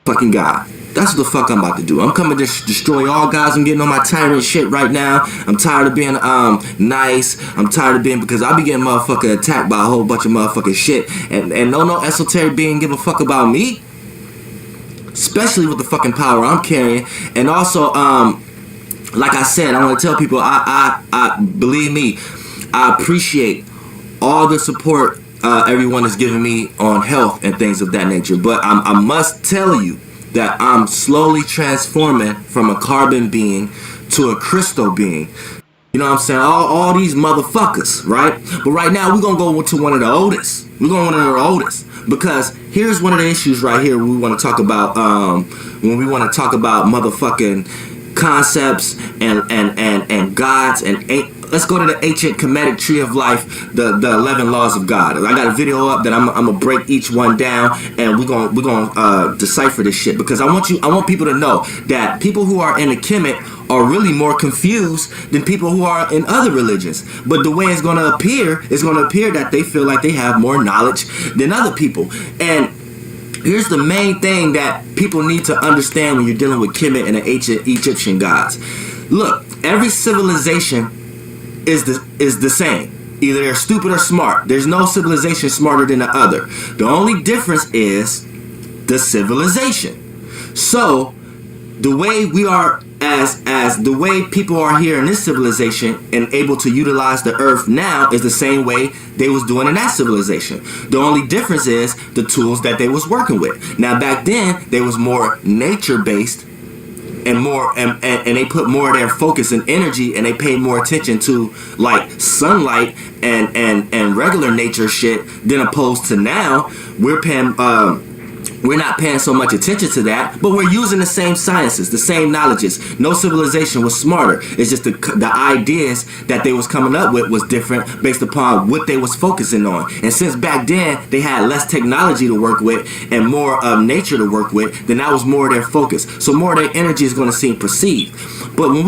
fucking God. That's what the fuck I'm about to do. I'm coming to destroy all gods. I'm getting on my tyrant shit right now. I'm tired of being nice. I'm tired of being, because I be getting motherfucking attacked by a whole bunch of motherfucking shit. And no esoteric being give a fuck about me. Especially with the fucking power I'm carrying. And also, like I said, I want to tell people, I believe me, I appreciate all the support everyone is giving me on health and things of that nature. But I must tell you that I'm slowly transforming from a carbon being to a crystal being. You know what I'm saying? All these motherfuckers, right? But right now, we're going to go to one of the oldest. We're going to one of the oldest. Because here's one of the issues right here we want to talk about when we want to talk about motherfucking concepts and gods and let's go to the ancient Kemetic tree of life, the 11 laws of God. I got a video up that I'm gonna break each one down, and we're gonna decipher this shit, because I want people to know that people who are in the Kemit are really more confused than people who are in other religions. But the way it's gonna appear is gonna appear that they feel like they have more knowledge than other people. And here's the main thing that people need to understand when you're dealing with Kemit and the ancient Egyptian gods. Look, every civilization is the same. Either they're stupid or smart. There's no civilization smarter than the other. The only difference is the civilization. So the way we are as the way people are here in this civilization and able to utilize the earth now is the same way they was doing in that civilization. The only difference is the tools that they was working with. Now back then they was more nature based and more and they put more of their focus and energy, and they paid more attention to like sunlight and regular nature shit than opposed to now we're not paying so much attention to that, but we're using the same sciences, the same knowledges. No civilization was smarter. It's just the ideas that they was coming up with was different based upon what they was focusing on. And since back then they had less technology to work with and more of nature to work with, then that was more of their focus. So more of their energy is going to seem perceived. But when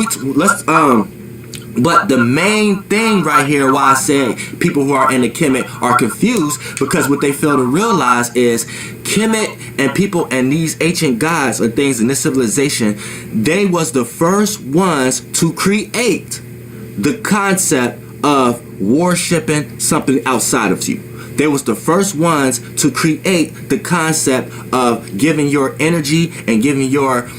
but the main thing right here why I say people who are in the Kemit are confused, because what they fail to realize is Kemit and people and these ancient gods or things in this civilization, they was the first ones to create the concept of worshiping something outside of you. They was the first ones to create the concept of giving your energy and giving your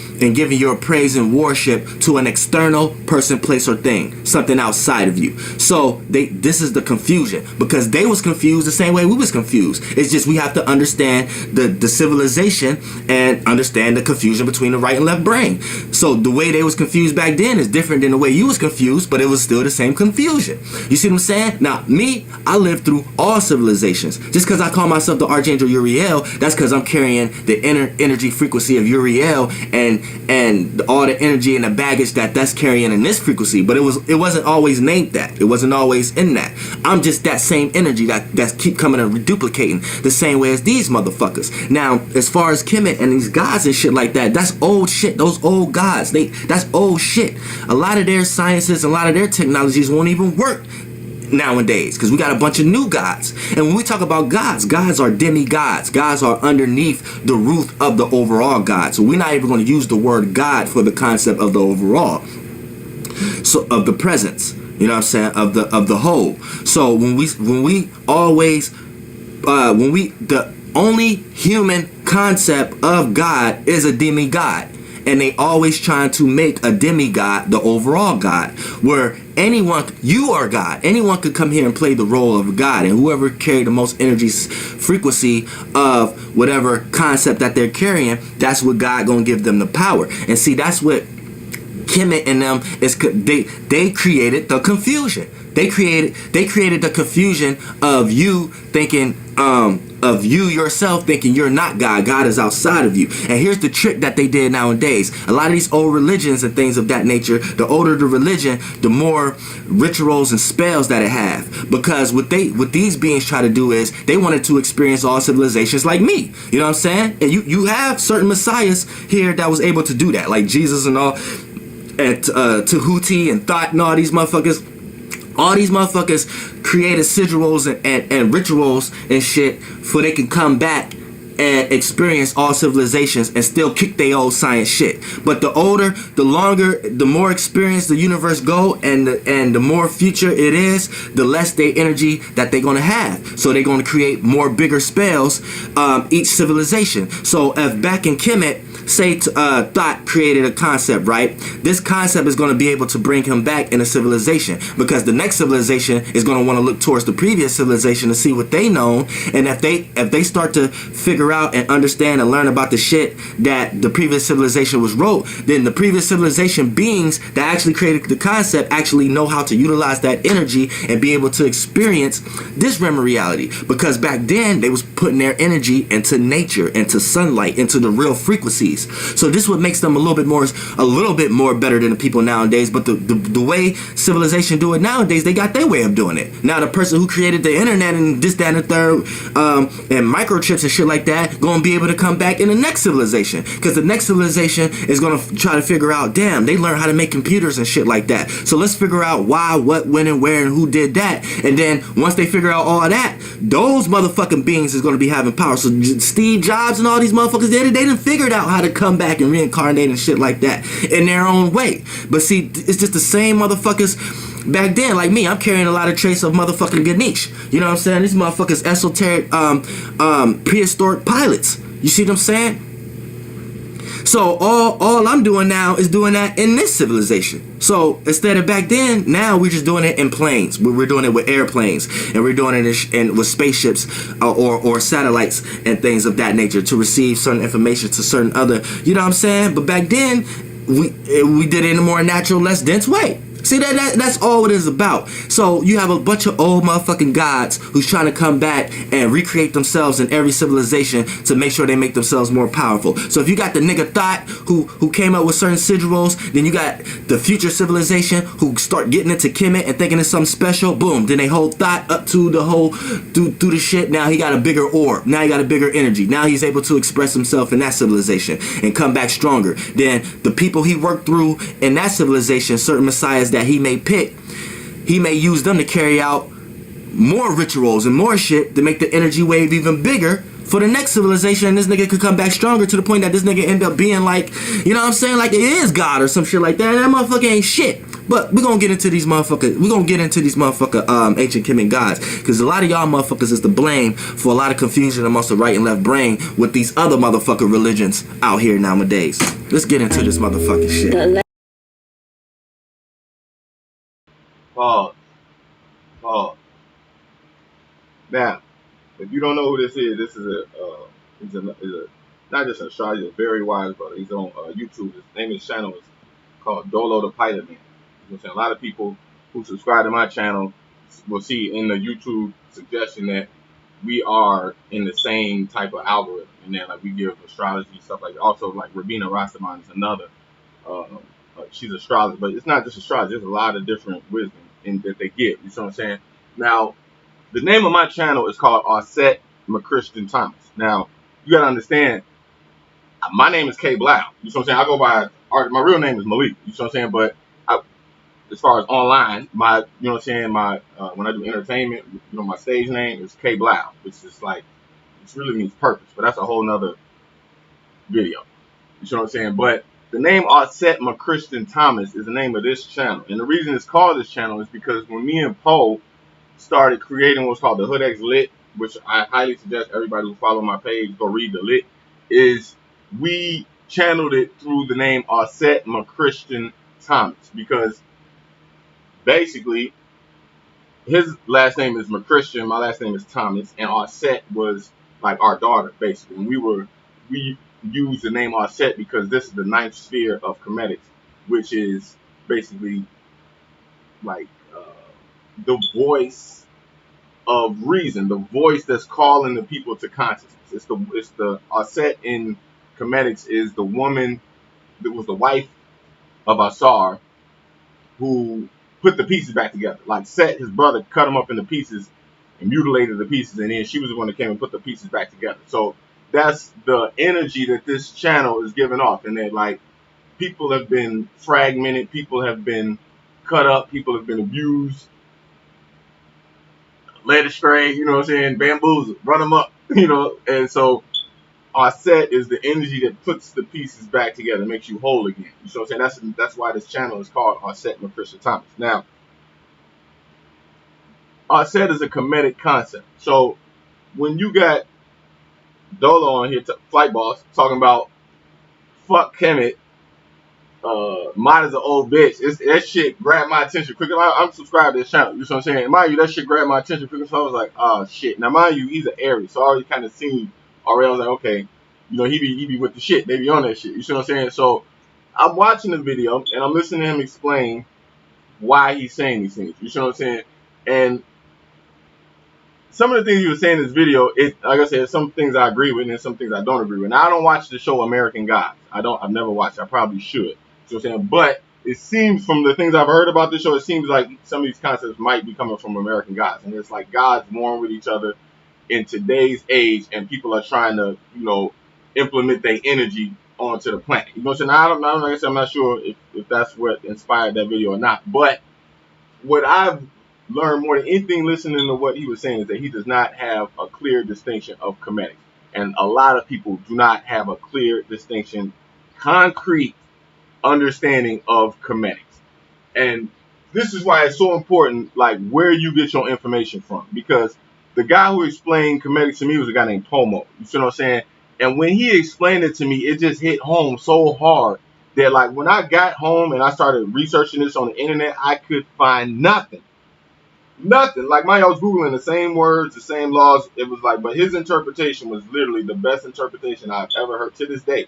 praise and worship to an external person, place, or thing, something outside of you. So this is the confusion, because they was confused the same way we was confused. It's just we have to understand the civilization and understand the confusion between the right and left brain. So the way they was confused back then is different than the way you was confused, but it was still the same confusion. You see what I'm saying? Now me, I lived through all civilizations. Just because I call myself the Archangel Uriel, that's because I'm carrying the energy frequency of Uriel and all the energy and the baggage that's carrying in this frequency. But it wasn't always named that. It wasn't always in that. I'm just that same energy that keep coming and reduplicating the same way as these motherfuckers. Now, as far as Kemit and these gods and shit like that, that's old shit. Those old gods, that's old shit. A lot of their sciences, a lot of their technologies won't even work nowadays, because we got a bunch of new gods. And when we talk about gods are demigods. Gods are underneath the roof of the overall God. So we're not even going to use the word God for the concept of the overall, so of the presence, you know what I'm saying, of the whole. So the only human concept of God is a demigod. And they always trying to make a demigod the overall God, where you are God. Anyone could come here and play the role of God, and whoever carried the most energy frequency of whatever concept that they're carrying, that's what God gonna give them the power. And see, that's what Kemit and them is. They created the confusion. They created the confusion of you thinking of you yourself thinking you're not God. God is outside of you. And here's the trick that they did nowadays. A lot of these old religions and things of that nature, the older the religion, the more rituals and spells that it have. Because what these beings try to do is they wanted to experience all civilizations like me. You know what I'm saying? And you have certain messiahs here that was able to do that, like Jesus and all, and Tahuti and Thot and all these motherfuckers. All these motherfuckers created sigils and rituals and shit for they can come back and experience all civilizations and still kick their old science shit. But the older, the longer, the more experienced the universe go, and the more future it is, the less their energy that they're gonna have. So they're gonna create more bigger spells each civilization. So if back in Kemit, say Thought created a concept, right? This concept is going to be able to bring him back in a civilization, because the next civilization is going to want to look towards the previous civilization to see what they know. And if they start to figure out and understand and learn about the shit that the previous civilization was wrote, then the previous civilization beings that actually created the concept actually know how to utilize that energy and be able to experience this realm of reality. Because back then they was putting their energy into nature, into sunlight, into the real frequencies. So this what makes them a little bit more better than the people nowadays. But the way civilization do it nowadays, they got their way of doing it. Now the person who created the internet and this, that, and the third, and microchips and shit like that, gonna be able to come back in the next civilization, because the next civilization is gonna try to figure out, damn, they learn how to make computers and shit like that. So let's figure out why, what, when, and where, and who did that. And then once they figure out all that, those motherfucking beings is gonna be having power. So Steve Jobs and all these motherfuckers, they didn't figure out how to come back and reincarnate and shit like that in their own way. But see, it's just the same motherfuckers back then. Like me, I'm carrying a lot of traits of motherfucking Ganesh. You know what I'm saying? These motherfuckers esoteric prehistoric pilots. You see what I'm saying? So all I'm doing now is doing that in this civilization. So instead of back then, now we're just doing it in planes. We're doing it with airplanes, and we're doing it with spaceships or satellites and things of that nature to receive certain information to certain other. You know what I'm saying? But back then, we did it in a more natural, less dense way. See, that's all it is about. So you have a bunch of old motherfucking gods who's trying to come back and recreate themselves in every civilization to make sure they make themselves more powerful. So if you got the nigga Thought who came up with certain sigils, then you got the future civilization who start getting into Kemit and thinking it's something special. Boom. Then they hold Thought up to the whole through the shit. Now he got a bigger orb. Now he got a bigger energy. Now he's able to express himself in that civilization and come back stronger. Then the people he worked through in that civilization, certain messiahs that he may pick, he may use them to carry out more rituals and more shit to make the energy wave even bigger for the next civilization, and this nigga could come back stronger to the point that this nigga end up being like, you know what I'm saying, like it is God or some shit like that. And that motherfucker ain't shit. But we're gonna get into these motherfuckers. Ancient Kemet gods, because a lot of y'all motherfuckers is to blame for a lot of confusion amongst the right and left brain with these other motherfucker religions out here nowadays. Let's get into this motherfucking shit. Pause. Pause. Now, if you don't know who this is a not just an astrologer, a very wise brother. He's on YouTube. His name, his channel is called Doelow the Pilotman. You know what I'm saying? A lot of people who subscribe to my channel will see in the YouTube suggestion that we are in the same type of algorithm, and then like we give astrology stuff like that. Also like Rabina Rastaman is another. She's astrologer, but it's not just astrology. There's a lot of different wisdom that they give. You see what I'm saying? Now, the name of my channel is called Arset McChristian Thomas. Now, you gotta understand, my name is K-Blao. You see what I'm saying? I go by my real name is Malik. You see what I'm saying? But as far as online, you know what I'm saying, when I do entertainment, my stage name is K-Blao, which is like, it really means purpose. But that's a whole nother video. You see what I'm saying? But the name Arset McChristian Thomas is the name of this channel. And the reason it's called this channel is because when me and Poe started creating what's called the Hood X Lit, which I highly suggest everybody who follow my page go read the lit, is we channeled it through the name Arset McChristian Thomas, because basically his last name is McChristian, my last name is Thomas, and Arset was like our daughter basically. And we used the name Arset because this is the ninth sphere of Kemetics, which is basically like the voice of reason, the voice that's calling the people to consciousness. It's the Aset in Kemetics is the woman that was the wife of Asar who put the pieces back together. Like Set, his brother, cut him up into pieces and mutilated the pieces, and then she was the one that came and put the pieces back together. So that's the energy that this channel is giving off, and that like people have been fragmented, people have been cut up, people have been abused, led astray, you know what I'm saying, bamboozled, run them up, you know. And so Aset is the energy that puts the pieces back together, makes you whole again. You know what I'm saying? That's why this channel is called Aset McChrystal Thomas. Now, Aset is a Kemetic concept. So when you got Doelow on here, Flight Boss, talking about fuck Kemit, Maat is an old bitch. That shit grabbed my attention quickly. I'm subscribed to this channel. You know what I'm saying? Mind you, that shit grabbed my attention quickly. So I was like, oh shit. Now mind you, he's an Aries, so I already kind of seen already. I was like, okay, you know, he be with the shit. They be on that shit. You see what I'm saying? So I'm watching the video and I'm listening to him explain why he's saying these things. You see what I'm saying? And some of the things he was saying in this video, like I said, some things I agree with and some things I don't agree with. Now I don't watch the show American Gods. I've never watched it. I probably should. You know what I'm saying? But it seems from the things I've heard about this show, it seems like some of these concepts might be coming from American Gods. And it's like gods warring with each other in today's age, and people are trying to, you know, implement their energy onto the planet. You know what I'm saying? Like I said, I'm not sure if that's what inspired that video or not. But what I've learned more than anything listening to what he was saying is that he does not have a clear distinction of Kemetics. And a lot of people do not have a clear distinction, concrete understanding of Kemetics. And this is why it's so important, like, where you get your information from. Because the guy who explained Kemetics to me was a guy named Pomo. You see what I'm saying? And when he explained it to me, it just hit home so hard that, like, when I got home and I started researching this on the internet, I could find nothing. Nothing. Like, I was Googling the same words, the same laws. It was like, but his interpretation was literally the best interpretation I've ever heard to this day.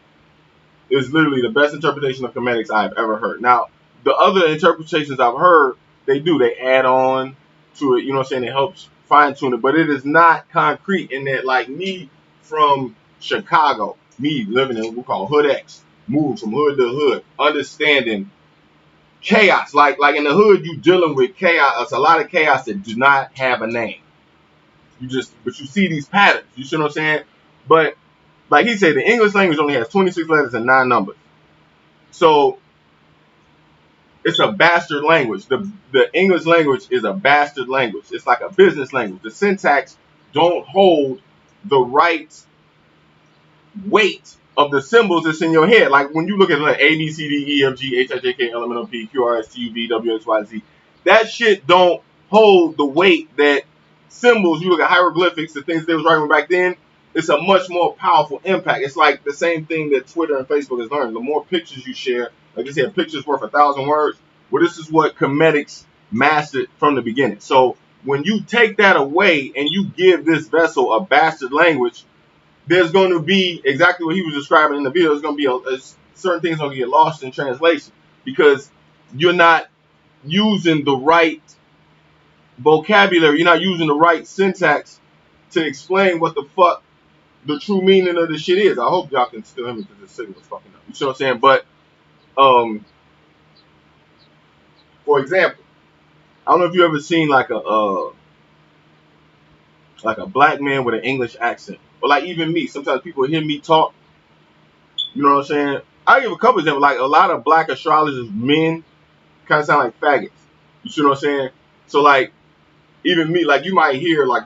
It was literally the best interpretation of Kemetics I've ever heard. Now, the other interpretations I've heard, they add on to it, you know what I'm saying? It helps fine tune it, but it is not concrete in that, like, me from Chicago, me living in what we call Hood X, moving from hood to hood, understanding chaos. Like in the hood, you dealing with chaos. It's a lot of chaos that do not have a name. But you see these patterns. You see what I'm saying? But like he said, the English language only has 26 letters and 9 numbers. So it's a bastard language. The English language is a bastard language. It's like a business language. The syntax don't hold the right weight of the symbols that's in your head. Like when you look at like A, B, C, D, E, F, G, H, I, J, K, L, M, N, O, P, Q, R, S, T, U, V, W, X, Y, Z. That shit don't hold the weight that symbols, you look at hieroglyphics, the things they was writing back then, it's a much more powerful impact. It's like the same thing that Twitter and Facebook has learned. The more pictures you share, like I said, pictures worth 1,000 words. Well, this is what Kemetics mastered from the beginning. So when you take that away and you give this vessel a bastard language, there's going to be exactly what he was describing in the video. There's going to be certain things going to get lost in translation because you're not using the right vocabulary. You're not using the right syntax to explain what the fuck the true meaning of the shit is. I hope y'all can still hear me because the signal's fucking up. You see what I'm saying? But, for example, I don't know if you ever seen like a black man with an English accent. Or like even me. Sometimes people hear me talk. You know what I'm saying? I'll give a couple examples. Like a lot of black astrologers, men, kind of sound like faggots. You see what I'm saying? So like, even me, like you might hear like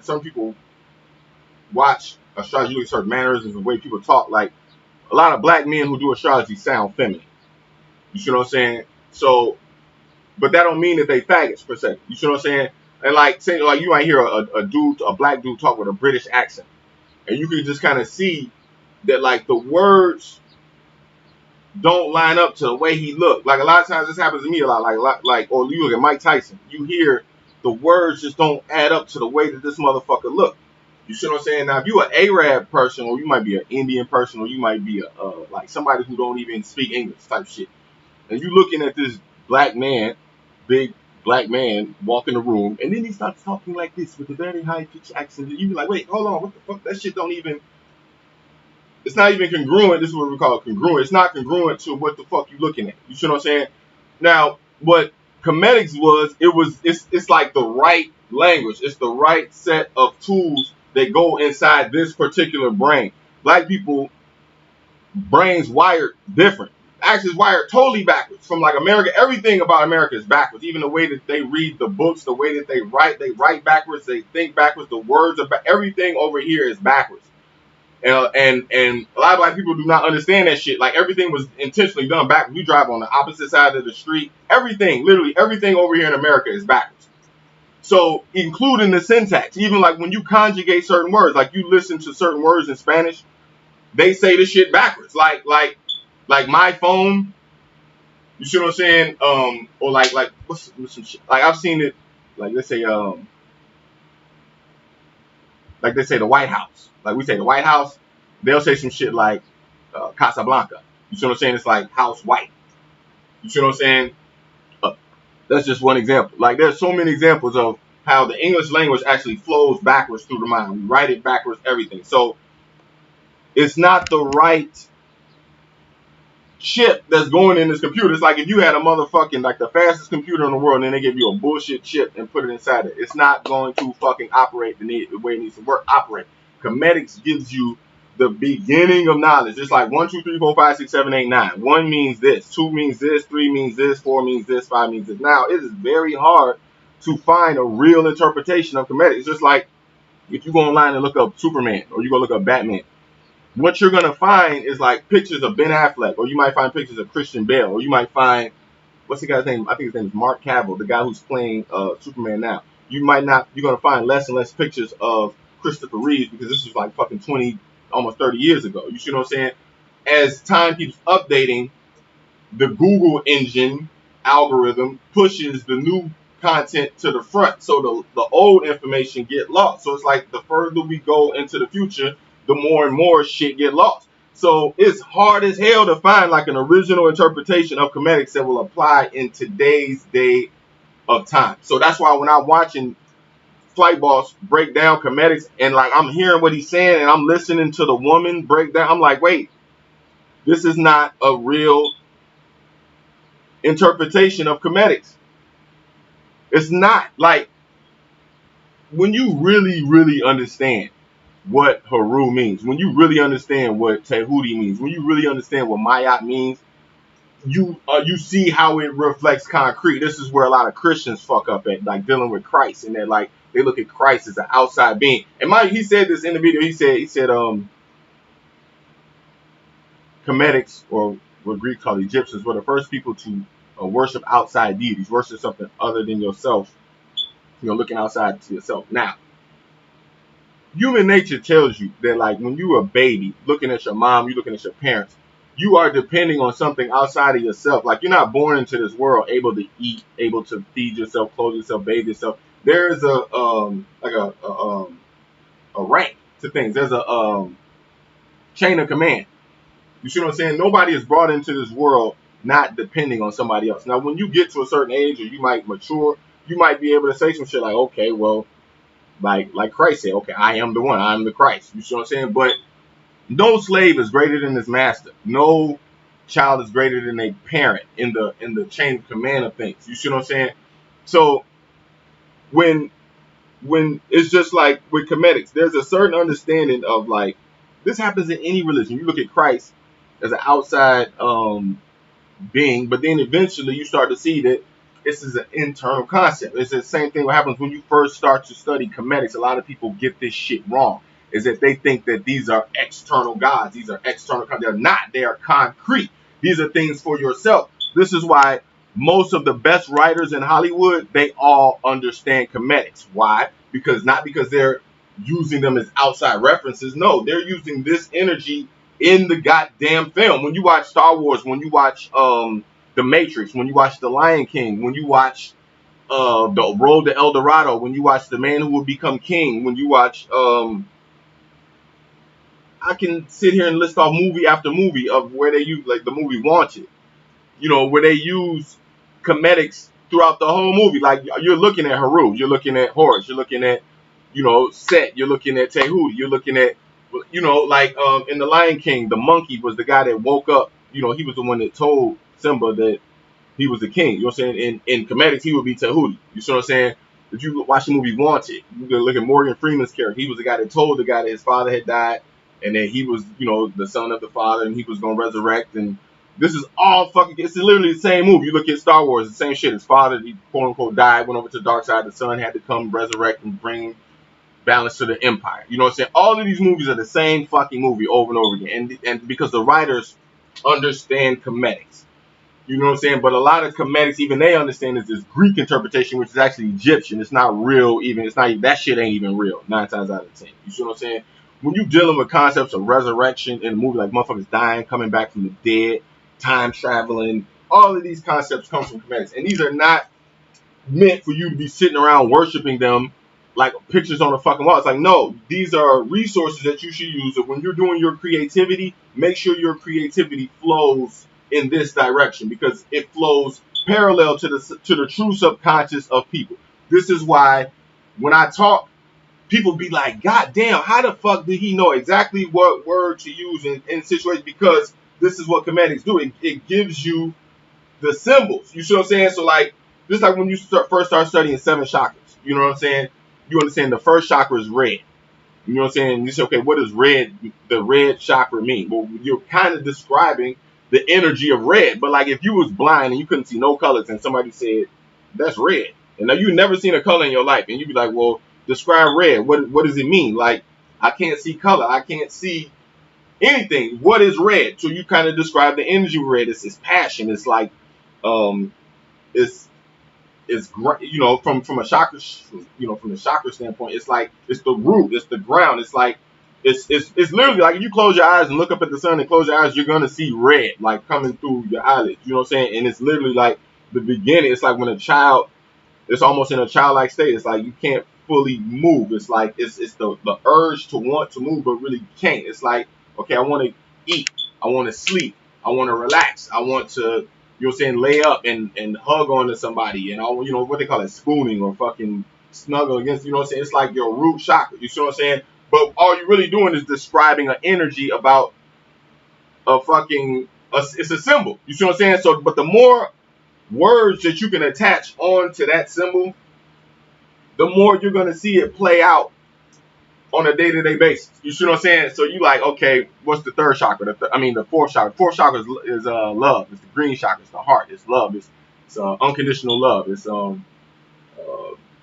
some people watch astrology, you look at certain mannerisms, the way people talk. Like a lot of black men who do astrology sound feminine. You see what I'm saying? So, but that don't mean that they faggots per se. You see what I'm saying? And like, say like you might hear a black dude talk with a British accent, and you can just kind of see that like the words don't line up to the way he looked. Like a lot of times this happens to me a lot. Like or you look at Mike Tyson, you hear the words just don't add up to the way that this motherfucker looked. You see what I'm saying? Now if you an Arab person, or you might be an Indian person, or you might be a like somebody who don't even speak English type shit, and you looking at this black man, big black man, walk in the room, and then he starts talking like this with a very high pitched accent, and you be like, wait, hold on, what the fuck? That shit don't even. It's not even congruent. This is what we call congruent. It's not congruent to what the fuck you looking at. You see what I'm saying? Now, what Kemetics it's like the right language. It's the right set of tools that go inside this particular brain. Black people brains wired different. Actually, it's wired totally backwards. From like America, everything about America is backwards. Even the way that they read the books, the way that they write backwards, they think backwards. The words are everything over here is backwards. And a lot of black people do not understand that shit. Like everything was intentionally done backwards. We drive on the opposite side of the street. Everything, literally everything over here in America is backwards. So including the syntax, even like when you conjugate certain words, like you listen to certain words in Spanish, they say the shit backwards. Like my phone. You see what I'm saying? Or like what's some shit? Like I've seen it. Like like they say the White House. Like we say the White House. They'll say some shit like Casablanca. You see what I'm saying? It's like House White. You see what I'm saying? That's just one example. Like there's so many examples of how the English language actually flows backwards through the mind. We write it backwards, everything. So it's not the right chip that's going in this computer. It's like if you had a motherfucking like the fastest computer in the world and then they give you a bullshit chip and put it inside it. It's not going to fucking operate the way it needs to operate. Comedics gives you the beginning of knowledge. It's like 1, 2, 3, 4, 5, 6, 7, 8, 9. 1 means this, 2 means this, 3 means this, 4 means this, 5 means this. Now it is very hard to find a real interpretation of comedics. It's just like if you go online and look up Superman or you go look up Batman. What you're gonna find is like pictures of Ben Affleck, or you might find pictures of Christian Bale, or you might find what's the guy's name? I think his name is Mark Cavill, the guy who's playing Superman now. You're gonna find less and less pictures of Christopher Reeves because this was like fucking 20, almost 30 years ago. You see what I'm saying? As time keeps updating, the Google engine algorithm pushes the new content to the front, so the old information get lost. So it's like the further we go into the future, the more and more shit get lost. So it's hard as hell to find like an original interpretation of comedics that will apply in today's day of time. So that's why when I'm watching Flight Boss break down comedics and like I'm hearing what he's saying and I'm listening to the woman break down, I'm like, wait, this is not a real interpretation of comedics. It's not. Like when you really, really understand what Haru means, when you really understand what Tehuti means, when you really understand what Maat means, you see how it reflects concrete. This is where a lot of Christians fuck up at, like dealing with Christ, and that like they look at Christ as an outside being. And he said this in the video. He said Comedics, or what Greeks call Egyptians, were the first people to worship outside deities, worship something other than yourself. Looking outside to yourself. Now, human nature tells you that, like, when you're a baby, looking at your mom, you're looking at your parents, you are depending on something outside of yourself. Like, you're not born into this world able to eat, able to feed yourself, clothe yourself, bathe yourself. There is a rank to things. There's a chain of command. You see what I'm saying? Nobody is brought into this world not depending on somebody else. Now, when you get to a certain age or you might mature, you might be able to say some shit like, okay, well, like Christ said, okay, I am the one, I am the Christ. You see what I'm saying? But no slave is greater than his master. No child is greater than a parent in the chain of command of things. You see what I'm saying? So when it's just like with comedics, there's a certain understanding of like this happens in any religion. You look at Christ as an outside being, but then eventually you start to see that this is an internal concept. It's the same thing what happens when you first start to study comedics. A lot of people get this shit wrong, is that they think that these are external gods. These are external gods. They're not. They are concrete. These are things for yourself. This is why most of the best writers in Hollywood, they all understand comedics. Why? Not because they're using them as outside references. No, they're using this energy in the goddamn film. When you watch Star Wars, when you watch The Matrix, when you watch The Lion King, when you watch The Road to El Dorado, when you watch The Man Who Will Become King, when you watch I can sit here and list off movie after movie of where they use, like the movie Wanted, where they use comedics throughout the whole movie. Like you're looking at Haru, you're looking at Horus, you're looking at Set, you're looking at Tehuti, you're looking at like in The Lion King, the monkey was the guy that woke up. He was the one that told Simba that he was the king. You know what I'm saying? In comedics, he would be Tehuti. You see what I'm saying? If you watch the movie Wanted, you can look at Morgan Freeman's character. He was the guy that told the guy that his father had died, and that he was, the son of the father, and he was going to resurrect and This is all fucking. It's literally the same movie. You look at Star Wars, the same shit. His father, he quote unquote died, went over to the dark side. The son had to come resurrect and bring balance to the empire. You know what I'm saying? All of these movies are the same fucking movie over and over again, and because the writers understand comedics. You know what I'm saying? But a lot of comedics, even they understand is this Greek interpretation, which is actually Egyptian. It's not real. Even it's not that shit ain't even real. 9 times out of 10. You see what I'm saying? When you dealing with concepts of resurrection in a movie like motherfuckers dying, coming back from the dead, time traveling, all of these concepts come from comedics, and these are not meant for you to be sitting around worshiping them like pictures on a fucking wall. It's like, no, these are resources that you should use. So when you're doing your creativity, make sure your creativity flows in this direction because it flows parallel to the true subconscious of people. This is why when I talk, people be like, God damn, how the fuck did he know exactly what word to use in situations? Because this is what comedics do. It gives you the symbols. You see what I'm saying? So like, just like when you first start studying 7 chakras, you know what I'm saying? You understand the first chakra is red. You know what I'm saying? You say, okay, what does the red chakra mean? Well, you're kind of describing the energy of red. But like if you was blind and you couldn't see no colors and somebody said, that's red. And now you've never seen a color in your life. And you'd be like, well, describe red. What does it mean? Like, I can't see color. I can't see anything. What is red? So you kind of describe the energy of red. It's passion. It's like, um, it's from a chakra, from the chakra standpoint, it's like it's the root, it's the ground, it's like it's literally like if you close your eyes and look up at the sun and close your eyes, you're gonna see red like coming through your eyelids. You know what I'm saying? And it's literally like the beginning. It's like when a child, it's almost in a childlike state. It's like you can't fully move. It's like it's the urge to want to move, but really can't. It's like, okay, I want to eat, I want to sleep, I want to relax, I want to, you know what I'm saying, lay up and hug onto somebody, and all, what they call it, spooning or fucking snuggle against, you know what I'm saying? It's like your root chakra. You see what I'm saying? But all you're really doing is describing an energy about a fucking, it's a symbol. You see what I'm saying? So, but the more words that you can attach onto that symbol, the more you're gonna see it play out on a day-to-day basis. You see what I'm saying? So you like, okay, what's the third chakra? The fourth chakra. Fourth chakra is love. It's the green chakra. It's the heart. It's love. It's unconditional love. It's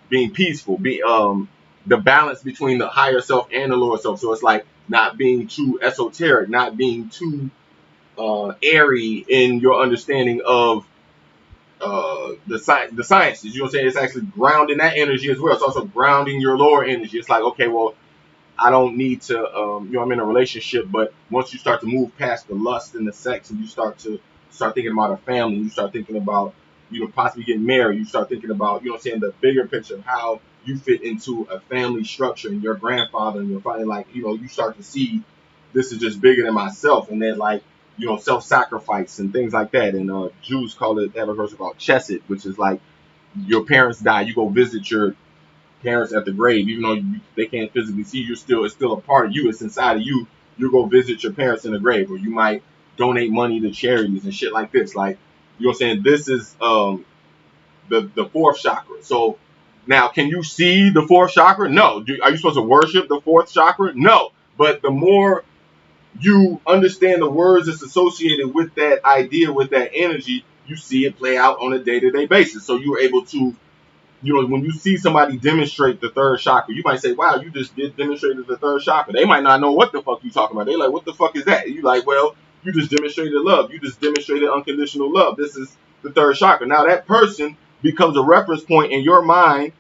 being peaceful. The balance between the higher self and the lower self. So it's like not being too esoteric, not being too airy in your understanding of the sciences. You know what I'm saying? It's actually grounding that energy as well. It's also grounding your lower energy. It's like, okay, well, I don't need to, I'm in a relationship, but once you start to move past the lust and the sex, and you start thinking about a family, you start thinking about, possibly getting married, you start thinking about, you know what I'm saying, the bigger picture of how you fit into a family structure and your grandfather and your father, like, you start to see this is just bigger than myself, and then like, self-sacrifice and things like that. And Jews they have a verse called chesed, which is like your parents die, you go visit your parents at the grave, even though they can't physically see you, it's still a part of you. It's inside of you. You go visit your parents in the grave, or you might donate money to charities and shit like this. Like, you know what I'm saying? This is the fourth chakra. So now, can you see the fourth chakra? No. Are you supposed to worship the fourth chakra? No. But the more you understand the words that's associated with that idea, with that energy, you see it play out on a day-to-day basis. So you're able to, when you see somebody demonstrate the third chakra, you might say, wow, you just demonstrated the third chakra. They might not know what the fuck you talking about. They like, what the fuck is that? You like, well, you just demonstrated love. You just demonstrated unconditional love. This is the third chakra. Now that person becomes a reference point in your mind.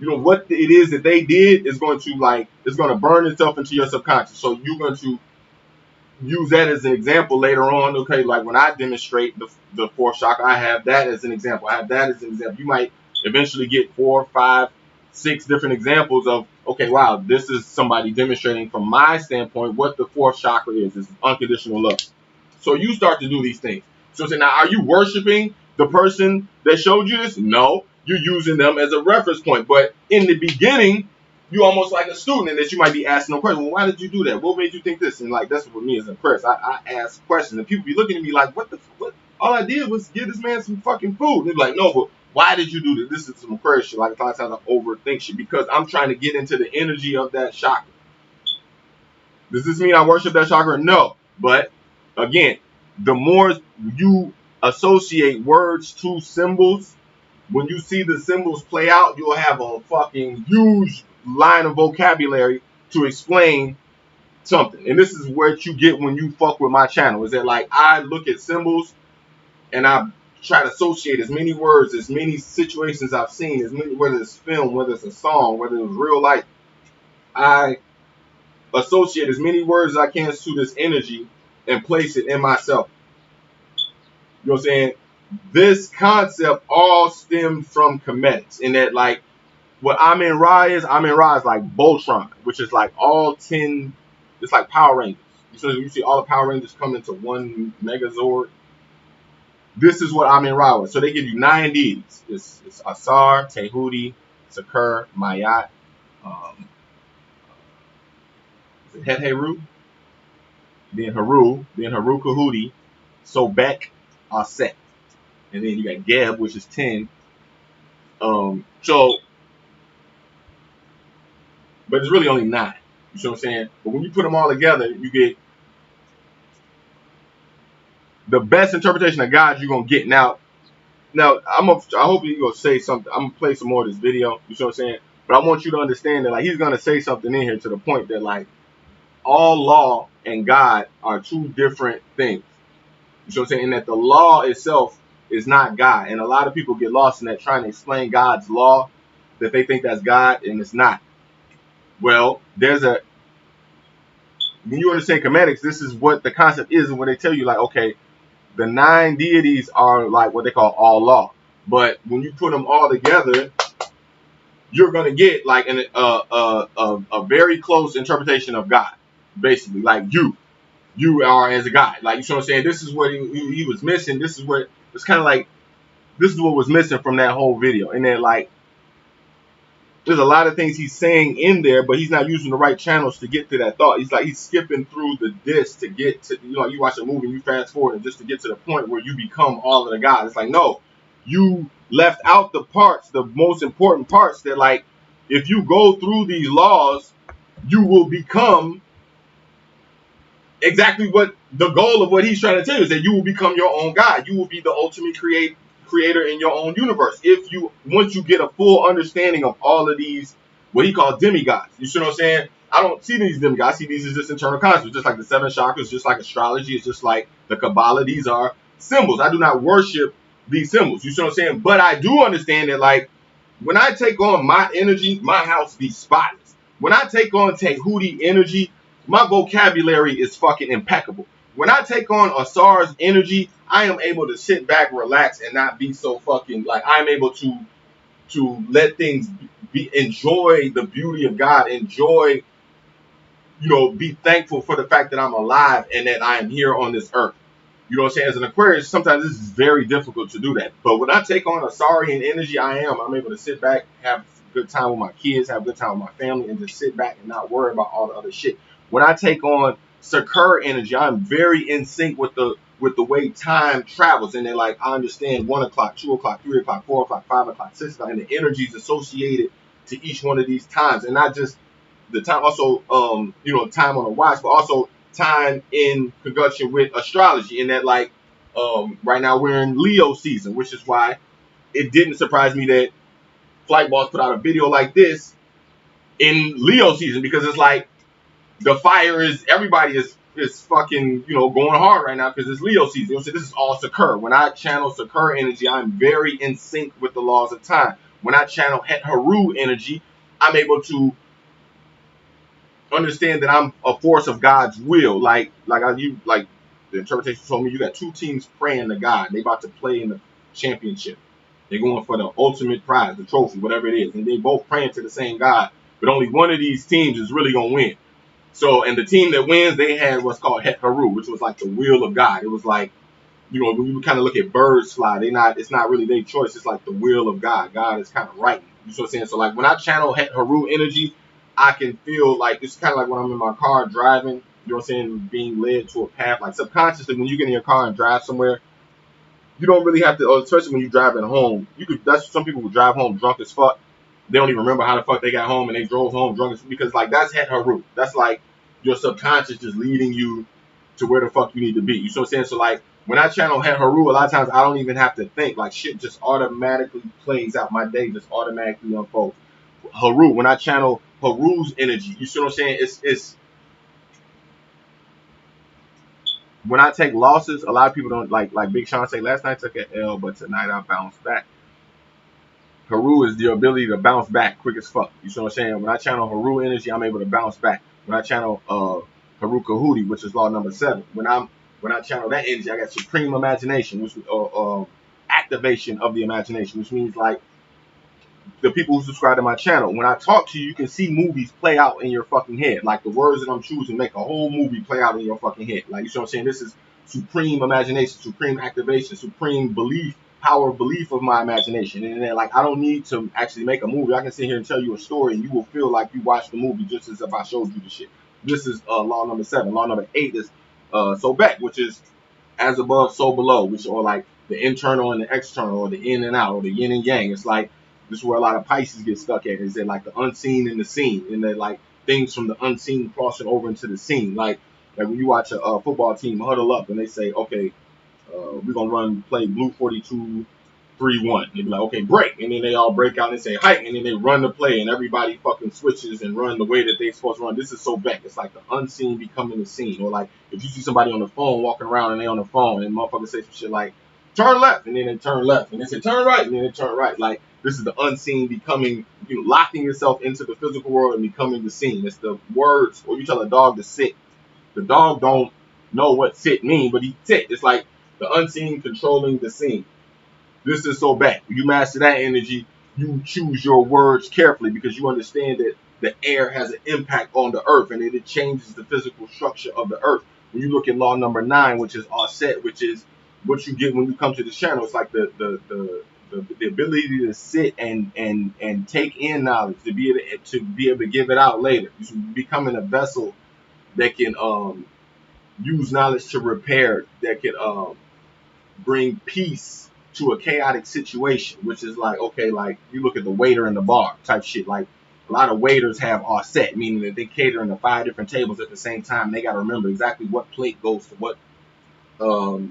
What it is that they did is going to burn itself into your subconscious. So you're going to use that as an example later on. Okay, like when I demonstrate the fourth chakra, I have that as an example. I have that as an example. You might eventually get 4, 5, 6 different examples of, okay, wow, this is somebody demonstrating from my standpoint what the fourth chakra is unconditional love. So you start to do these things. So say, now, are you worshiping the person that showed you this? No, you're using them as a reference point. But in the beginning, you almost like a student, and that you might be asking them questions. Well, why did you do that? What made you think this? And like, that's what me is impressed. I ask questions, and people be looking at me like, what? All I did was give this man some fucking food. And they're like, no, but why did you do this? This is some crazy shit. Like, a lot of times I overthink shit because I'm trying to get into the energy of that chakra. Does this mean I worship that chakra? No. But again, the more you associate words to symbols, when you see the symbols play out, you'll have a fucking huge line of vocabulary to explain something. And this is what you get when you fuck with my channel. Is that like I look at symbols and I try to associate as many words, as many situations I've seen, as many, whether it's film, whether it's a song, whether it's real life. I associate as many words as I can to this energy and place it in myself. You know what I'm saying? This concept all stemmed from Kemit, in that like what Amen Ra is like Voltron, which is like all 10, it's like Power Rangers. So you see all the Power Rangers come into one Megazord. This is what Amen Ra was. So they give you 9 deities. It's Asar, Tehuti, Sakur, Mayat, um, Het Heru, then Haru Kahuti, Sobek, Aset. And then you got Geb, which is 10. So, but it's really only 9. You see what I'm saying? But when you put them all together, you get the best interpretation of God you're gonna get. Now I hope you're gonna say something. I'm gonna play some more of this video. You see what I'm saying? But I want you to understand that like he's gonna say something in here to the point that like all law and God are 2 different things. You see what I'm saying? And that the law itself is not God. And a lot of people get lost in that, trying to explain God's law, that they think that's God and it's not. Well, when you understand Kemetics, this is what the concept is, and when they tell you like, okay, the 9 deities are like what they call all law. But when you put them all together, you're gonna get like a very close interpretation of God, basically. Like you are as a God. Like you know what I'm saying. This is what he was missing. This is what it's kind of like. This is what was missing from that whole video. And then like there's a lot of things he's saying in there, but he's not using the right channels to get to that thought. He's skipping through the disc to get to, you watch a movie, you fast forward, and just to get to the point where you become all of the gods. It's like, no, you left out the parts, the most important parts that like, if you go through these laws, you will become exactly what the goal of what he's trying to tell you is, that you will become your own God. You will be the ultimate creator in your own universe. Once you get a full understanding of all of these, what he calls demigods. You see what I'm saying? I don't see these demigods. I see these as just internal concepts, just like the 7 chakras, just like astrology, it's just like the Kabbalah. These are symbols. I do not worship these symbols. You see what I'm saying? But I do understand that like when I take on my energy, my house be spotless. When I take on Tehuti energy, my vocabulary is fucking impeccable. When I take on Asar's energy, I am able to sit back, relax, and not be so fucking like I'm able to let things enjoy the beauty of God, enjoy, be thankful for the fact that I'm alive and that I am here on this earth. You know what I'm saying? As an Aquarius, sometimes this is very difficult to do that. But when I take on Asarian energy, I'm able to sit back, have a good time with my kids, have a good time with my family, and just sit back and not worry about all the other shit. When I take on Sakur energy, I'm very in sync with the way time travels. And then like I understand 1 o'clock, 2 o'clock, 3 o'clock, 4 o'clock, 5 o'clock, 6 o'clock, and the energies associated to each one of these times. And not just the time, also time on a watch, but also time in conjunction with astrology. And that like right now we're in Leo season, which is why it didn't surprise me that Flight Boss put out a video like this in Leo season, because it's like the fire is, everybody is fucking going hard right now because it's Leo season. So this is all Sakur. When I channel Sakur energy, I'm very in sync with the laws of time. When I channel Het Haru energy, I'm able to understand that I'm a force of God's will. Like the interpretation told me, you got 2 teams praying to God. They about to play in the championship. They're going for the ultimate prize, the trophy, whatever it is. And they both praying to the same God, but only one of these teams is really gonna win. So, and the team that wins, they had what's called Het Haru, which was like the will of God. It was like, when you kind of look at birds fly, it's not really their choice. It's like the will of God. God is kind of writing. You know what I'm saying? So like when I channel Het Haru energy, I can feel like it's kind of like when I'm in my car driving, you know what I'm saying, being led to a path. Like subconsciously, when you get in your car and drive somewhere, you don't really have to, especially when you're driving home. That's some people who drive home drunk as fuck. They don't even remember how the fuck they got home and they drove home drunk, because like that's Het Haru. That's like your subconscious just leading you to where the fuck you need to be. You see what I'm saying? So like when I channel Haru, a lot of times I don't even have to think. Like shit just automatically plays out. My day just automatically unfolds. Haru, when I channel Haru's energy, you see what I'm saying? It's when I take losses, a lot of people don't like Big Sean say last night I took an L, but tonight I bounced back. Haru is the ability to bounce back quick as fuck. You see what I'm saying? When I channel Haru energy, I'm able to bounce back. When I channel Haru Kahudi, which is law number 7, when I channel that energy, I got supreme imagination, which activation of the imagination, which means like the people who subscribe to my channel, when I talk to you, you can see movies play out in your fucking head. Like the words that I'm choosing make a whole movie play out in your fucking head. Like you see what I'm saying? This is supreme imagination, supreme activation, supreme belief, power of belief of my imagination. And then like I don't need to actually make a movie. I can sit here and tell you a story and you will feel like you watched the movie just as if I showed you the shit. This is law number 7. Law number 8 is so back, which is as above, so below, which are like the internal and the external, or the in and out, or the yin and yang. It's like this is where a lot of Pisces get stuck at. Is that like the unseen and the seen, and then like things from the unseen crossing over into the seen. Like when you watch a football team huddle up and they say, okay, we're gonna play blue 42 3-1. They be like, okay, break, and then they all break out and say hike, and then they run the play, and everybody fucking switches and run the way that they supposed to run. This is so back. It's like the unseen becoming the seen, or like if you see somebody on the phone walking around and they on the phone and motherfuckers say some shit like turn left, and then they turn left, and they say turn right, and then they turn right. Like this is the unseen becoming, locking yourself into the physical world and becoming the seen. It's the words, or you tell a dog to sit. The dog don't know what sit mean, but he sit. It's like the unseen controlling the seen. This is so bad. When you master that energy, you choose your words carefully because you understand that the air has an impact on the earth and it changes the physical structure of the earth. When you look at law number 9, which is offset, which is what you get when you come to this channel, it's like the ability to sit and take in knowledge, to be able to give it out later. You're becoming a vessel that can use knowledge to repair, that can bring peace to a chaotic situation, which is like, okay, like you look at the waiter in the bar type shit. Like a lot of waiters have offset, meaning that they cater to 5 different tables at the same time. They got to remember exactly what plate goes to what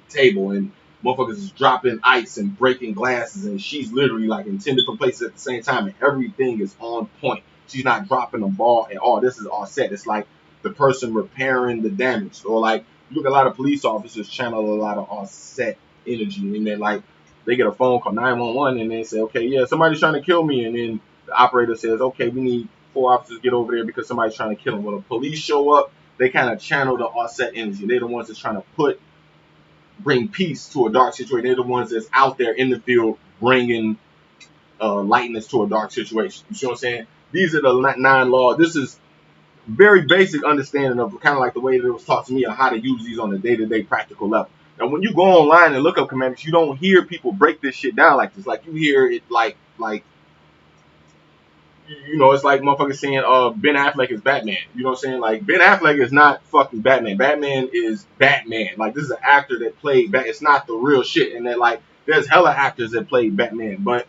table, and motherfuckers is dropping ice and breaking glasses, and she's literally like in 10 different places at the same time, and everything is on point. She's not dropping a ball at all. This is all set. It's like the person repairing the damage, or like you look at a lot of police officers channel a lot of offset energy, and then like they get a phone call 911, and they say, okay, yeah, somebody's trying to kill me, and then the operator says, okay, we need 4 officers to get over there because somebody's trying to kill him. When the police show up, they kind of channel the offset energy. They're the ones that's trying to bring peace to a dark situation. They're the ones that's out there in the field bringing lightness to a dark situation. You see what I'm saying? These are the 9 laws. This is very basic understanding of kind of like the way that it was taught to me of how to use these on a day-to-day practical level. Now, when you go online and look up commandments, you don't hear people break this shit down like this. Like you hear it like it's like motherfuckers saying Ben Affleck is Batman. You know what I'm saying? Like Ben Affleck is not fucking Batman. Batman is Batman. Like this is an actor that played Batman. It's not the real shit. And that like there's hella actors that played Batman, but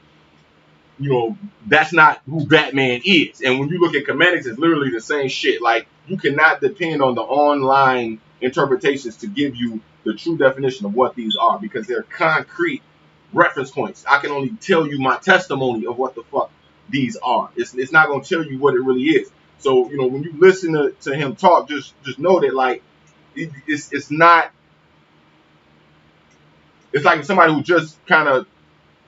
that's not who Batman is. And when you look at comedics, it's literally the same shit. Like you cannot depend on the online interpretations to give you the true definition of what these are, because they're concrete reference points. I can only tell you my testimony of what the fuck these are. It's not going to tell you what it really is. So when you listen to him talk, just know that like it's not. It's like somebody who just kind of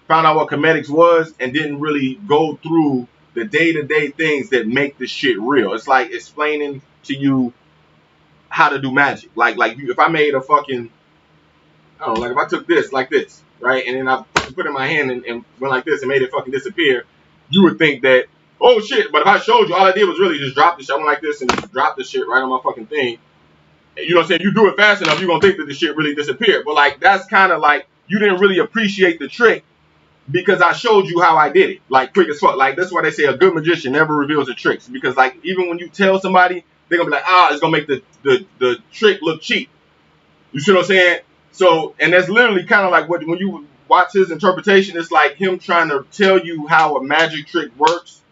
found out what comedics was and didn't really go through the day-to-day things that make the shit real. It's like explaining to you how to do magic. Like if I made a fucking, I don't know, like if I took this like this, right, and then I put it in my hand and went like this and made it fucking disappear, you would think that, oh shit, but if I showed you, all I did was really just drop the shit. I went like this and just drop the shit right on my fucking thing. You know what I'm saying? You do it fast enough, you're going to think that the shit really disappeared. But like, that's kind of like, you didn't really appreciate the trick because I showed you how I did it, like quick as fuck. Like that's why they say a good magician never reveals the tricks, because like even when you tell somebody, they're gonna be like, it's gonna make the trick look cheap. You see what I'm saying? So, and that's literally kind of like when you watch his interpretation, it's like him trying to tell you how a magic trick works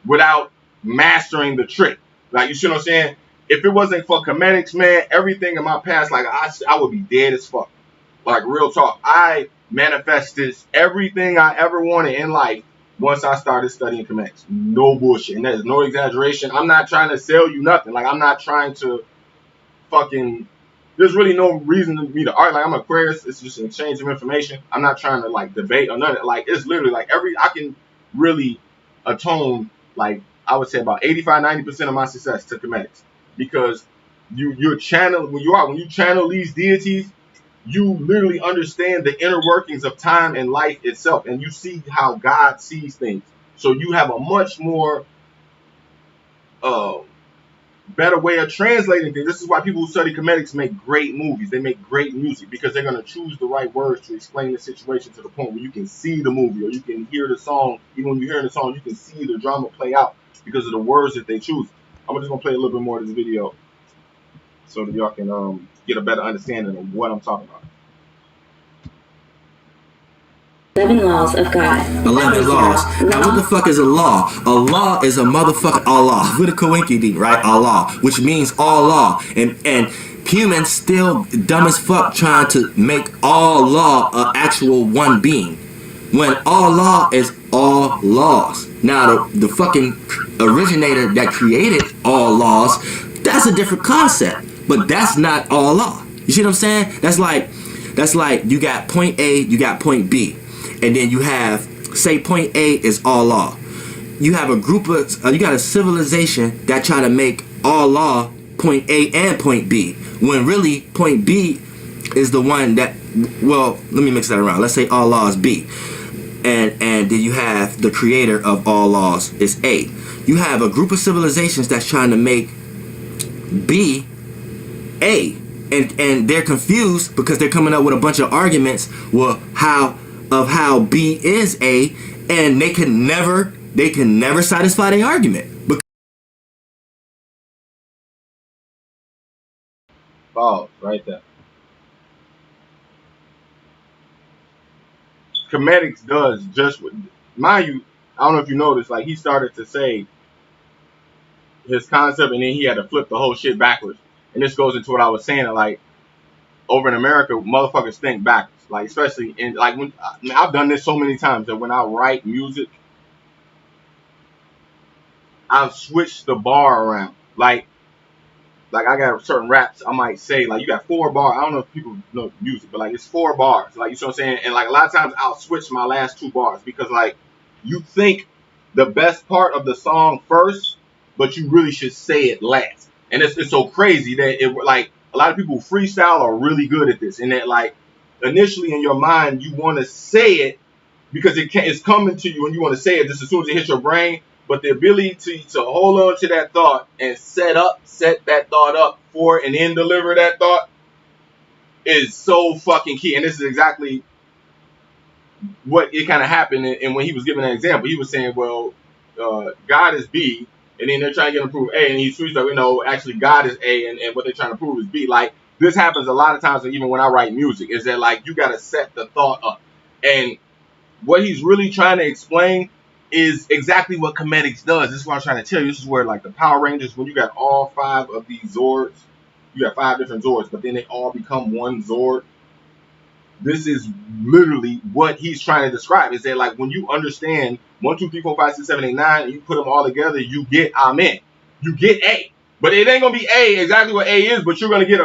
without mastering the trick. Like you see what I'm saying? if it wasn't for Kemetics, man, everything in my past, like I would be dead as fuck. Like real talk. I manifested everything I ever wanted in life once I started studying Kemetics. No bullshit. And there's no exaggeration. I'm not trying to sell you nothing. Like I'm not trying to fucking there's really no reason to me to argue. Like I'm Aquarius, it's just an exchange of information. I'm not trying to like debate or nothing. Like it's literally like I can really atone like I would say about 85-90% of my success to Kemetics. Because you're channel when you channel these deities, you literally understand the inner workings of time and life itself, and you see how God sees things. So you have a much more better way of translating things. This is why people who study Kemetics make great movies. They make great music because they're going to choose the right words to explain the situation to the point where you can see the movie or you can hear the song. Even when you're hearing the song, you can see the drama play out because of the words that they choose. I'm just going to play a little bit more of this video so that y'all can get a better understanding of what I'm talking about. 11 laws of God. 11 laws. Now, what the fuck is a law? A law is a motherfucker Allah with a coinky, right? Allah, which means all law. And humans still dumb as fuck trying to make all law an actual one being. When all law is all laws. Now, the fucking originator that created all laws, that's a different concept. But that's not all law. You see what I'm saying? That's like you got point A, you got point B. And then you have, say point A is all law. You have a group of, you got a civilization that try to make all law point A and point B. When really point B is the one that, well, let me mix that around. Let's say all law is B. And then you have the creator of all laws is A. You have a group of civilizations that's trying to make B A. And they're confused because they're coming up with a bunch of arguments how B is A, and they can never satisfy their argument. Pause right there. Kemetics does just what, mind you, I don't know if you noticed, like he started to say his concept and then he had to flip the whole shit backwards. And this goes into what I was saying, like over in America, motherfuckers think backwards. Like especially in like when I've done this so many times that when I write music, I've switched the bar around. Like I got certain raps I might say, like you got 4 bars. I don't know if people know music, but like it's 4 bars. Like you know what I'm saying? And like a lot of times I'll switch my last 2 bars because like you think the best part of the song first, but you really should say it last. And it's so crazy that it like a lot of people freestyle are really good at this. And that like initially in your mind you want to say it because it's coming to you and you want to say it just as soon as it hits your brain. But the ability to hold on to that thought and set that thought up for and then deliver that thought is so fucking key. And this is exactly what it kind of happened. And when he was giving that example, he was saying, well, God is B, and then they're trying to get him to prove A, and he switched up, actually God is A, and what they're trying to prove is B. Like, this happens a lot of times, even when I write music, is that, like, you got to set the thought up. And what he's really trying to explain is exactly what Kemetics does. This is what I'm trying to tell you. This is where, like, the Power Rangers, when you got all 5 of these Zords, you got 5 different Zords, but then they all become one Zord. This is literally what he's trying to describe. Is that, like, when you understand 1, 2, 3, 4, 5, 6, 7, 8, 9, and you put them all together, you get Amen. You get A. But it ain't going to be A, exactly what A is, but you're going to get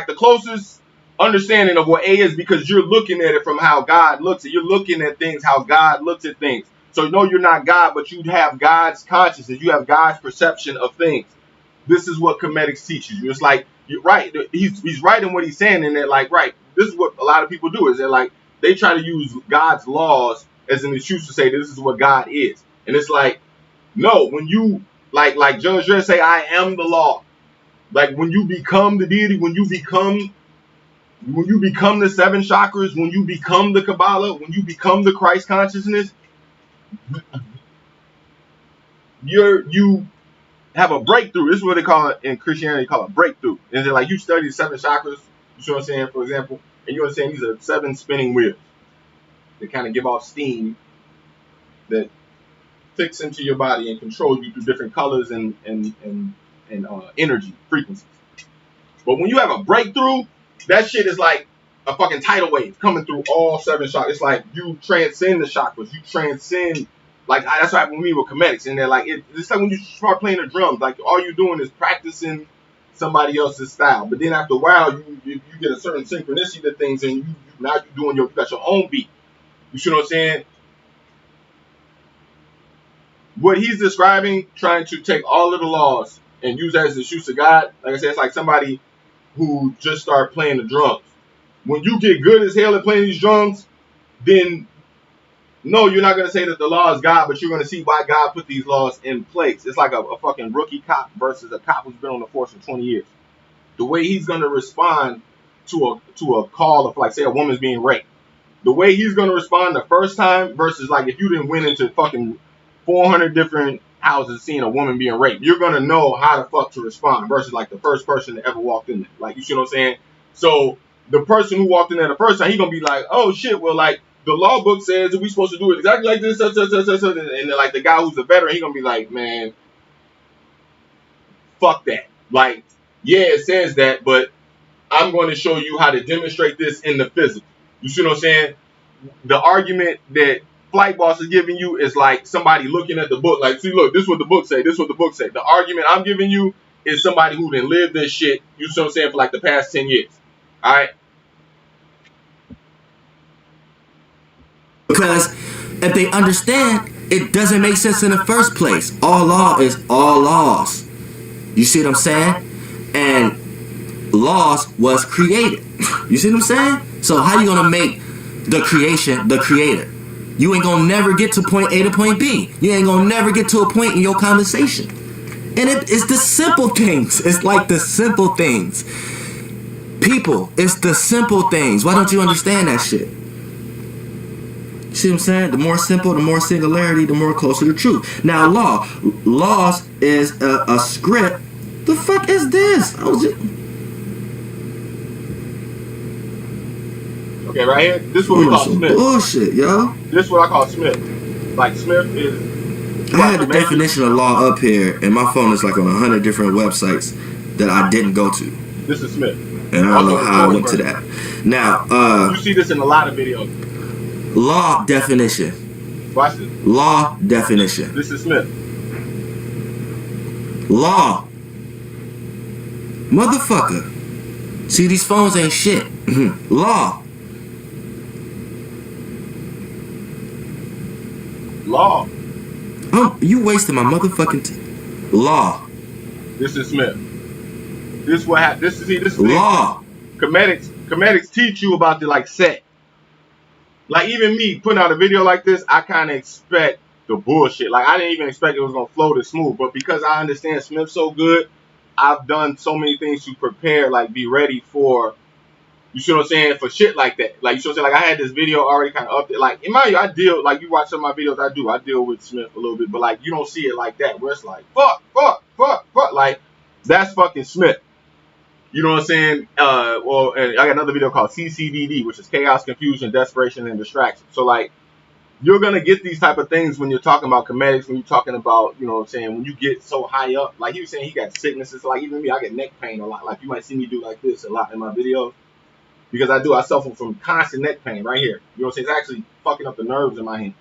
the closest understanding of what A is because you're looking at it from how God looks at it. You're looking at things how God looks at things. So no, you're not God, but you have God's consciousness. You have God's perception of things. This is what Kemetics teaches you. It's like, you're right. He's right in what he's saying, and they're like, right. This is what a lot of people do. Is they're like, they try to use God's laws as an excuse to say this is what God is. And it's like, no, when you like Judge Dredd say, I am the law. Like when you become the deity, when you become the 7 chakras, when you become the Kabbalah, when you become the Christ consciousness, you have a breakthrough. This is what they call it in Christianity. They call it breakthrough. And they're like, you study the 7 chakras, you know what I'm saying, for example, and you understand these are 7 spinning wheels. They kind of give off steam that fix into your body and control you through different colors and energy frequencies. But when you have a breakthrough, that shit is like a fucking tidal wave coming through all 7 chakras. It's like you transcend the chakras. You transcend, like that's what happened with me with comedics. And they're like, it's like when you start playing the drums, like all you're doing is practicing somebody else's style. But then after a while, you get a certain synchronicity to things, and now you got your own beat. You see what I'm saying? What he's describing, trying to take all of the laws and use that as the shoes of God, like I said, it's like somebody who just started playing the drums. When you get good as hell at playing these drums, then no, you're not going to say that the law is God, but you're going to see why God put these laws in place. It's like a fucking rookie cop versus a cop who's been on the force for 20 years. The way he's going to respond to a call of, like, say a woman's being raped. The way he's going to respond the first time versus like if you didn't went into fucking 400 different houses seeing a woman being raped, you're going to know how the fuck to respond versus like the first person that ever walked in there. Like, you see what I'm saying? So the person who walked in there the first time, he's going to be like, oh shit, well, like the law book says that we supposed to do it exactly like this, and then like the guy who's a veteran, he's going to be like, man, fuck that. Like, yeah, it says that, but I'm going to show you how to demonstrate this in the physical. You see what I'm saying? The argument that Flight Boss is giving you is like somebody looking at the book, like, see, look, this is what the book say, this is what the book say. The argument I'm giving you is somebody who done lived this shit, you see what I'm saying, for like the past 10 years. All right? Because if they understand, it doesn't make sense in the first place. All law is all laws. You see what I'm saying? And laws was created. You see what I'm saying? So how you gonna make the creation the creator? You ain't gonna never get to point A to point B. You ain't gonna never get to a point in your conversation. And it's the simple things. It's like the simple things. People, it's the simple things. Why don't you understand that shit? You see what I'm saying? The more simple, the more singularity, the more closer to truth. Now, laws is a script. The fuck is this? Okay, right here. This is what we call Smith. Bullshit, yo. This is what I call Smith. Like, Smith is. I had the definition of law up here, and my phone is like on 100 different websites that I didn't go to. This is Smith. And I don't know how I went to that. Now, you see this in a lot of videos. Law definition. Watch this. Law definition. This is Smith. Law. Motherfucker. See, these phones ain't shit. Law. Law. You wasting my motherfucking law. This is Smith. This is what happened. This is law. Comedics teach you about the like set. Like, even me putting out a video like this, I kind of expect the bullshit. Like, I didn't even expect it was gonna flow this smooth. But because I understand Smith so good, I've done so many things to prepare, like be ready for, you see what I'm saying, for shit like that. Like, you see what I'm saying? Like, I had this video already kind of up there. Like, in my, I deal, like, you watch some of my videos, I deal with Smith a little bit, but like, you don't see it like that, where it's like, fuck. Like, that's fucking Smith. You know what I'm saying? Well, and I got another video called CCDD, which is Chaos, Confusion, Desperation, and Distraction. So, like, you're going to get these type of things when you're talking about comedics, when you're talking about, you know what I'm saying, when you get so high up. Like, he was saying he got sicknesses. Like, even me, I get neck pain a lot. Like, you might see me do like this a lot in my videos. Because I suffer from constant neck pain right here. You know what I'm saying? It's actually fucking up the nerves in my hand.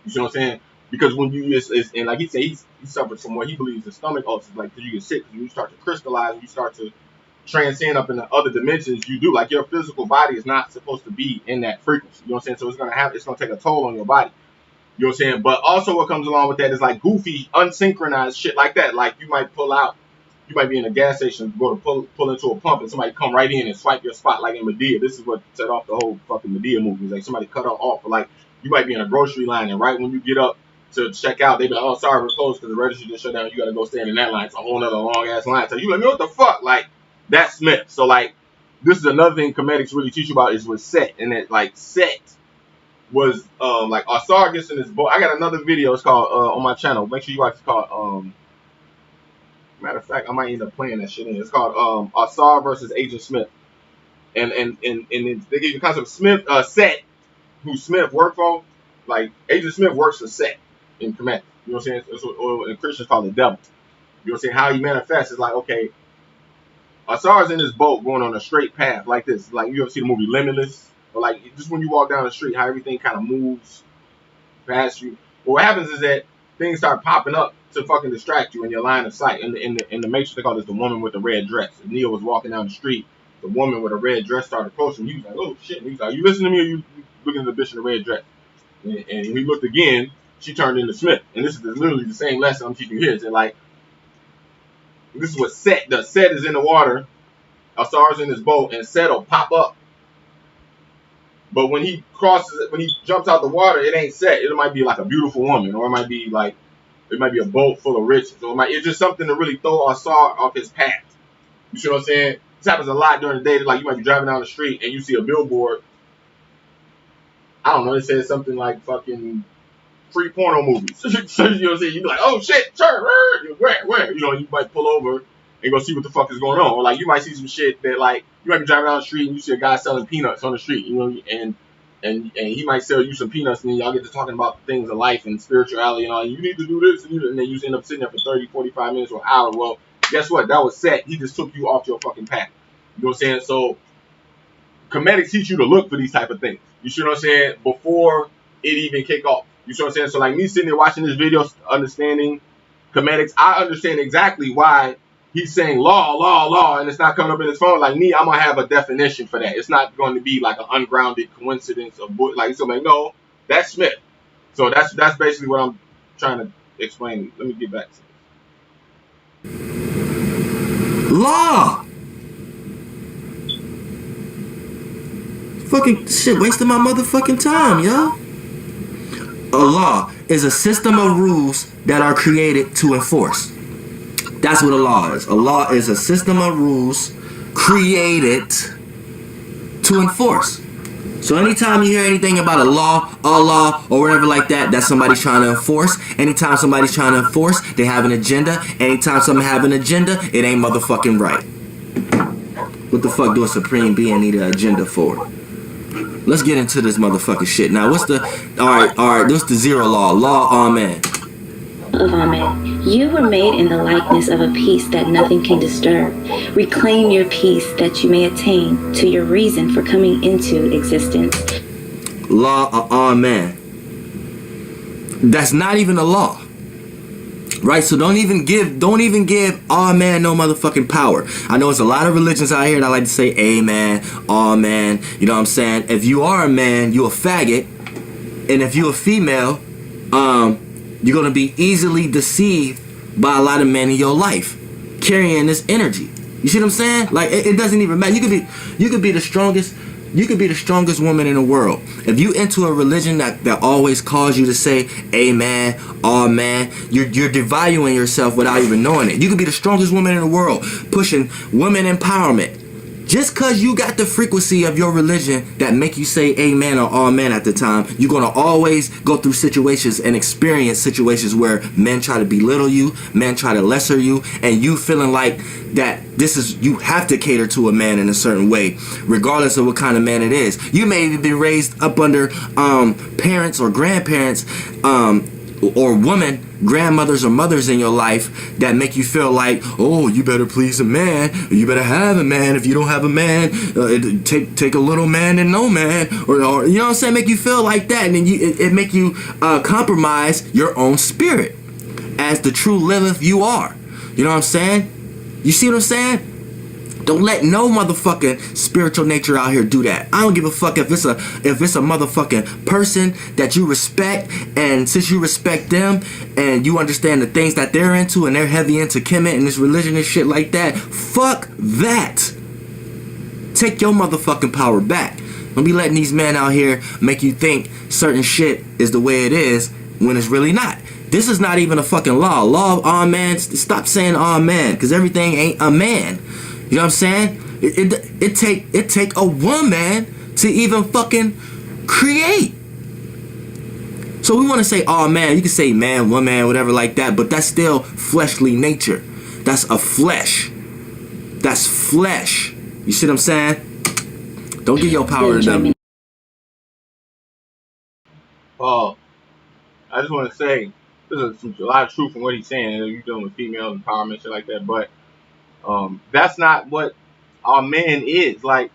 You see what I'm saying? Because when you, and like he said, he suffers from what he believes is stomach ulcers. Like, because you get sick, when you start to crystallize, when you start to transcend up in the other dimensions, you do. Like, your physical body is not supposed to be in that frequency. You know what I'm saying? So it's gonna take a toll on your body. You know what I'm saying? But also what comes along with that is like goofy, unsynchronized shit like that. Like, you might pull out, you might be in a gas station, go to pull into a pump, and somebody come right in and swipe your spot, like in Medea. This is what set off the whole fucking Medea movie. Like, somebody cut her off. Or like, you might be in a grocery line, and right when you get up to check out, they be like, oh, sorry, we're closed because the register just shut down. You got to go stand in that line. It's a whole nother long-ass line. So you like, what the fuck? Like, that's Smith. So, like, this is another thing comedics really teach you about is with set. And that, like, set was, like, Asar gets in his boat. I got another video. It's called, on my channel. Make sure you watch it. It's called, matter of fact, I might end up playing that shit in. It's called, Asar versus Agent Smith. And they give you the concept of Smith, Set, who Smith worked for. Like, Agent Smith works for Set in Kemit. You know what I'm saying? Or Christians call it devil. You know what I'm saying? How he manifests is like, okay, Asar's in his boat going on a straight path like this. Like, you ever see the movie Limitless? Or like, just when you walk down the street, how everything kind of moves past you. But what happens is that things start popping up to fucking distract you in your line of sight. In the Matrix, they call this the woman with the red dress. If Neo was walking down the street, the woman with a red dress started approaching him. He was like, oh shit. And he was like, you listen to me or you looking at the bitch in the red dress? And he looked again, she turned into Smith. And this is literally the same lesson I'm teaching here. It's like, this is what Set does. Set is in the water, Asar's in his boat, and Set will pop up. But when he crosses it, when he jumps out the water, it ain't Set. It might be like a beautiful woman, or it might be like, it might be a boat full of riches. Or it's just something to really throw Asar off his path. You see what I'm saying? This happens a lot during the day. Like, you might be driving down the street and you see a billboard. I don't know, it says something like fucking free porno movies. So, you know what I'm saying? You be like, oh shit, sure, where? You know, you might pull over and go see what the fuck is going on. Or like, you might see some shit that, like, you might be driving down the street and you see a guy selling peanuts on the street, you know, and he might sell you some peanuts, and then y'all get to talking about things of life and spirituality and all. You need to do this, and then you end up sitting there for 30, 45 minutes or an hour. Well, guess what? That was Set. He just took you off your fucking path. You know what I'm saying? So, comedics teach you to look for these type of things. You see what I'm saying? Before it even kick off. You see what I'm saying? So like me sitting there watching this video, understanding comedics, I understand exactly why he's saying law, and it's not coming up in his phone. Like me, I'm gonna have a definition for that. It's not going to be like an ungrounded coincidence of like so like no, that's Smith. So that's basically what I'm trying to explain. Let me get back to this. Law. Fucking shit, wasting my motherfucking time, yo. A law is a system of rules that are created to enforce. That's what a law is. A law is a system of rules created to enforce. So anytime you hear anything about a law, or whatever like that, that's somebody's trying to enforce. Anytime somebody's trying to enforce, they have an agenda. Anytime somebody have an agenda, it ain't motherfucking right. What the fuck do a supreme being need an agenda for? Let's get into this motherfucking shit. Now, what's the... Alright, what's the zero law? Law, amen. Of Amen. You were made in the likeness of a peace that nothing can disturb. Reclaim your peace that you may attain to your reason for coming into existence. Law, amen. That's not even a law. Right, so don't even give amen no motherfucking power. I know there's a lot of religions out here that like to say amen, amen. You know what I'm saying? If you are a man, you a faggot, and if you a female, you're gonna be easily deceived by a lot of men in your life, carrying this energy. You see what I'm saying? Like it doesn't even matter. You could be the strongest. You could be the strongest woman in the world. If you into a religion that always calls you to say amen, amen, you're devaluing yourself without even knowing it. You could be the strongest woman in the world, pushing women empowerment. Just cause you got the frequency of your religion that make you say amen or amen at the time, you're gonna always go through situations and experience situations where men try to belittle you, men try to lesser you, and you feeling like that you have to cater to a man in a certain way, regardless of what kind of man it is. You may even be raised up under parents or grandparents, or women, grandmothers or mothers in your life that make you feel like, oh, you better please a man, or you better have a man. If you don't have a man, take a little man and no man, or you know what I'm saying, make you feel like that, and then it make you compromise your own spirit as the true Lilith you are. You know what I'm saying? You see what I'm saying? Don't let no motherfucking spiritual nature out here do that. I don't give a fuck if it's a motherfucking person that you respect, and since you respect them and you understand the things that they're into and they're heavy into Kemit and this religion and shit like that, fuck that. Take your motherfucking power back. Don't be letting these men out here make you think certain shit is the way it is when it's really not. This is not even a fucking law. Law of amen. Stop saying amen, because everything ain't a man. You know what I'm saying? It take a woman to even fucking create. So we want to say, oh man, you can say man, woman, whatever like that, but that's still fleshly nature. That's a flesh. That's flesh. You see what I'm saying? Don't give your power to them. Paul, I just want to say, a lot of truth in what he's saying. You're dealing with female empowerment, shit like that. But that's not what Amen is. Like,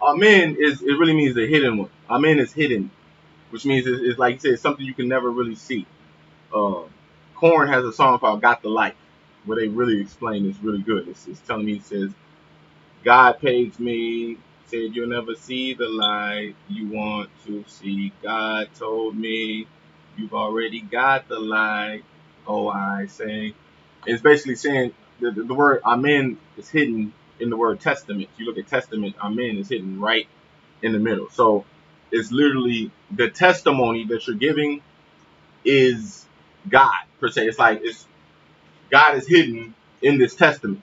Amen it really means the hidden one. Amen is hidden, which means it's like you said, it's something you can never really see. Korn has a song called "Got the Light," where they really explain this really good. It's telling me, it says, God paged me, said you'll never see the light you want to see. God told me you've already got the light. Oh, I say. It's basically saying the word Amen is hidden in the word testament. If you look at testament, Amen is hidden right in the middle. So it's literally the testimony that you're giving is God, per se. It's like God is hidden in this testament.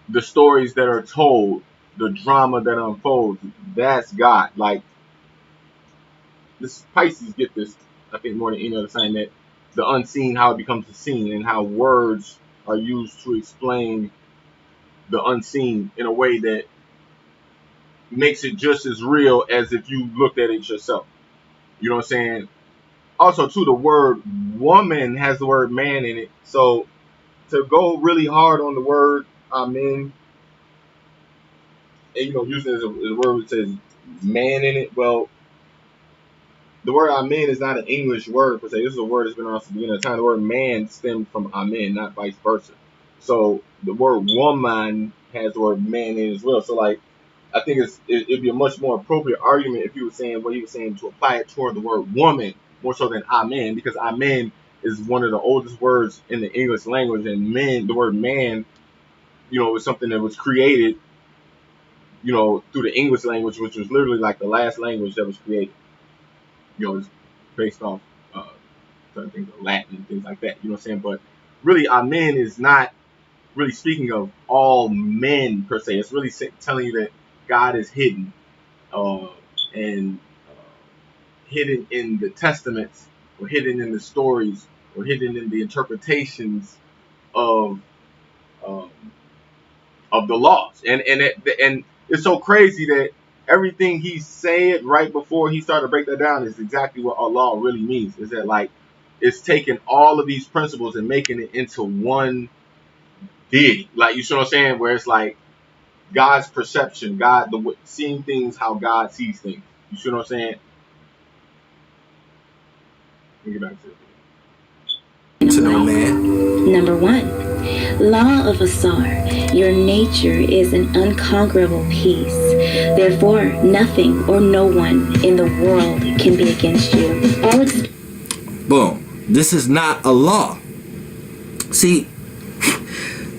The stories that are told, the drama that unfolds, that's God. Like, this Pisces get this, I think, more than any other sign, that the unseen, how it becomes the seen, and how words are used to explain the unseen in a way that makes it just as real as if you looked at it yourself. You know what I'm saying? Also, too, the word woman has the word man in it. So to go really hard on the word amen, and using it as a word that says man in it, well, the word amen is not an English word per se. This is a word that's been around since the beginning of time. The word man stemmed from amen, not vice versa. So the word woman has the word man in it as well. So, like, I think it'd be a much more appropriate argument if you were saying what he was saying, to apply it toward the word woman more so than amen, because amen is one of the oldest words in the English language, and men, the word man, is something that was created, through the English language, which was literally like the last language that was created. It's based off certain things, like Latin and things like that. You know what I'm saying? But really, amen is not really speaking of all men per se. It's really telling you that God is hidden, and hidden in the testaments, or hidden in the stories, or hidden in the interpretations of um, the laws. And it's so crazy that everything he said right before he started to break that down is exactly what Allah really means. Is that, like, it's taking all of these principles and making it into one deity. Like, you see what I'm saying? Where it's like God's perception, seeing things how God sees things. You see what I'm saying? Let me get back to it. To know man. Number 1, law of Asar. Your nature is an unconquerable peace. Therefore, nothing or no one in the world can be against you. Boom. This is not a law. See,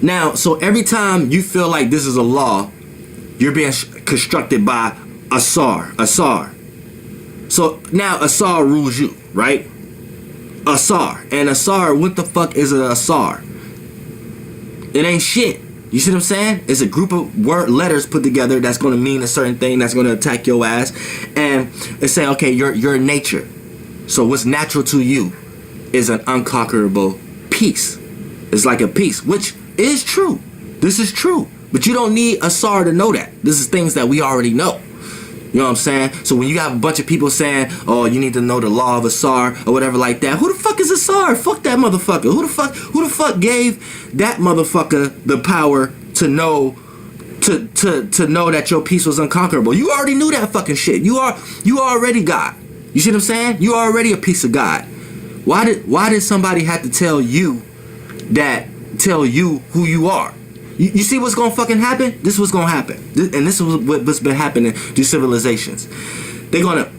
now, so every time you feel like this is a law, you're being constructed by Asar. So now Asar rules you, right? Asar. And Asar, what the fuck is an Asar? It ain't shit. You see what I'm saying? It's a group of letters put together that's going to mean a certain thing that's going to attack your ass. And it's saying, okay, your nature. So what's natural to you is an unconquerable peace. It's like a peace, which is true. This is true. But you don't need Asar to know that. This is things that we already know. You know what I'm saying? So when you have a bunch of people saying, oh, you need to know the law of Asar or whatever like that, who the fuck is Asar? Fuck that motherfucker. Who the fuck gave that motherfucker the power to know to know that your peace was unconquerable? You already knew that fucking shit. You already God. You see what I'm saying? You already a piece of God. Why did somebody have to tell you who you are? You see what's gonna fucking happen? This is what's gonna happen. And this is what's been happening to civilizations. They're gonna,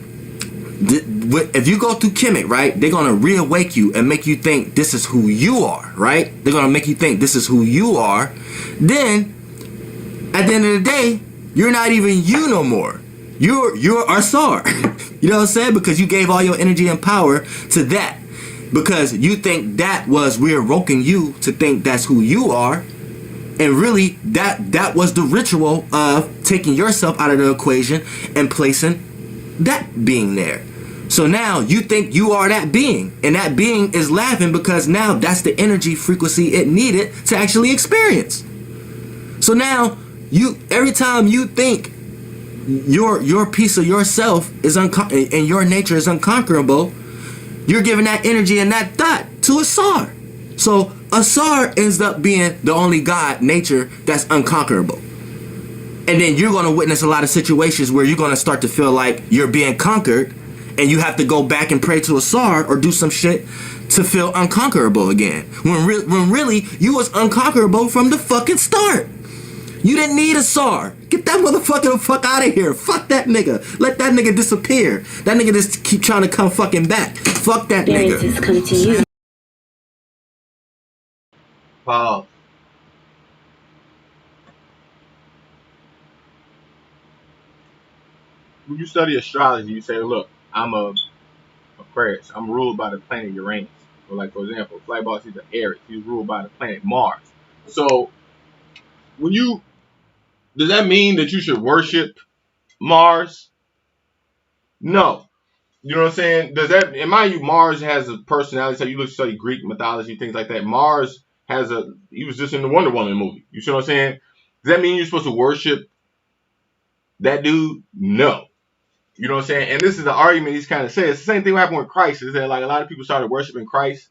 if you go through Kemit, right? They're gonna reawake you and make you think this is who you are, right? They're gonna make you think this is who you are. Then, at the end of the day, you're not even you no more. You're Asar. You know what I'm saying? Because you gave all your energy and power to that. Because you think that was reawoken you to think that's who you are. And really, that was the ritual of taking yourself out of the equation and placing that being there. So now you think you are that being, and that being is laughing because now that's the energy frequency it needed to actually experience. So now every time you think your piece of yourself is and your nature is unconquerable, You're giving that energy and that thought to Asar. So Asar ends up being the only god, nature, that's unconquerable. And then you're going to witness a lot of situations where you're going to start to feel like you're being conquered, and you have to go back and pray to Asar or do some shit to feel unconquerable again. When really, you was unconquerable from the fucking start. You didn't need Asar. Get that motherfucker the fuck out of here. Fuck that nigga. Let that nigga disappear. That nigga just keep trying to come fucking back. Fuck that nigga. Experiences come to you. Pause. When you study astrology, you say, look, I'm a Aquarius. I'm ruled by the planet Uranus. So, like, for example, Flightboss, he's an Aries. He's ruled by the planet Mars. So, does that mean that you should worship Mars? No. You know what I'm saying? And mind you, Mars has a personality. So you look study Greek mythology, things like that. Mars he was just in the Wonder Woman movie. You see what I'm saying? Does that mean you're supposed to worship that dude? No. You know what I'm saying? And this is the argument he's kind of saying. It's the same thing what happened with Christ. Is that like a lot of people started worshiping Christ,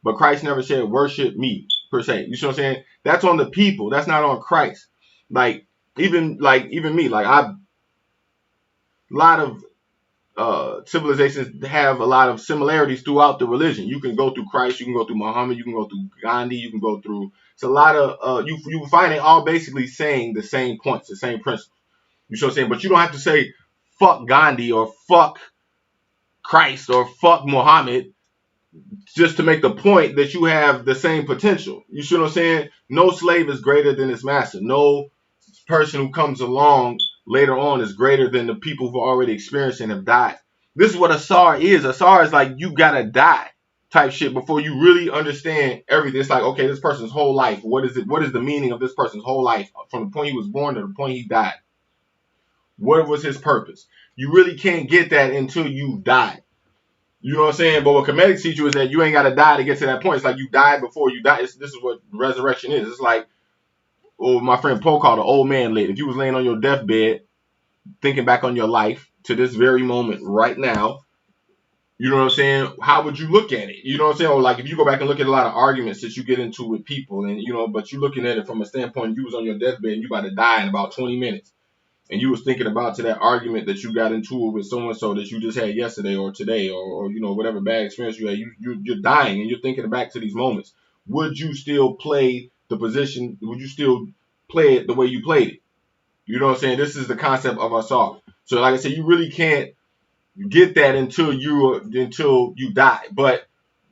but Christ never said worship me per se. You see what I'm saying? That's on the people. That's not on Christ. Even me, like a lot of civilizations have a lot of similarities throughout the religion. You can go through Christ, you can go through Muhammad, you can go through Gandhi, you can go through. It's a lot of you find it all basically saying the same points, the same principles. You see what I'm saying? But you don't have to say fuck Gandhi or fuck Christ or fuck Muhammad just to make the point that you have the same potential. You see what I'm saying? No slave is greater than his master. No person who comes along later on is greater than the people who already experienced and have died. This is what Asar is. Asar is like you gotta die type shit before you really understand everything. It's like, okay, this person's whole life. What is it? What is the meaning of this person's whole life from the point he was born to the point he died? What was his purpose? You really can't get that until you die. You know what I'm saying? But what Kemit teach you is that you ain't gotta die to get to that point. It's like you die before you die. This is what resurrection is. It's like, my friend Poe called an old man lit. If you was laying on your deathbed, thinking back on your life to this very moment right now, you know what I'm saying? How would you look at it? You know what I'm saying? Or like if you go back and look at a lot of arguments that you get into with people, and but you're looking at it from a standpoint, you was on your deathbed and you about to die in about 20 minutes. And you was thinking about to that argument that you got into with so and so that you just had yesterday or today or whatever bad experience you had. You're dying and you're thinking back to these moments. Would you still play the position? Would you still play it the way you played it? You know what I'm saying? This is the concept of Asar. So like I said, you really can't get that until you die. But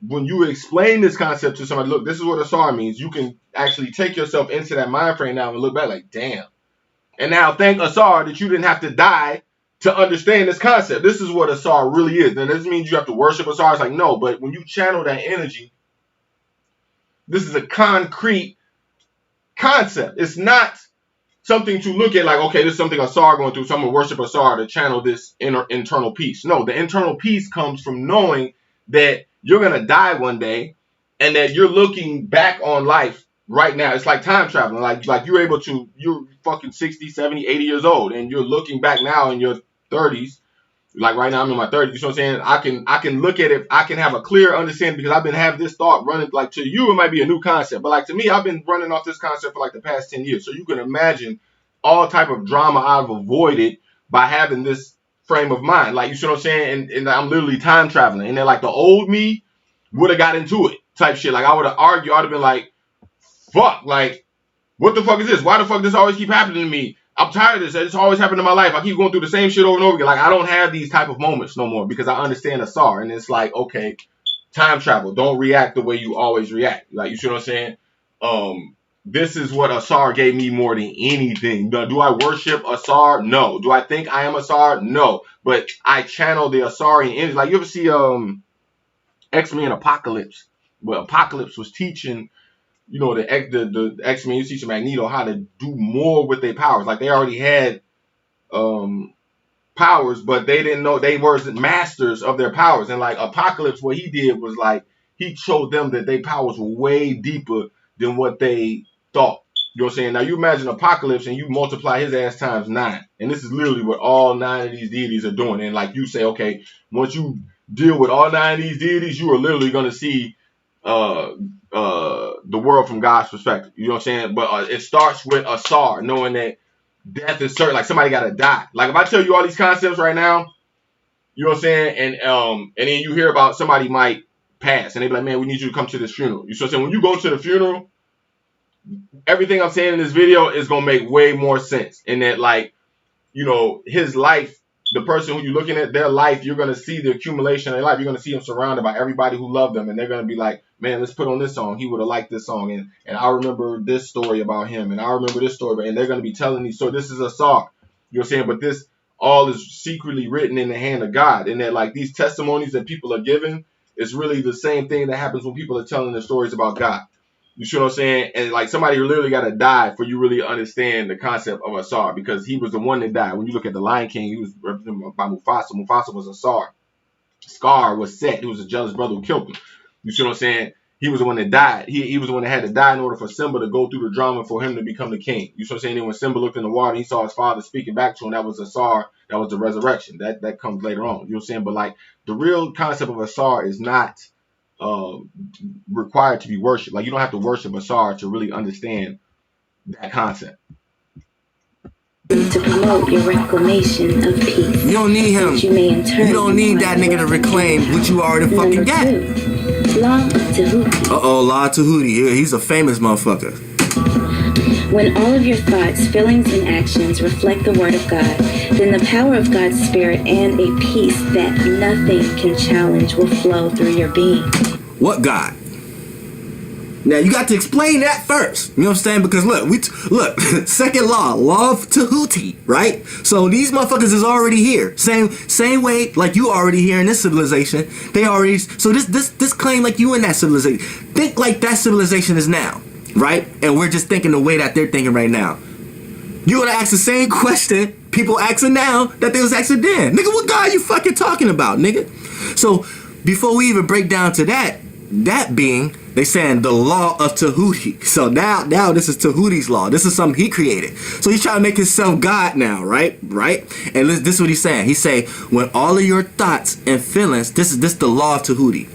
when you explain this concept to somebody, look, this is what Asar means. You can actually take yourself into that mind frame now and look back like, damn. And now thank Asar that you didn't have to die to understand this concept. This is what Asar really is. And this means you have to worship Asar. It's like, no, but when you channel that energy, this is a concrete concept. It's not something to look at like, okay, this is something Asar going through, so I'm going to worship Asar to channel this internal peace. No, the internal peace comes from knowing that you're going to die one day and that you're looking back on life right now. It's like time traveling. Like you're fucking 60, 70, 80 years old and you're looking back now in your 30s. Like right now I'm in my 30s. You know what I'm saying? I can look at it. I can have a clear understanding because I've been having this thought running. Like to you, it might be a new concept. But like to me, I've been running off this concept for like the past 10 years. So you can imagine all type of drama I've avoided by having this frame of mind. Like, you see what I'm saying? And I'm literally time traveling. And then like the old me would have got into it type shit. Like I would have argued. I'd have been like, fuck, like, what the fuck is this? Why the fuck does this always keep happening to me? I'm tired of this. It's always happened in my life. I keep going through the same shit over and over again. Like, I don't have these type of moments no more because I understand Asar. And it's like, okay, time travel. Don't react the way you always react. Like, you see what I'm saying? This is what Asar gave me more than anything. Do I worship Asar? No. Do I think I am Asar? No. But I channel the Asarian energy. Like, you ever see X-Men Apocalypse? Well, Apocalypse was teaching the X-Men, you teach Magneto how to do more with their powers. Like they already had powers, but they didn't know they were masters of their powers. And like Apocalypse, what he did was like he showed them that their powers were way deeper than what they thought. You know what I'm saying? Now you imagine Apocalypse and you multiply his ass times 9. And this is literally what all 9 of these deities are doing. And like you say, okay, once you deal with all 9 of these deities, you are literally going to see the world from God's perspective. You know what I'm saying? But it starts with a SAR, knowing that death is certain. Like somebody got to die. Like if I tell you all these concepts right now, you know what I'm saying? And then you hear about somebody might pass, and they be like, man, we need you to come to this funeral. You know what I'm saying? When you go to the funeral, everything I'm saying in this video is gonna make way more sense. In that, like, you know, his life, the person who you're looking at, their life, you're gonna see the accumulation of their life. You're gonna see them surrounded by everybody who loved them, and they're gonna be like, man, let's put on this song. He would have liked this song, and I remember this story about him, and I remember this story, and they're gonna be telling these. So this is a song, you know what I'm saying? But this all is secretly written in the hand of God, and that like these testimonies that people are giving is really the same thing that happens when people are telling their stories about God. You see what I'm saying? And like somebody literally got to die for you really understand the concept of a Sar, because he was the one that died. When you look at the Lion King, he was represented by Mufasa. Mufasa was a Sar. Scar was Set. He was a jealous brother who killed him. You see what I'm saying? He was the one that died. He was the one that had to die in order for Simba to go through the drama for him to become the king. You see what I'm saying? And when Simba looked in the water, he saw his father speaking back to him. That was a Sar. That was the resurrection. That comes later on. You know what I'm saying? But like the real concept of a Sar is not required to be worshipped. Like you don't have to worship a Sar to really understand that concept. To promote your reclamation of peace. You don't need him. You don't need that nigga to reclaim what you already fucking got. Law Tahuti. Law Tahuti. Yeah, he's a famous motherfucker. When all of your thoughts, feelings, and actions reflect the Word of God, then the power of God's Spirit and a peace that nothing can challenge will flow through your being. What God? Now you got to explain that first. You know what I'm saying? Because look, second law of Tahuti, right? So these motherfuckers is already here. Same way like you already here in this civilization. They already. So this claim like you in that civilization. Think like that civilization is now, right? And we're just thinking the way that they're thinking right now. You wanna ask the same question people asking now that they was asking then. Nigga, what God you fucking talking about, nigga? So before we even break down to that being, they saying the law of Tahuti. So now this is Tahuti's law. This is something he created. So he's trying to make himself God now, right? And this is what he's saying. He say, when all of your thoughts and feelings, this the law of Tahuti.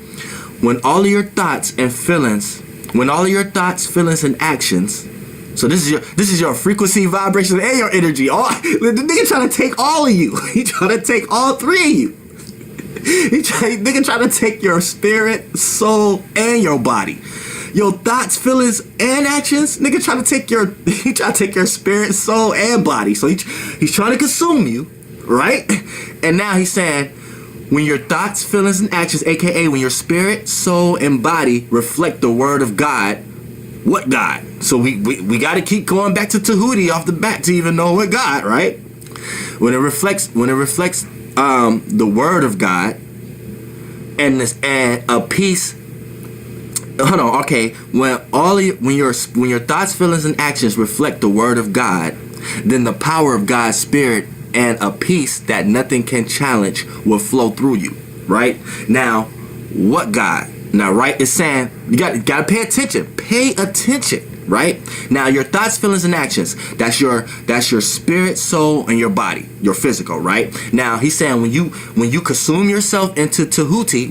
When all of your thoughts and feelings, and actions. So this is your frequency, vibration, and your energy. The nigga trying to take all of you. He trying to take all three of you. Nigga trying to take your spirit, soul, and your body. Your thoughts, feelings, and actions. Nigga trying to take your spirit, soul, and body. So he's trying to consume you, right? And now he's saying, when your thoughts, feelings, and actions, aka when your spirit, soul, and body reflect the Word of God. What God? So we got to keep going back to Tahuti off the bat to even know what God, right? When it reflects the Word of God and a peace. Hold on, okay. When your thoughts, feelings, and actions reflect the Word of God, then the power of God's Spirit and a peace that nothing can challenge will flow through you. Right now, what God? Now, right? It's saying you got to pay attention. Pay attention. Right now, your thoughts, feelings, and actions. That's your spirit, soul, and your body, your physical. Right now, he's saying when you consume yourself into Tahuti,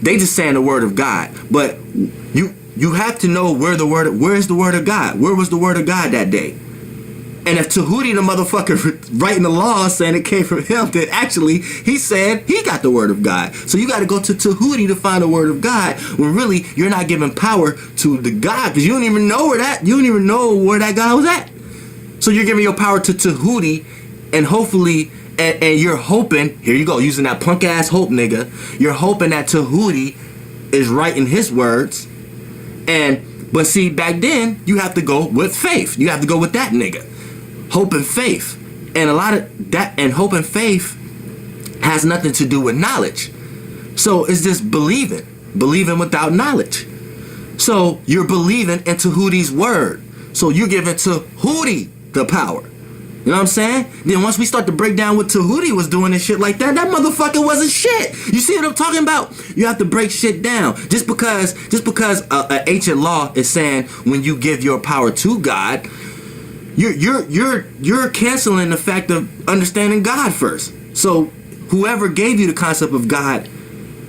they just saying the Word of God, but you have to know where's the Word of God? Where was the Word of God that day? And if Tahuti, the motherfucker writing the law saying it came from him, then actually he's saying he got the Word of God. So you got to go to Tahuti to find the Word of God, when really you're not giving power to the God, because you don't even know where that God was at. So you're giving your power to Tahuti, and hopefully, and you're hoping, here you go, using that punk ass hope, nigga. You're hoping that Tahuti is writing his words, but see, back then you have to go with faith. You have to go with that nigga. Hope and faith, and a lot of that, and hope and faith has nothing to do with knowledge. So it's just believing without knowledge. So you're believing in Tahuti's word. So you're giving Tahuti the power. You know what I'm saying? Then once we start to break down what Tahuti was doing and shit like that motherfucker wasn't shit. You see what I'm talking about? You have to break shit down. Just because an ancient law is saying when you give your power to God, you're canceling the fact of understanding God first. So Whoever gave you the concept of God,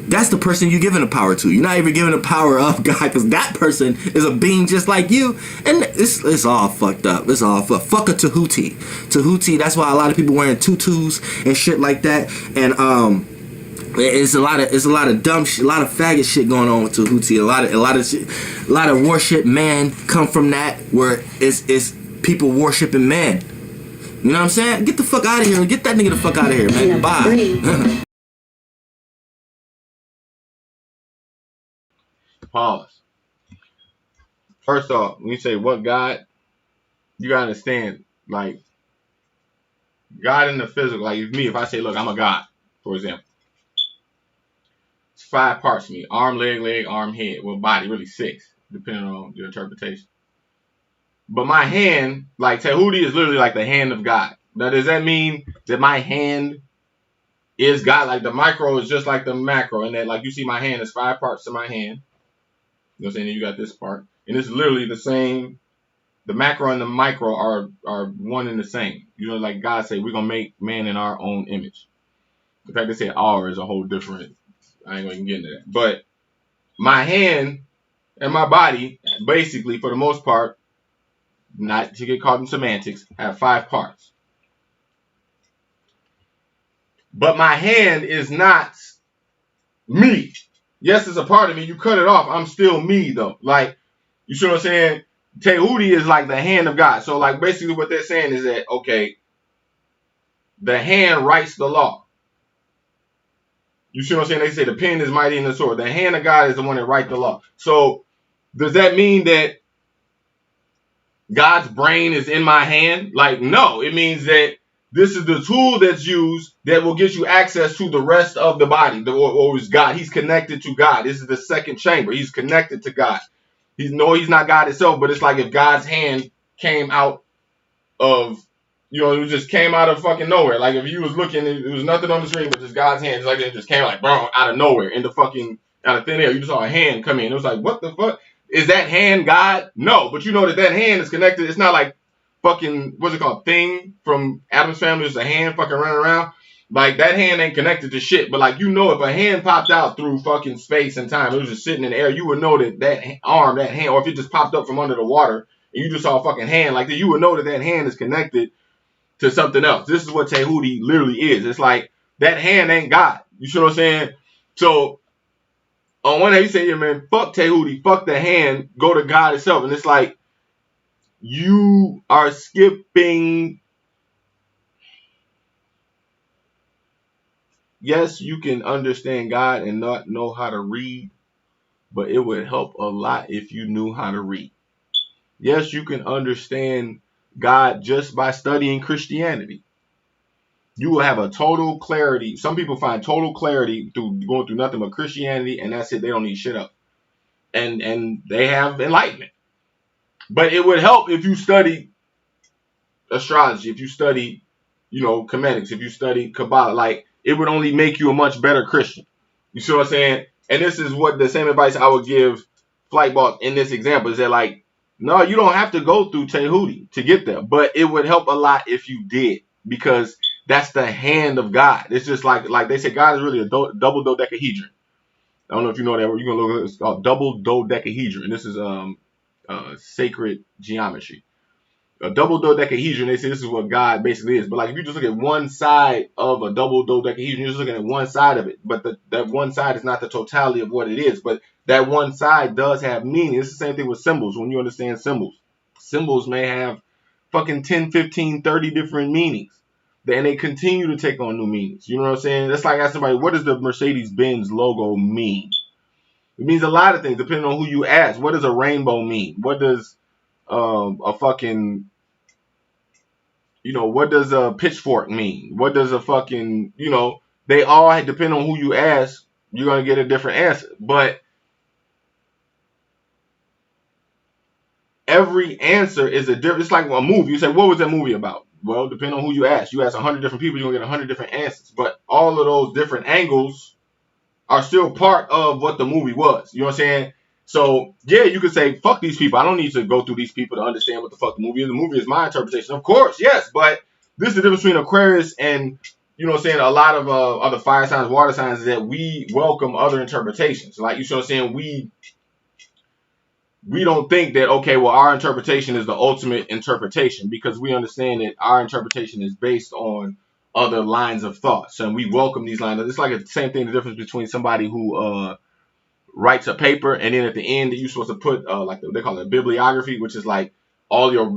that's the person you're giving the power to. You're not even giving the power of God, because that person is a being just like you. And it's all fucked up. It's all fuck a Tahuti. Tahuti, that's why a lot of people wearing tutus and shit like that. And it's a lot of dumb shit, a lot of faggot shit going on with Tahuti. A lot of worship man come from that, where it's people worshiping man. You know what I'm saying? Get the fuck out of here. Get that nigga the fuck out of here, man. Bye. Pause. First off, when you say what God, you gotta understand, like, God in the physical. Like, if I say, look, I'm a God, for example, it's 5 parts to me: arm, leg, arm, head. Well, body, really 6, depending on your interpretation. But my hand, like Tahuti, is literally like the hand of God. Now, does that mean that my hand is God? Like, the micro is just like the macro, and that, like, you see my hand, there's 5 parts to my hand. You know what I'm saying? And you got this part, and it's literally the same. The macro and the micro are one and the same. You know, like God said, we're gonna make man in our own image. The fact they say "our" is a whole different. I ain't gonna get into that. But my hand and my body, basically, for the most part, not to get caught in semantics, have 5 parts. But my hand is not me. Yes, it's a part of me. You cut it off, I'm still me though. Like, you see what I'm saying? Tahuti is like the hand of God. So, like, basically what they're saying is that, okay, the hand writes the law. You see what I'm saying? They say the pen is mighty in the sword. The hand of God is the one that writes the law. So, does that mean that God's brain is in my hand? Like, no. It means that this is the tool that's used that will get you access to the rest of the body. Or is God. He's connected to God. This is the second chamber. He's connected to God. He's not God itself, but it's like if God's hand came out of, it just came out of fucking nowhere. Like, if you was looking, there was nothing on the screen but just God's hand. It's like it just came like, bro, out of nowhere, out of thin air. You just saw a hand come in. It was like, what the fuck? Is that hand God? No, but you know that hand is connected. It's not like fucking, what's it called? Thing from Addams Family. It's a hand fucking running around. Like, that hand ain't connected to shit. But, like, if a hand popped out through fucking space and time, it was just sitting in the air, you would know that arm, that hand, or if it just popped up from under the water and you just saw a fucking hand like that, you would know that hand is connected to something else. This is what Tahuti literally is. It's like, that hand ain't God. You see what I'm saying? So, on one hand, you say, yeah, man, fuck Tahuti, fuck the hand, go to God itself. And it's like, you are skipping. Yes, you can understand God and not know how to read, but it would help a lot if you knew how to read. Yes, you can understand God just by studying Christianity. You will have a total clarity. Some people find total clarity through going through nothing but Christianity, and that's it. They don't need shit up. And they have enlightenment. But it would help if you study astrology, if you study, Kemetics, if you study Kabbalah. Like, it would only make you a much better Christian. You see what I'm saying? And this is what the same advice I would give Flightboss in this example is that, like, no, you don't have to go through Tahuti to get there, but it would help a lot if you did, because that's the hand of God. It's just like they say, God is really a double dodecahedron. I don't know if you know that. You can look at it. It's called double dodecahedron. This is sacred geometry. A double dodecahedron, they say this is what God basically is. But, like, if you just look at one side of a double dodecahedron, you're just looking at one side of it. But that one side is not the totality of what it is. But that one side does have meaning. It's the same thing with symbols. When you understand symbols, symbols may have fucking 10, 15, 30 different meanings. And they continue to take on new meanings. You know what I'm saying? That's like asking somebody, what does the Mercedes-Benz logo mean? It means a lot of things depending on who you ask. What does a rainbow mean? What does a fucking, what does a pitchfork mean? What does a fucking, they all depend on who you ask, you're going to get a different answer. But every answer is a different, it's like a movie. You say, what was that movie about? Well, depending on who you ask. You ask 100 different people, you're going to get 100 different answers. But all of those different angles are still part of what the movie was. You know what I'm saying? So, yeah, you could say, fuck these people. I don't need to go through these people to understand what the fuck the movie is. The movie is my interpretation. Of course, yes, but this is the difference between Aquarius and you know what I'm saying, a lot of other fire signs, water signs, is that we welcome other interpretations. Like, you know what I'm saying, we don't think that, okay, well, our interpretation is the ultimate interpretation, because we understand that our interpretation is based on other lines of thought. So we welcome these lines. It's like the same thing, the difference between somebody who writes a paper, and then at the end you're supposed to put like they call it a bibliography, which is like all your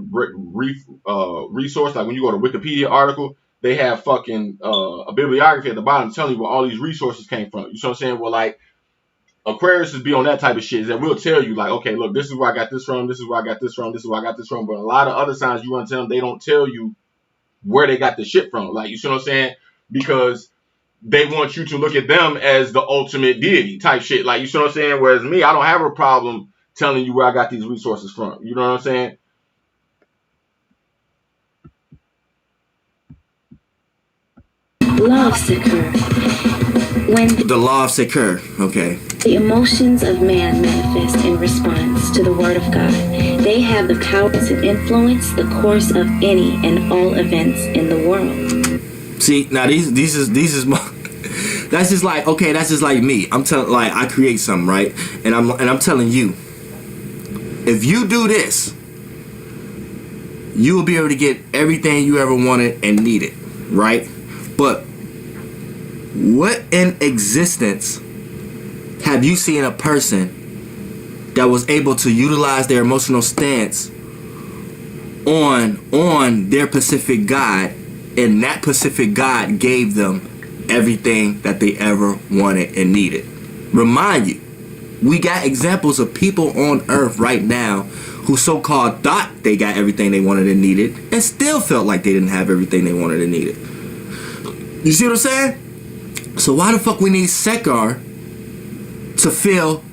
resource. Like when you go to Wikipedia article, they have fucking a bibliography at the bottom telling you where all these resources came from. You know what I'm saying? Well, like Aquarius is be on that type of shit. Is that we'll tell you like, okay, look, this is where I got this from. This is where I got this from. This is where I got this from. But a lot of other signs, you want to tell them, they don't tell you where they got the shit from. Like, you see what I'm saying? Because they want you to look at them as the ultimate deity type shit. Like, you see what I'm saying? Whereas me, I don't have a problem telling you where I got these resources from. You know what I'm saying? Love occur when The laws occur. Okay. the emotions of man manifest in response to the word of God. They have the power to influence the course of any and all events in the world. See, now these is my, that's just like, okay, that's just like me. I'm telling, like, I create something, right? And I'm telling you, if you do this, you will be able to get everything you ever wanted and needed, right? But what in existence have you seen a person that was able to utilize their emotional stance on their Pacific God, and that Pacific God gave them everything that they ever wanted and needed? Remind you, we got examples of people on earth right now who so-called thought they got everything they wanted and needed and still felt like they didn't have everything they wanted and needed. You see what I'm saying? So why the fuck we need Sekar to feel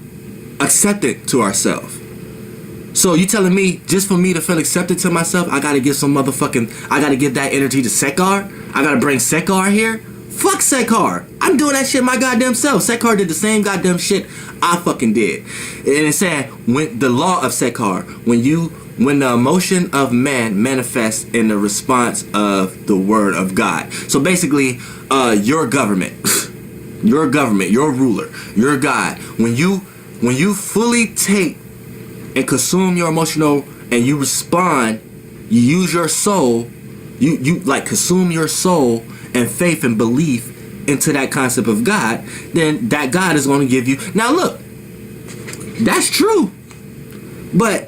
accepted to ourselves? So you telling me just for me to feel accepted to myself, I gotta give I gotta give that energy to Sekar? I gotta bring Sekar here? Fuck Sekar. I'm doing that shit my goddamn self. Sekar did the same goddamn shit I fucking did. And it's saying, when the law of Sekar, when the emotion of man manifests in the response of the word of God. So basically, your government, your ruler, your God, when you fully take and consume your emotional and you respond, you use your soul, you like consume your soul and faith and belief into that concept of God, then that God is going to give you. Now look, that's true, but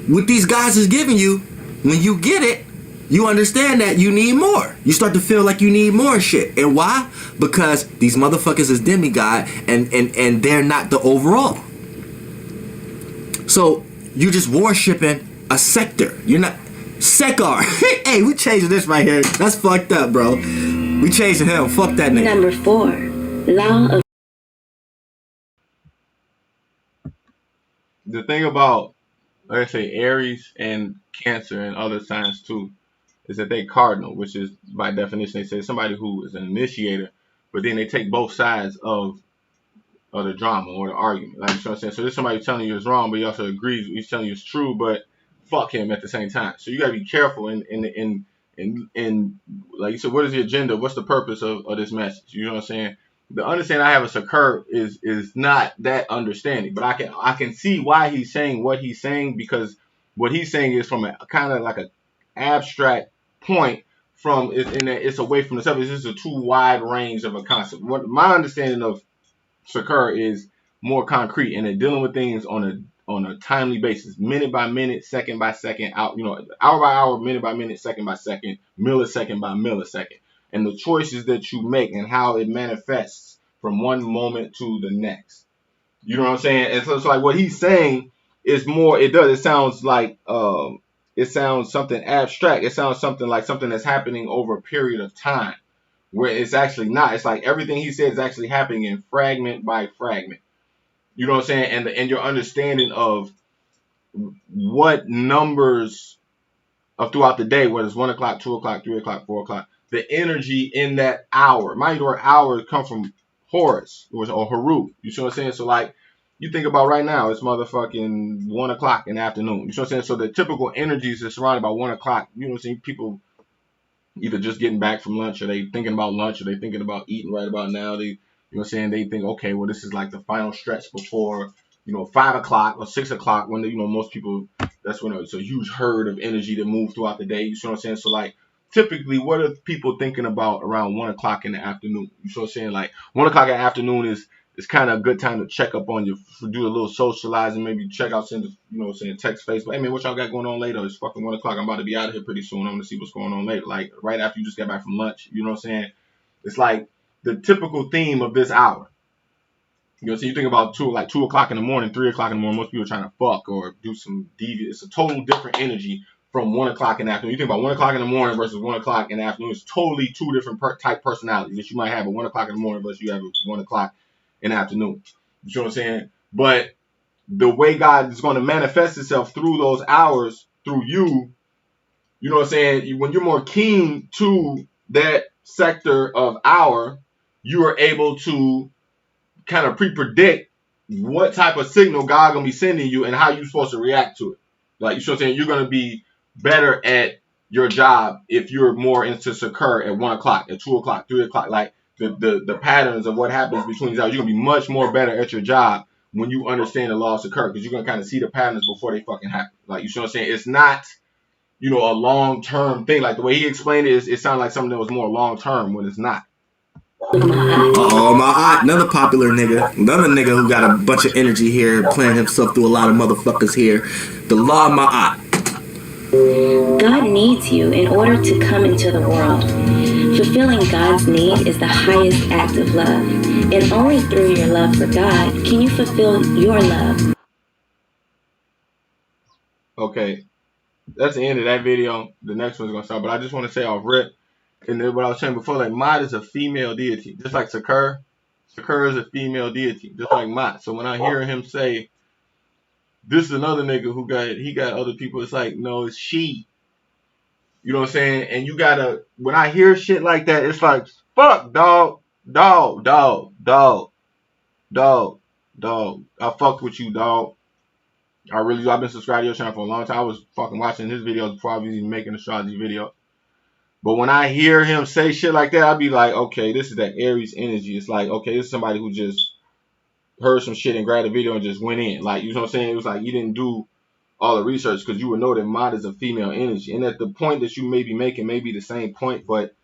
what these guys is giving you, when you get it, you understand that you need more. You start to feel like you need more shit. And why? Because these motherfuckers is demigod and they're not the overall. So you just worshiping a sector. You're not Sekar. Hey, we changing this right here. That's fucked up, bro. We changing him. Fuck that nigga. Number 4, law of The thing about, like I say, Aries and Cancer and other signs too, is that they cardinal, which is by definition, they say somebody who is an initiator, but then they take both sides of the drama or the argument. Like, you know what I'm saying? So there's somebody telling you it's wrong, but he also agrees. He's telling you it's true, but fuck him at the same time. So you gotta be careful in like you said, what is the agenda? What's the purpose of this message? You know what I'm saying? The understanding I have of Sakurt is not that understanding, but I can see why he's saying what he's saying, because what he's saying is from a kind of like a abstract point, from it's away from the subject. It's just a too wide range of a concept. What my understanding of Sakura is more concrete, and they're dealing with things on a timely basis, minute by minute, second by second, hour by hour, minute by minute, second by second, millisecond by millisecond, and the choices that you make and how it manifests from one moment to the next. You know what I'm saying? And so it's like what he's saying is more. It sounds like it sounds something abstract. It sounds something like something that's happening over a period of time, where it's actually not. It's like everything he said is actually happening in fragment by fragment. You know what I'm saying? And your understanding of what numbers of throughout the day, whether it's 1 o'clock, 2 o'clock, 3 o'clock, 4 o'clock, the energy in that hour. Mind you, our hours come from Horus or Haru. You see what I'm saying? So like, you think about right now, it's motherfucking 1 o'clock in the afternoon. You see what I'm saying? So the typical energies are surrounded by 1 o'clock. You know what I'm saying? People either just getting back from lunch, or they thinking about lunch, or they thinking about eating right about now. They, you know what I'm saying, they think, okay, well, this is like the final stretch before, 5 o'clock or 6 o'clock, when most people, that's when it's a huge herd of energy that move throughout the day. You see what I'm saying? So like, typically, what are people thinking about around 1 o'clock in the afternoon? You see what I'm saying? Like 1 o'clock in the afternoon is kind of a good time to check up on you, do a little socializing, maybe check out, send, text, Facebook. Hey man, what y'all got going on later? It's fucking 1 o'clock. I'm about to be out of here pretty soon. I'm gonna see what's going on later. Like right after you just got back from lunch. You know what I'm saying? It's like the typical theme of this hour. So you think about 2 o'clock in the morning, 3 o'clock in the morning, most people are trying to fuck or do some devious. It's a total different energy from 1 o'clock in the afternoon. You think about 1 o'clock in the morning versus 1 o'clock in the afternoon. It's totally two different type personalities that you might have at 1 o'clock in the morning versus you have at 1 o'clock in the afternoon. You know what I'm saying? But the way God is going to manifest itself through those hours, through you, you know what I'm saying? When you're more keen to that sector of hour, you are able to kind of pre-predict what type of signal God going to be sending you and how you're supposed to react to it. Like, you know what I'm saying? You're going to be better at your job if you're more into Secure at 1 o'clock, at 2 o'clock, 3 o'clock. Like, the patterns of what happens between these hours, you're going to be much more better at your job when you understand the laws of Secure, because you're going to kind of see the patterns before they fucking happen. Like, you know what I'm saying? It's not, a long-term thing. Like, the way he explained it, it sounded like something that was more long-term when it's not. Oh, my another popular nigga. Another nigga who got a bunch of energy here, playing himself through a lot of motherfuckers here. The law of Maat. God needs you in order to come into the world. Fulfilling God's need is the highest act of love. And only through your love for God can you fulfill your love. Okay. That's the end of that video. The next one's going to start. But I just want to say off rip, and then what I was saying before, like, Maat is a female deity. Just like Secure. Secure is a female deity. Just like Maat. So when I hear him say, this is another nigga who got other people, it's like, no, it's she. You know what I'm saying? And you gotta, when I hear shit like that, it's like, fuck, dog. I fucked with you, dog. I've been subscribed to your channel for a long time. I was fucking watching his videos before I was even making astrology video. But when I hear him say shit like that, I'll be like, okay, this is that Aries energy. It's like, okay, this is somebody who just heard some shit and grabbed a video and just went in. Like, you know what I'm saying? It was like you didn't do all the research, because you would know that Maat is a female energy. And at the point that you may be making may be the same point, but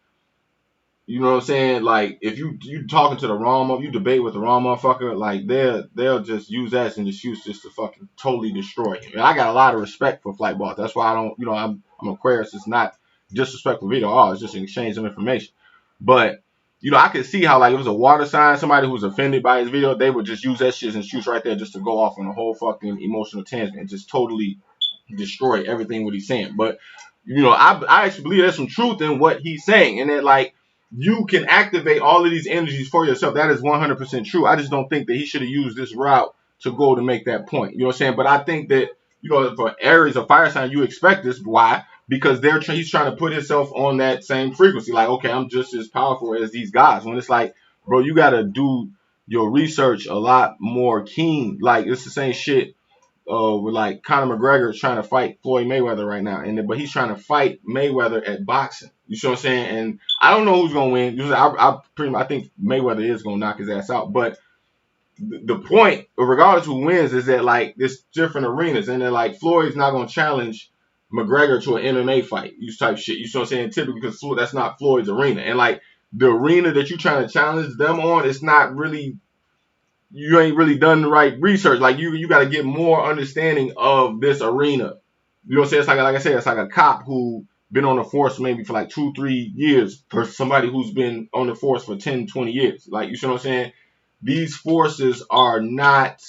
you know what I'm saying? Like, if you talking to the wrong motherfucker, you debate with the wrong motherfucker, like they'll just use that as an excuse just to fucking totally destroy him. And I got a lot of respect for Flight Boss. That's why I don't, I'm Aquarius. It's not disrespectful video at all. It's just an exchange of information. But I could see how, like, it was a water sign, somebody who was offended by his video, they would just use that shit as an excuse right there just to go off on a whole fucking emotional tangent and just totally destroy everything what he's saying. But I actually believe there's some truth in what he's saying, and that, like, you can activate all of these energies for yourself. That is 100% true. I just don't think that he should have used this route to go to make that point. You know what I'm saying? But I think that, for Aries, a fire sign, you expect this. Why? Because he's trying to put himself on that same frequency. Like, okay, I'm just as powerful as these guys. When it's like, bro, you got to do your research a lot more keen. Like, it's the same shit with, like, Conor McGregor is trying to fight Floyd Mayweather right now, but he's trying to fight Mayweather at boxing. You see what I'm saying? And I don't know who's gonna win. I think Mayweather is gonna knock his ass out. But the point, regardless who wins, is that, like, there's different arenas, and then, like, Floyd's not gonna challenge McGregor to an MMA fight. You type shit. You see what I'm saying? Typically, because that's not Floyd's arena, and, like, the arena that you're trying to challenge them on, it's not really. You ain't really done the right research. Like, you got to get more understanding of this arena. You know what I'm saying? It's like I said, it's like a cop who been on the force maybe for like 2-3 years for somebody who's been on the force for 10-20 years. Like, you see what I'm saying? These forces are not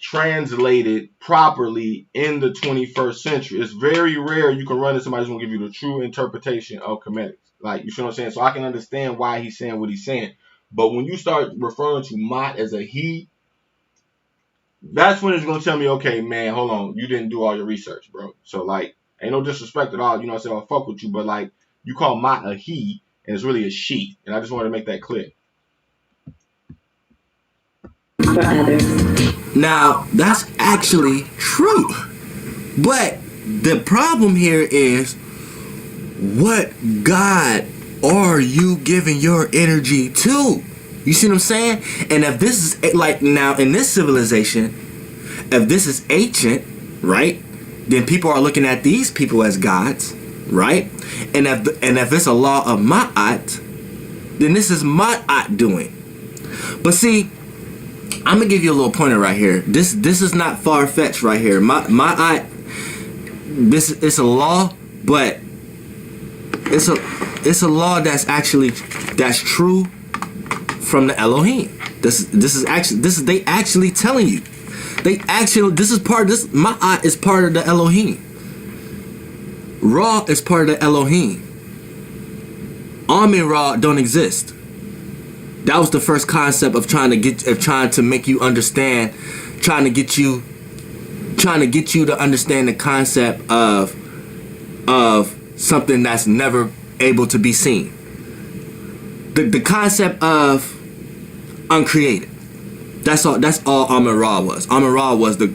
translated properly in the 21st century. It's very rare you can run into somebody who's going to give you the true interpretation of Kemit. Like, you see what I'm saying? So I can understand why he's saying what he's saying. But when you start referring to Maat as a he, that's when it's going to tell me, okay, man, hold on. You didn't do all your research, bro. So, like, ain't no disrespect at all. You know what I'm saying? I'll fuck with you. But, like, you call Maat a he, and it's really a she. And I just wanted to make that clear. For others. Now, that's actually true. But the problem here is, what God are you giving your energy to? You see what I'm saying? And if this is like now in this civilization, if this is ancient, right? Then people are looking at these people as gods, right? And if it's a law of Maat, then this is Maat doing. But see, I'm gonna give you a little pointer right here. This is not far fetched right here. Maat, this is a law, but it's a law that's true from the Elohim. This is they actually telling you. Ma'at is part of the Elohim. Ra is part of the Elohim. Amin Ra don't exist. That was the first concept of trying to make you understand, trying to get you to understand the concept of something that's never able to be seen. The concept of uncreated. That's all Amin Ra was. Amin Ra was it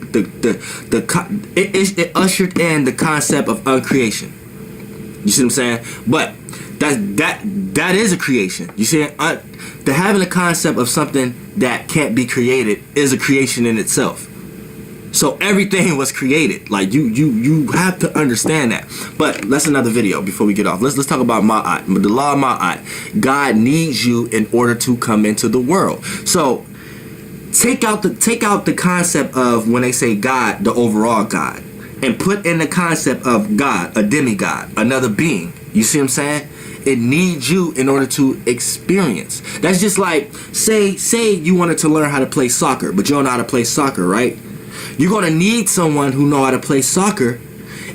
ushered in the concept of uncreation. You see what I'm saying? But that is a creation. You see, having a concept of something that can't be created is a creation in itself. So everything was created. Like you have to understand that. But that's another video before we get off. Let's talk about Ma'at. The law of Ma'at. God needs you in order to come into the world. So take out the concept of when they say God, the overall God, and put in the concept of God, a demigod, another being. You see what I'm saying? It needs you in order to experience. That's just like say you wanted to learn how to play soccer, but you don't know how to play soccer, right? You're gonna need someone who know how to play soccer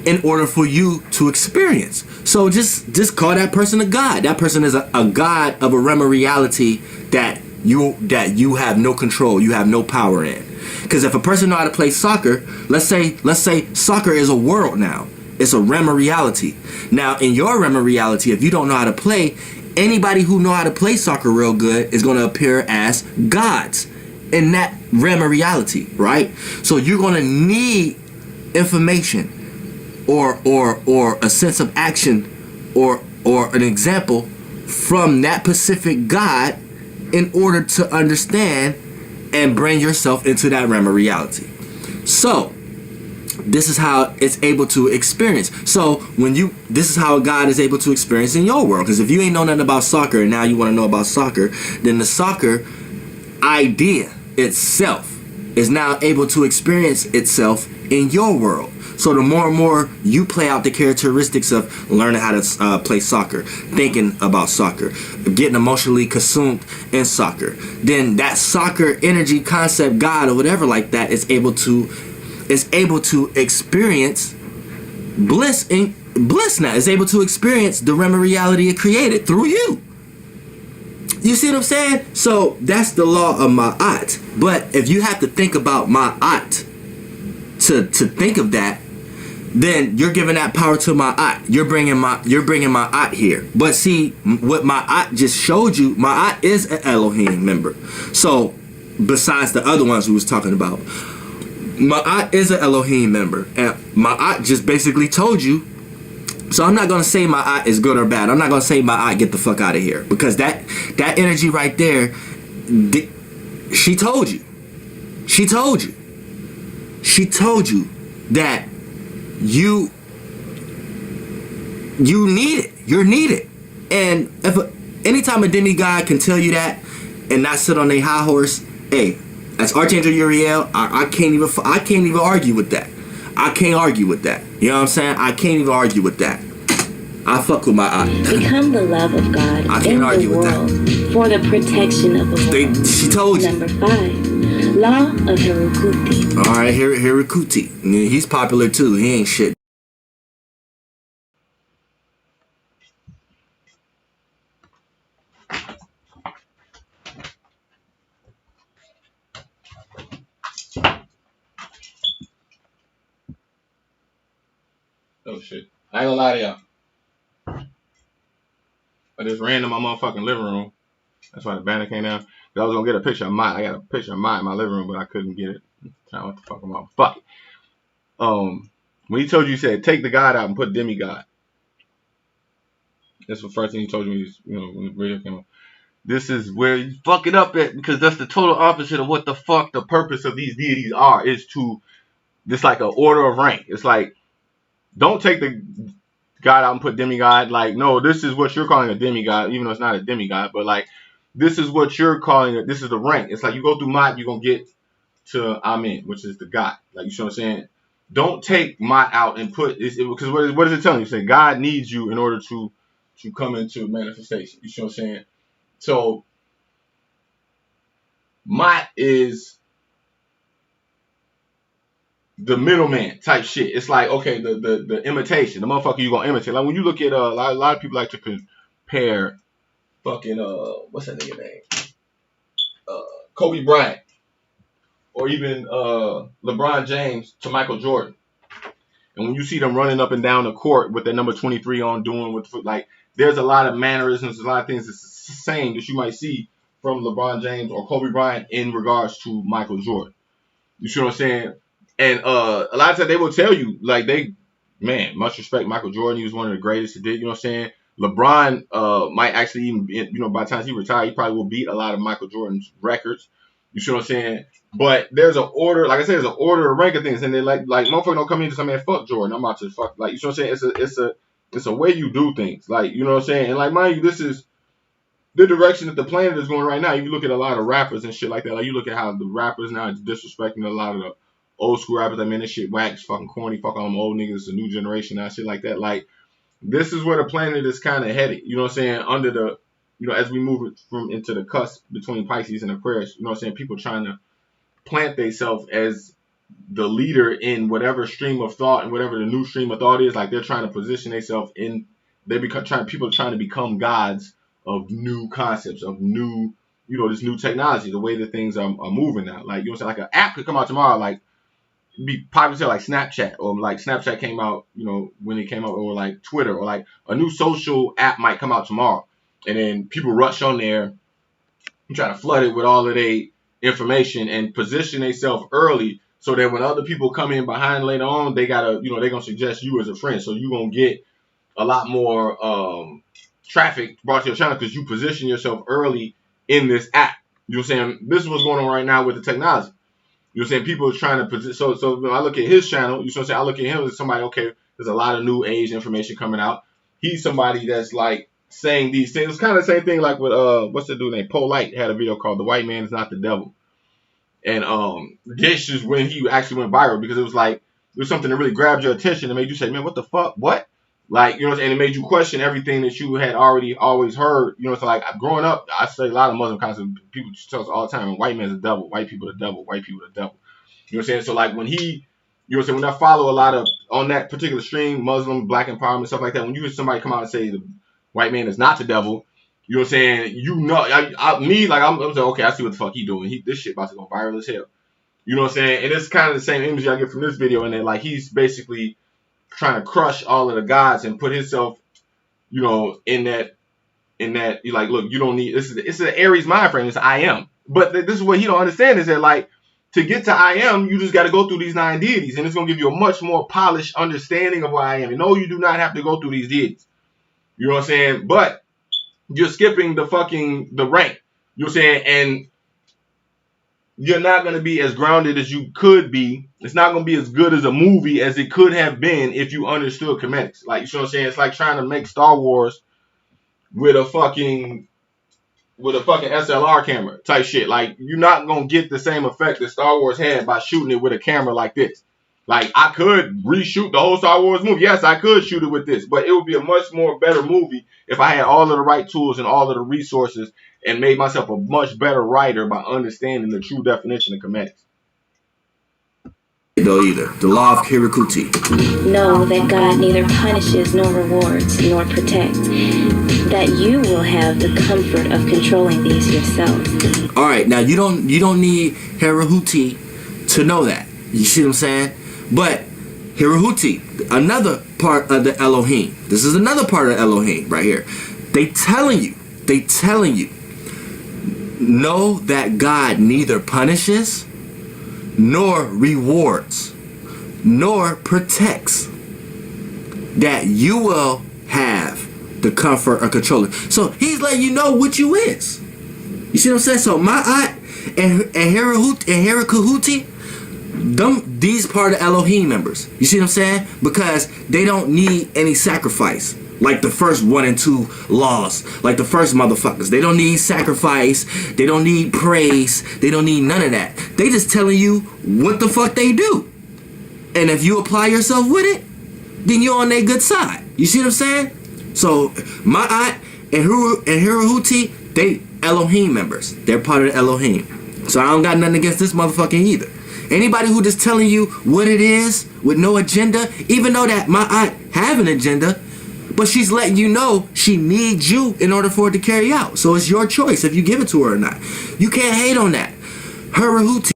in order for you to experience. So just call that person a god. That person is a god of a realm of reality that you have no control, you have no power in. Because if a person know how to play soccer, let's say soccer is a world now. It's a realm of reality. Now in your realm of reality, if you don't know how to play, anybody who know how to play soccer real good is gonna appear as gods in that realm of reality, right? So you're gonna need information or a sense of action or an example from that specific God in order to understand and bring yourself into that realm of reality. So this is how it's able to experience. So this is how God is able to experience in your world. Because if you ain't know nothing about soccer and now you want to know about soccer, then the soccer idea itself is now able to experience itself in your world. So the more and more you play out the characteristics of learning how to play soccer, thinking about soccer, getting emotionally consumed in soccer, then that soccer energy concept, God or whatever like that, is able to experience bliss now. Is able to experience the realm of reality it created through you. You see what I'm saying? So that's the law of Ma'at. But if you have to think about Ma'at to think of that, then you're giving that power to Ma'at. You're bringing Ma'at here. But see, what Ma'at just showed you, Ma'at is an Elohim member. So besides the other ones we was talking about, Ma'at is an Elohim member. And Ma'at just basically told you. So I'm not going to say Ma'at is good or bad. I'm not going to say Ma'at get the fuck out of here. Because that energy right there, she told you. She told you. She told you that you need it. You're needed. And anytime a demigod can tell you that and not sit on their high horse, hey, as Archangel Uriel, I can't even argue with that. I can't argue with that. You know what I'm saying? I can't even argue with that. I fuck with my eye. Become the love of God in the world for the protection of the world. She told you. Number 5, Law of Hirukuti. All right, Hirukuti. He's popular too. He ain't shit. Oh shit. I ain't gonna lie to y'all. I just ran to my motherfucking living room. That's why the banner came down. I was gonna get a picture of Maat. I got a picture of Maat in my living room, but I couldn't get it. What the fuck am I? Fuck. When he told you, he said, take the God out and put demigod. That's the first thing he told me. When the radio came up. This is where you fuck it up at, because that's the total opposite of what the fuck the purpose of these deities are. Is to this like an order of rank. It's like, don't take the God out and put demigod. Like, no, this is what you're calling a demigod, even though it's not a demigod. But like, this is what you're calling it. This is the rank. It's like you go through Maat, you're gonna get to Amen, which is the God. Like, you know what I'm saying? Don't take Maat out and put it, because what is it telling you? Say God needs you in order to come into manifestation. You know what I'm saying? So Maat is the middleman type shit. It's like, okay, the imitation, the motherfucker you gonna imitate. Like when you look at a lot of people like to compare fucking what's that nigga name? Kobe Bryant, or even LeBron James to Michael Jordan. And when you see them running up and down the court with their number 23 on, doing with like, there's a lot of mannerisms, a lot of things that's the same that you might see from LeBron James or Kobe Bryant in regards to Michael Jordan. You see what I'm saying? And a lot of times they will tell you, like, much respect Michael Jordan. He was one of the greatest that did, you know what I'm saying? LeBron might actually even, by the time he retire, he probably will beat a lot of Michael Jordan's records. You see what I'm saying? But there's an order, like I said, there's an order of rank of things. And then like motherfucker don't come in and say, man, fuck Jordan. I'm about to fuck, like, you know what I'm saying? It's a way you do things. Like, you know what I'm saying? And like, mind you, this is the direction that the planet is going right now. You look at a lot of rappers and shit like that. Like, you look at how the rappers now is disrespecting a lot of the old school rappers. I mean, this shit wax, fucking corny, fuck all them old niggas. It's a new generation now, shit like that. Like, this is where the planet is kind of headed. You know what I'm saying? Under the, as we move from into the cusp between Pisces and Aquarius, you know what I'm saying? People trying to plant themselves as the leader in whatever stream of thought, and whatever the new stream of thought is. Like, they're trying to position themselves in, people are trying to become gods of new concepts, of new, this new technology, the way that things are moving now. Like, you know what I'm saying? Like, an app could come out tomorrow, like, be popular, like Snapchat, or like Snapchat came out, when it came out, or like Twitter, or like a new social app might come out tomorrow, and then people rush on there and try to flood it with all of their information and position themselves early, so that when other people come in behind later on, they gotta, they're gonna suggest you as a friend, so you're gonna get a lot more traffic brought to your channel because you position yourself early in this app. You know what I'm saying? This is what's going on right now with the technology. You know what I'm saying? People are trying to position. So when I look at his channel, you know what I'm saying? I look at him as somebody, okay, there's a lot of new age information coming out. He's somebody that's like saying these things. It's kind of the same thing like with what's the dude named Polite had a video called "The White Man Is Not the Devil," and this is when he actually went viral, because it was like, it was something that really grabbed your attention and made you say, man, what the fuck, what? Like, and it made you question everything that you had already always heard. So like, growing up, I say a lot of Muslim concepts, people tell us all the time, white man's the devil, white people the devil, white people the devil. You know what I'm saying? So like, when he, when I follow a lot of, on that particular stream, Muslim, black empowerment, stuff like that, when you hear somebody come out and say the white man is not the devil, you know what I'm saying? I'm saying, okay, I see what the fuck he doing. This shit about to go viral as hell. You know what I'm saying? And it's kind of the same image I get from this video, and then like, he's basically trying to crush all of the gods and put himself, in that, you're like, look, you don't need, it's an Aries mind frame, it's I am. But this is what he don't understand, is that like, to get to I am, you just got to go through these 9 deities, and it's going to give you a much more polished understanding of what I am. And no, you do not have to go through these deities. You know what I'm saying? But you're skipping the rank. You know what I'm saying? And you're not going to be as grounded as you could be. It's not going to be as good as a movie as it could have been if you understood Kemetics. Like, you know what I'm saying? It's like trying to make Star Wars with a fucking SLR camera type shit. Like, you're not going to get the same effect that Star Wars had by shooting it with a camera like this. Like, I could reshoot the whole Star Wars movie. Yes, I could shoot it with this, but it would be a much more better movie if I had all of the right tools and all of the resources and made myself a much better writer by understanding the true definition of Kemetics. Though either. The law of Kirakuti. Know that God neither punishes nor rewards nor protects. That you will have the comfort of controlling these yourself. All right, now you don't need Hirahuti to know that. You see what I'm saying? But Hirahuti, another part of the Elohim. This is another part of Elohim right here. They telling you, know that God neither punishes nor rewards nor protects. That you will have the comfort or controller. So he's letting you know what you is. You see what I'm saying? So Maat and Herakahuti, these part of Elohim members. You see what I'm saying? Because they don't need any sacrifice. Like the first 1 and 2 laws. Like the first motherfuckers. They don't need sacrifice. They don't need praise. They don't need none of that. They just telling you what the fuck they do. And if you apply yourself with it, then you're on their good side. You see what I'm saying? So Maat and Hirahuti, they Elohim members. They're part of the Elohim. So I don't got nothing against this motherfucker either. Anybody who just telling you what it is with no agenda, even though that Maat have an agenda, but she's letting you know she needs you in order for it to carry out. So it's your choice if you give it to her or not. You can't hate on that. Hirahuti.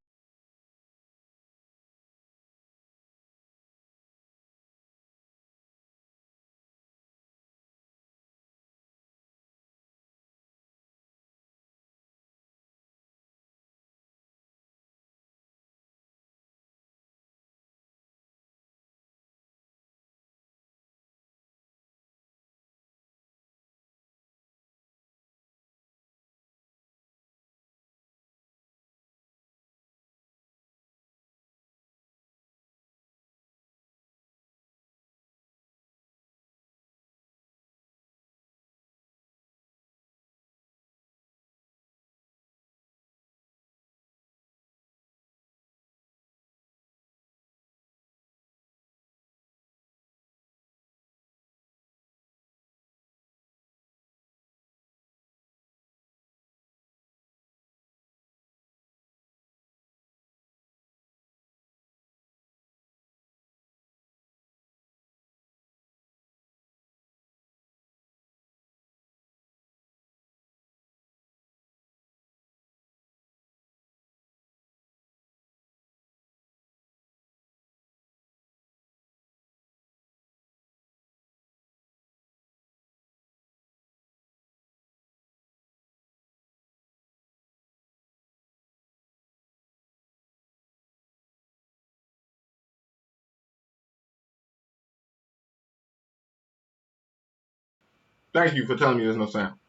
Thank you for telling me there's no sound.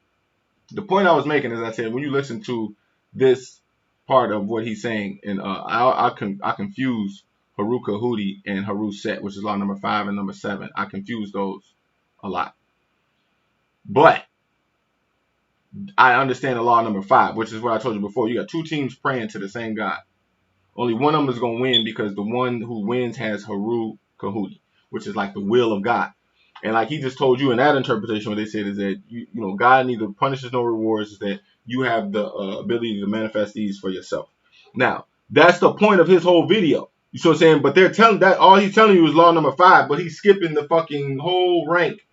The point I was making is I said when you listen to this part of what he's saying, and I confuse Haruka Hudi and Haru Set, which is law number 5 and number 7. I confuse those a lot. But I understand the law number 5, which is what I told you before. You got two teams praying to the same God. Only one of them is going to win because the one who wins has Haru Kahudi, which is like the will of God. And like he just told you in that interpretation, what they said is that you know God neither punishes nor rewards, is that you have the ability to manifest these for yourself. Now that's the point of his whole video. You see what I'm saying? But they're telling that all he's telling you is law number 5, but he's skipping the fucking whole rank,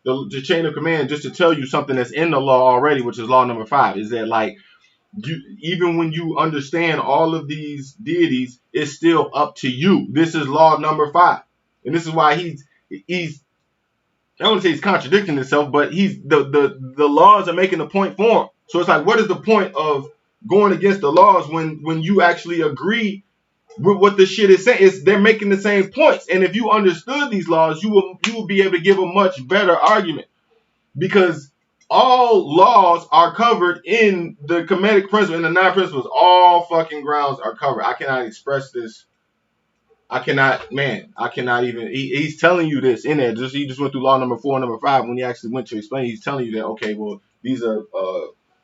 the chain of command, just to tell you something that's in the law already, which is law number 5. Is that like even when you understand all of these deities, it's still up to you. This is law number 5, and this is why he's I don't want to say he's contradicting himself, but he's the laws are making the point for him. So it's like, what is the point of going against the laws when you actually agree with what the shit is saying? It's they're making the same points, and if you understood these laws, you will be able to give a much better argument, because all laws are covered in the Kemetic principle, in the 9 principles. All fucking grounds are covered. I cannot express this. I cannot even. He's telling you this in there. He just went through law number 4 and number 5 when he actually went to explain. He's telling you that, okay, well, these are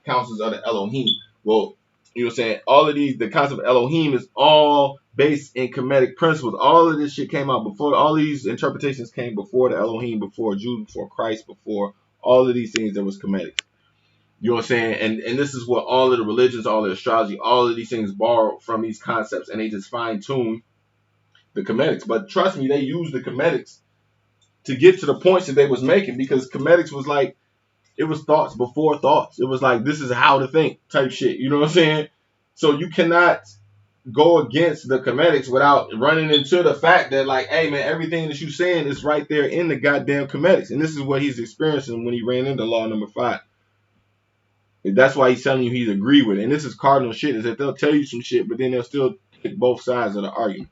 councils of the Elohim. Well, you know what I'm saying? All of these, the concept of Elohim is all based in Kemetic principles. All of this shit came out before. All these interpretations came before the Elohim, before Jude, before Christ, before all of these things that was Kemetic. You know what I'm saying? And this is what all of the religions, all the astrology, all of these things borrow from these concepts, and they just fine tune the Kemetics. But trust me, they used the Kemetics to get to the points that they was making, because Kemetics was like, it was thoughts before thoughts. It was like, this is how to think type shit. You know what I'm saying? So you cannot go against the Kemetics without running into the fact that, like, hey man, everything that you saying is right there in the goddamn Kemetics. And this is what he's experiencing when he ran into law number 5. And that's why he's telling you he's agreed with it. And this is cardinal shit, is that they'll tell you some shit, but then they'll still take both sides of the argument.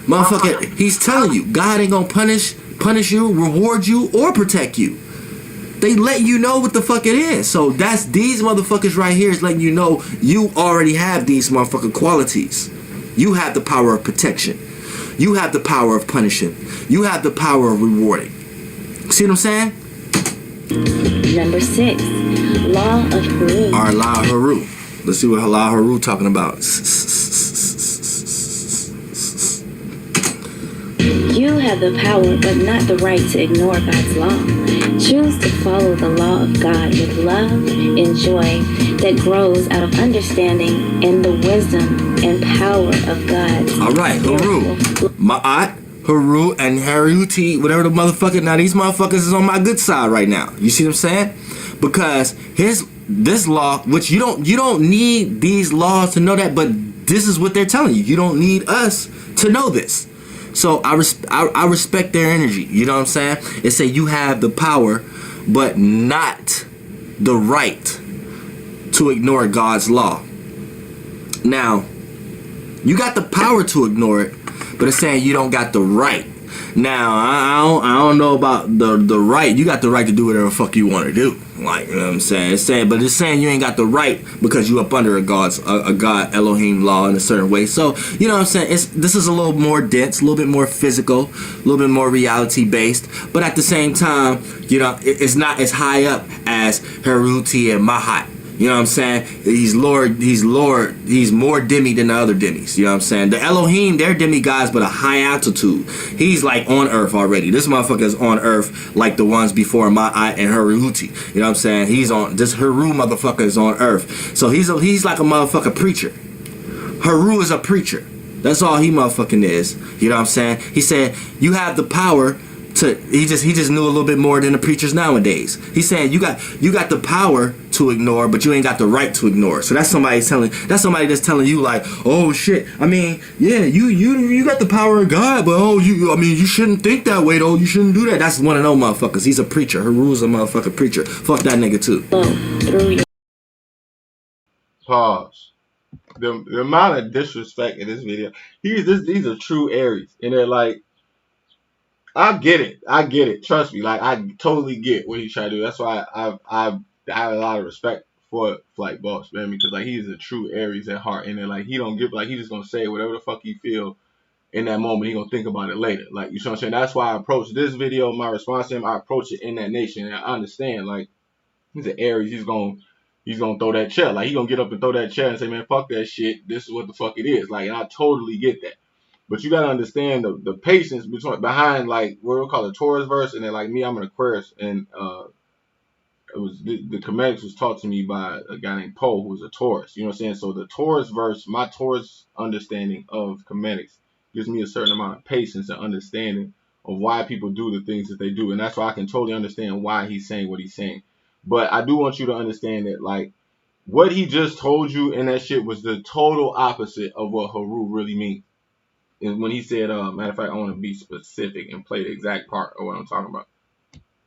Motherfucker, he's telling you God ain't gonna punish punish you, reward you, or protect you. They let you know what the fuck it is. So that's these motherfuckers right here is letting you know you already have these motherfucking qualities. You have the power of protection. You have the power of punishing. You have the power of rewarding. See what I'm saying? Number 6, Law of Haru. Our Law of Haru. Let's see what Law of Haru talking about. You have the power but not the right to ignore God's law. Choose to follow the law of God with love and joy that grows out of understanding and the wisdom and power of God. All right, Haru. Maat, Haru, and Haruti, whatever the motherfucker. Now these motherfuckers is on my good side right now. You see what I'm saying? Because this law, which you don't need these laws to know that, but this is what they're telling you. You don't need us to know this. So I respect their energy. You know what I'm saying? It say you have the power, but not the right to ignore God's law. Now, you got the power to ignore it, but it's saying you don't got the right. Now, I don't know about the right. You got the right to do whatever the fuck you want to do. Like, you know what I'm saying? But it's saying you ain't got the right because you up under a God Elohim law in a certain way. So, you know what I'm saying? This is a little more dense, a little bit more physical, a little bit more reality based. But at the same time, you know, it's not as high up as Haruti and Mahat. You know what I'm saying? He's Lord, he's more demi than the other demis. You know what I'm saying? The Elohim, they're demigods, but a high altitude. He's like on earth already. This motherfucker is on earth like the ones before Ma'at and Haruti. You know what I'm saying? This Haru motherfucker is on earth. So he's like a motherfucker preacher. Haru is a preacher. That's all he motherfucking is. You know what I'm saying? He said, you have the power to, he just knew a little bit more than the preachers nowadays. He's saying you got the power to ignore, but you ain't got the right to ignore. So that's somebody that's telling you like, oh shit, I mean, yeah, you got the power of God, but you shouldn't think that way though. You shouldn't do that. That's one of those motherfuckers. He's a preacher. Haru's a motherfucking preacher. Fuck that nigga too. Pause. The amount of disrespect in this video. These are true Aries, and they're like, I get it. Trust me, like I totally get what he's trying to do. That's why I have a lot of respect for Flight Boss, man, because like he's a true Aries at heart, and then like he don't give, like he just gonna say whatever the fuck he feel in that moment. He gonna think about it later, like, you know what I'm saying. That's why I approach this video, my response to him, I approach it in that nation, and I understand like he's an Aries. He's gonna throw that chair, like he gonna get up and throw that chair and say, man, fuck that shit. This is what the fuck it is, like, and I totally get that. But you gotta understand the patience behind like what we call a Taurus verse, and then like me, I'm an Aquarius, and it was the Kemit was taught to me by a guy named Poe, who was a Taurus. You know what I'm saying? So the Taurus verse, my Taurus understanding of Kemetics gives me a certain amount of patience and understanding of why people do the things that they do, and that's why I can totally understand why he's saying what he's saying. But I do want you to understand that like what he just told you in that shit was the total opposite of what Haru really means. And when he said, matter of fact, I want to be specific and play the exact part of what I'm talking about.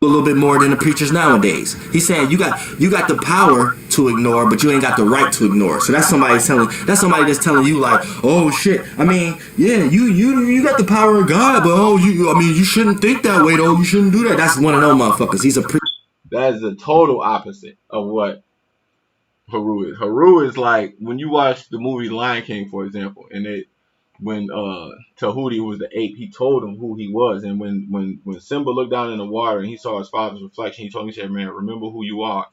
A little bit more than the preachers nowadays. He's saying you got the power to ignore, but you ain't got the right to ignore. So that's somebody that's telling you like, oh shit, I mean, yeah, you got the power of God, but you shouldn't think that way though. You shouldn't do that. That's one of those motherfuckers. He's a preacher. That is the total opposite of what Haru is. Haru is like when you watch the movie Lion King, for example, and when Tahuti, who was the ape, he told him who he was, and when Simba looked down in the water and he saw his father's reflection, he told him, he said, man, remember who you are.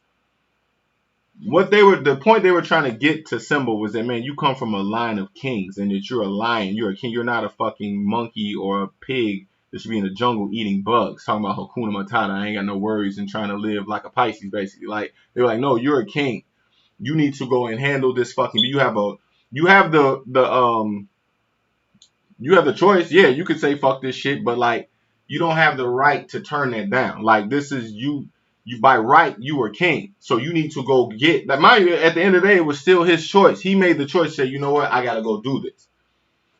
The point they were trying to get to Simba was that, man, you come from a line of kings, and that you're a lion, you're a king, you're not a fucking monkey or a pig that should be in the jungle eating bugs, talking about Hakuna Matata, I ain't got no worries, and trying to live like a Pisces, basically. Like, they were like, no, you're a king. You need to go and handle this fucking, you have the choice. Yeah, you could say fuck this shit, but like you don't have the right to turn that down. Like this is you by right you were king. So you need to go get that. Mind you, at the end of the day, it was still his choice. He made the choice to say, you know what, I gotta go do this.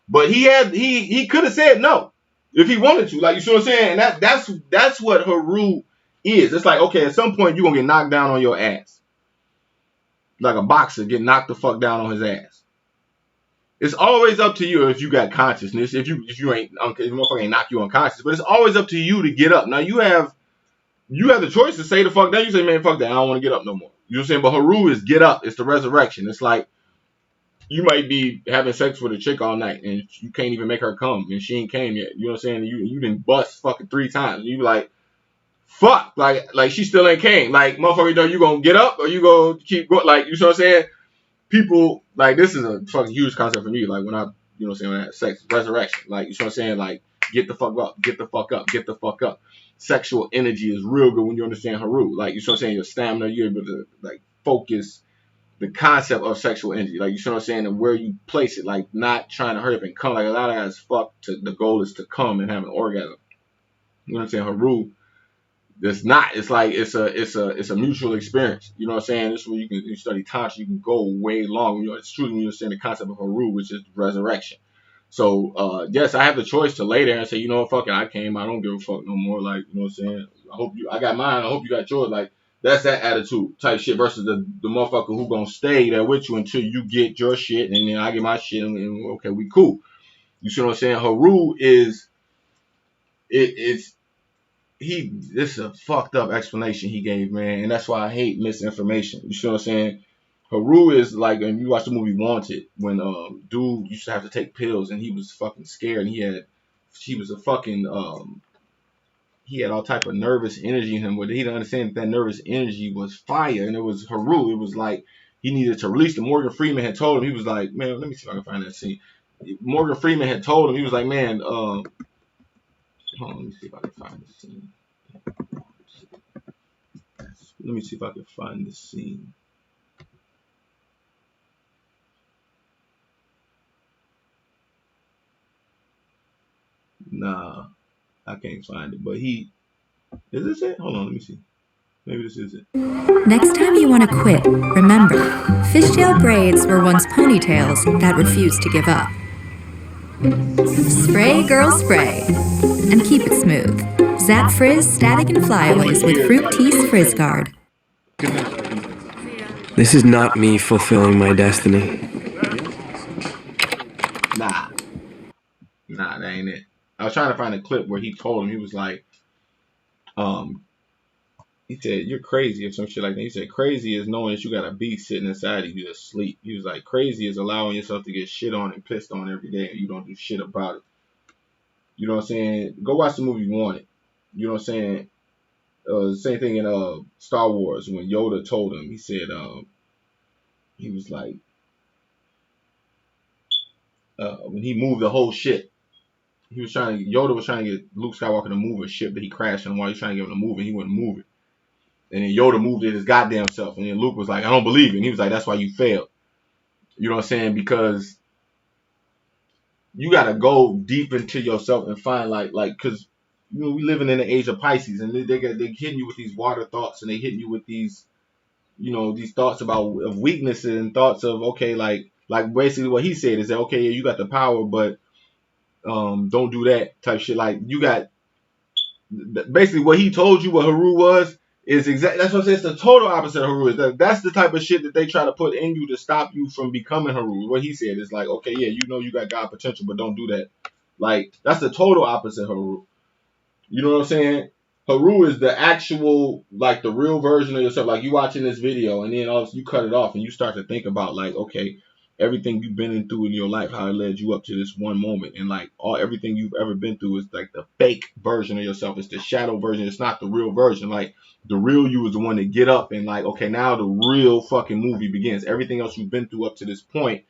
But he could have said no if he wanted to. Like, you see what I'm saying? And that's what Haru is. It's like, okay, at some point you're gonna get knocked down on your ass. Like a boxer get knocked the fuck down on his ass. it's always up to you if you got consciousness. If you ain't, if motherfucker ain't knock you unconscious, but it's always up to you to get up. Now you have the choice to say the fuck that. You say, man, fuck that, I don't want to get up no more. You know what I'm saying? But Haru is get up. It's the resurrection. It's like you might be having sex with a chick all night and you can't even make her come and she ain't came yet. You know what I'm saying? You didn't bust fucking 3 times. You like, fuck, like she still ain't came. Like, motherfucker, you gonna get up or you gonna keep going? Like, you know what I'm saying? People, like, this is a fucking huge concept for me. Like, when I, you know what I'm saying, when I have sex, resurrection. Like, you know what I'm saying? Like, get the fuck up, get the fuck up, get the fuck up. Sexual energy is real good when you understand Haru. Like, you know what I'm saying? Your stamina, you're able to, like, focus the concept of sexual energy. Like, you know what I'm saying? And where you place it. Like, not trying to hurry up and come. Like, a lot of guys fuck to, the goal is to come and have an orgasm. You know what I'm saying? Haru, it's not. It's like it's a mutual experience. You know what I'm saying? This is where you study Tantra, you can go way long. You know, it's true when you understand the concept of Haru, which is resurrection. So yes, I have the choice to lay there and say, you know what, fuck it, I came, I don't give a fuck no more. Like, you know what I'm saying? I got mine, I hope you got yours. Like, that's that attitude type shit versus the motherfucker who gonna stay there with you until you get your shit and then I get my shit and okay, we cool. You see what I'm saying? Haru is it's this is a fucked up explanation he gave, man, and that's why I hate misinformation. You see what I'm saying? Haru is like, and you watch the movie Wanted, when dude used to have to take pills and he was fucking scared and he was a fucking he had all type of nervous energy in him, but he didn't understand that nervous energy was fire, and it was Haru. It was like he needed to release the Morgan Freeman had told him, he was like, man, let me see if I can find that scene. Morgan Freeman had told him, he was like, man, hold on, let me see if I can find the scene. Let me see if I can find the scene. Nah, I can't find it. But is this it? Hold on, let me see. Maybe this is it. Next time you want to quit, remember, fishtail braids were once ponytails that refused to give up. Spray, girl, spray. And keep it smooth. Zap frizz, static, and flyaways with Fruit Tease Frizz Guard. This is not me fulfilling my destiny. Nah, that ain't it. I was trying to find a clip where he told him, he was like, he said, you're crazy or some shit like that. He said, crazy is knowing that you got a beast sitting inside of you that's asleep. He was like, crazy is allowing yourself to get shit on and pissed on every day and you don't do shit about it. You know what I'm saying? Go watch the movie Wanted. You know what I'm saying? Same thing in Star Wars when Yoda told him, he said, he was like, when he moved the whole ship, Yoda was trying to get Luke Skywalker to move a ship that he crashed on while he was trying to get him to move it. He wouldn't move it. And then Yoda moved it his goddamn self. And then Luke was like, I don't believe it. And he was like, that's why you failed. You know what I'm saying? Because you got to go deep into yourself and find because we living in the age of Pisces and they hitting you with these water thoughts and they hitting you with these, these thoughts of weaknesses and thoughts of, okay, like basically what he said is that, okay, yeah, you got the power, but don't do that type shit. Like you got basically what he told you what Haru was is exactly, that's what I'm saying. It's the total opposite of Haru. That's the type of shit that they try to put in you to stop you from becoming Haru. What he said is like, okay, yeah, you got God potential, but don't do that. Like that's the total opposite of Haru. You know what I'm saying? Haru is the actual, like the real version of yourself. Like you watching this video and then you cut it off and you start to think about like, okay, everything you've been through in your life, how it led you up to this one moment. And like everything you've ever been through is like the fake version of yourself. It's the shadow version. It's not the real version. Like the real you is the one that get up and like, okay, now the real fucking movie begins. Everything else you've been through up to this point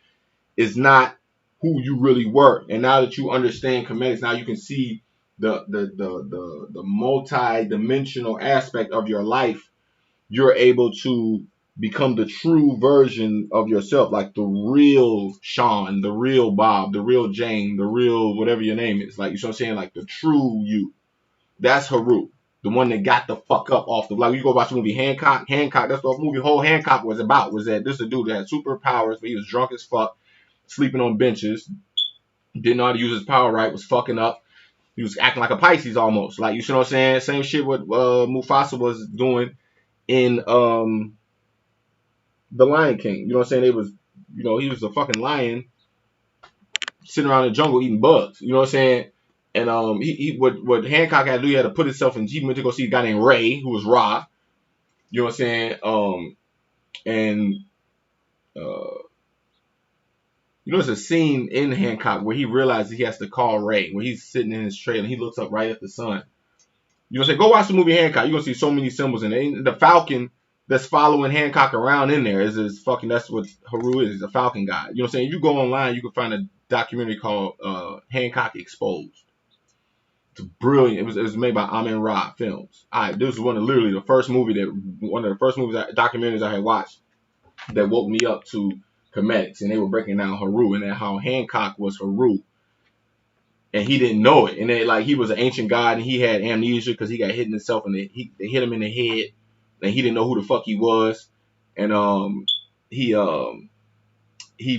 is not who you really were. And now that you understand comedics, now you can see the multi-dimensional aspect of your life. You're able to become the true version of yourself, like the real Sean, the real Bob, the real Jane, the real whatever your name is. Like, you know what I'm saying? Like the true you. That's Haru. The one that got the fuck up off the, like you go watch the movie Hancock. That's what the movie whole Hancock was about, was that this is a dude that had superpowers, but he was drunk as fuck, sleeping on benches, didn't know how to use his power right, was fucking up. He was acting like a Pisces almost. Like, you see what I'm saying? Same shit what Mufasa was doing in The Lion King. You know what I'm saying? They was, he was a fucking lion sitting around in the jungle eating bugs. You know what I'm saying? And what Hancock had to do, he had to put himself in Jeep, went to go see a guy named Ray, who was Ra. You know what I'm saying? And you know, there's a scene in Hancock where he realizes he has to call Ray, where he's sitting in his trailer and he looks up right at the sun. You know what I'm saying? Go watch the movie Hancock. You're gonna see so many symbols in it. The Falcon that's following Hancock around in there is fucking, that's what Haru is. He's a Falcon guy. You know what I'm saying? You go online, you can find a documentary called Hancock Exposed. It's brilliant. It was made by Amin Ra Films. This was one of the first documentaries I had watched that woke me up to Kemetics, and they were breaking down Haru and how Hancock was Haru, and he didn't know it, and he was an ancient god and he had amnesia because he got hit in himself and they hit him in the head, and he didn't know who the fuck he was, and he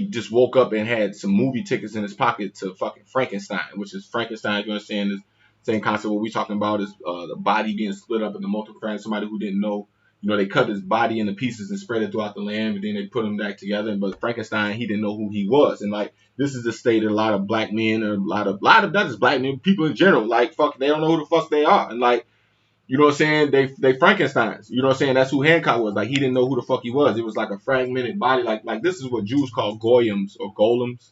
just woke up and had some movie tickets in his pocket to fucking Frankenstein, which is Frankenstein. You understand, is same concept. What we talking about is the body being split up into multiple fragments. Somebody who didn't know, you know, they cut his body into pieces and spread it throughout the land, and then they put him back together. But Frankenstein, he didn't know who he was, and this is the state of a lot of black men, or a lot of not just black men, people in general. Fuck, they don't know who the fuck they are, and you know what I'm saying? They Frankensteins. You know what I'm saying? That's who Hancock was. He didn't know who the fuck he was. It was like a fragmented body. Like this is what Jews call goyams or golems.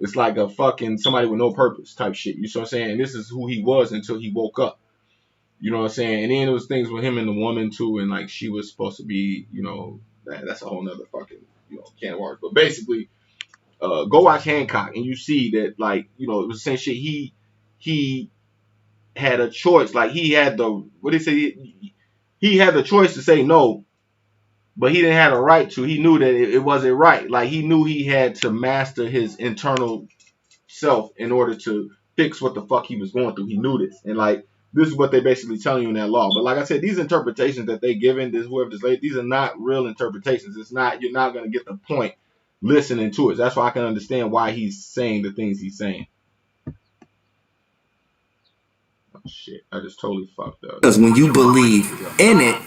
It's like a fucking somebody with no purpose type shit. You know what I'm saying? And this is who he was until he woke up. You know what I'm saying? And then there was things with him and the woman too, and she was supposed to be, you know, that's a whole nother fucking, you know, can of worms. But basically, go watch Hancock and you see that, you know, it was the same shit. He had a choice. He had he had the choice to say no, but he didn't have the right to. He knew that it wasn't right. He knew he had to master his internal self in order to fix what the fuck he was going through. He knew this, and this is what they basically telling you in that law. But like I said, these interpretations that they given these are not real interpretations. It's not, you're not gonna get the point listening to it. That's why I can understand why he's saying the things he's saying. Oh shit, I just totally fucked up. Because when you believe in it,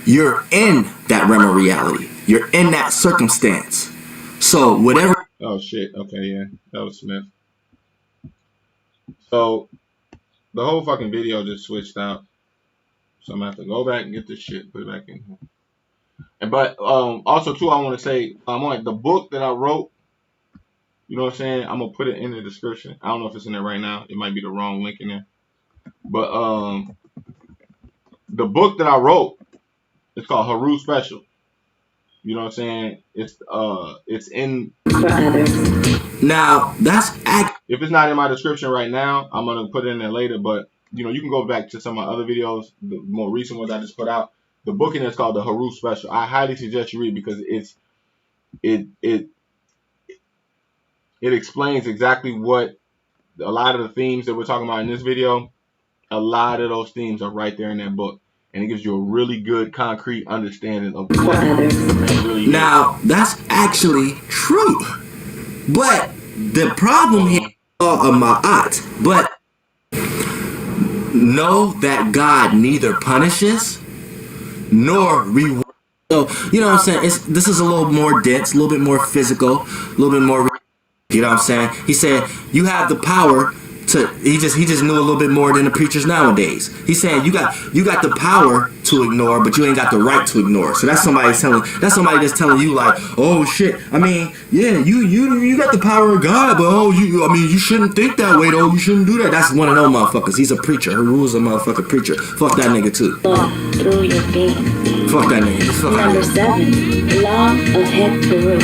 you're in that realm of reality. You're in that circumstance. So whatever. Oh shit. Okay, yeah, that was Smith. So the whole fucking video just switched out. So I'm gonna have to go back and get this shit, put it back in here. But also too, I want to say, the book that I wrote. You know what I'm saying? I'm gonna put it in the description. I don't know if it's in there right now. It might be the wrong link in there. But the book that I wrote, it's called Haru Special. You know what I'm saying? It's in. Now that's if it's not in my description right now, I'm gonna put it in there later. But you know, you can go back to some of my other videos, the more recent ones I just put out. The book in there is called the Haru Special. I highly suggest you read because it explains exactly what a lot of the themes that we're talking about in this video. A lot of those themes are right there in that book, and it gives you a really good, concrete understanding of what really is. Now that's actually true, but the problem here of Maat, but know that God neither punishes nor rewards. So you know what I'm saying? This is a little more dense, a little bit more physical, a little bit more. You know what I'm saying? He said you have the power to. He just knew a little bit more than the preachers nowadays. He's saying you got the power to ignore, but you ain't got the right to ignore. So that's somebody that's telling you oh shit. I mean, yeah, you got the power of God, but you shouldn't think that way though. You shouldn't do that. That's one of those motherfuckers. He's a preacher. Haru's a motherfucking preacher. Fuck that nigga too. Through your being. Fuck that nigga. Fuck Number that nigga. 7, law of Het Haru.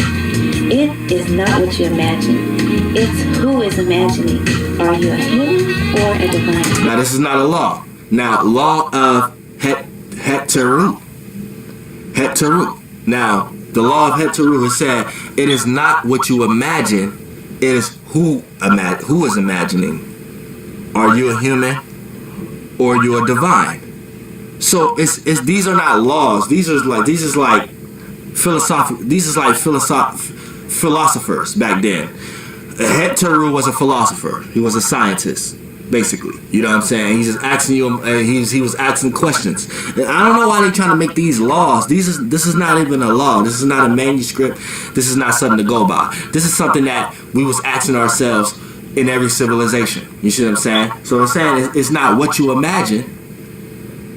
It is not what you imagine. It's who is imagining. Are you a human or a divine? Now this is not a law. Now law of Het Haru. Het Haru. Now the law of Het Haru has said it is not what you imagine. It is who is imagining. Are you a human or are you a divine? So it's these are not laws. These is like philosophers back then. Het Haru was a philosopher. He was a scientist. basically. You know what I'm saying? He's just asking you. He was asking questions. And I don't know why they're trying to make these laws. This is not even a law. This is not a manuscript. This is not something to go by. This is something that we was asking ourselves in every civilization. You see what I'm saying? So I'm saying it's not what you imagine.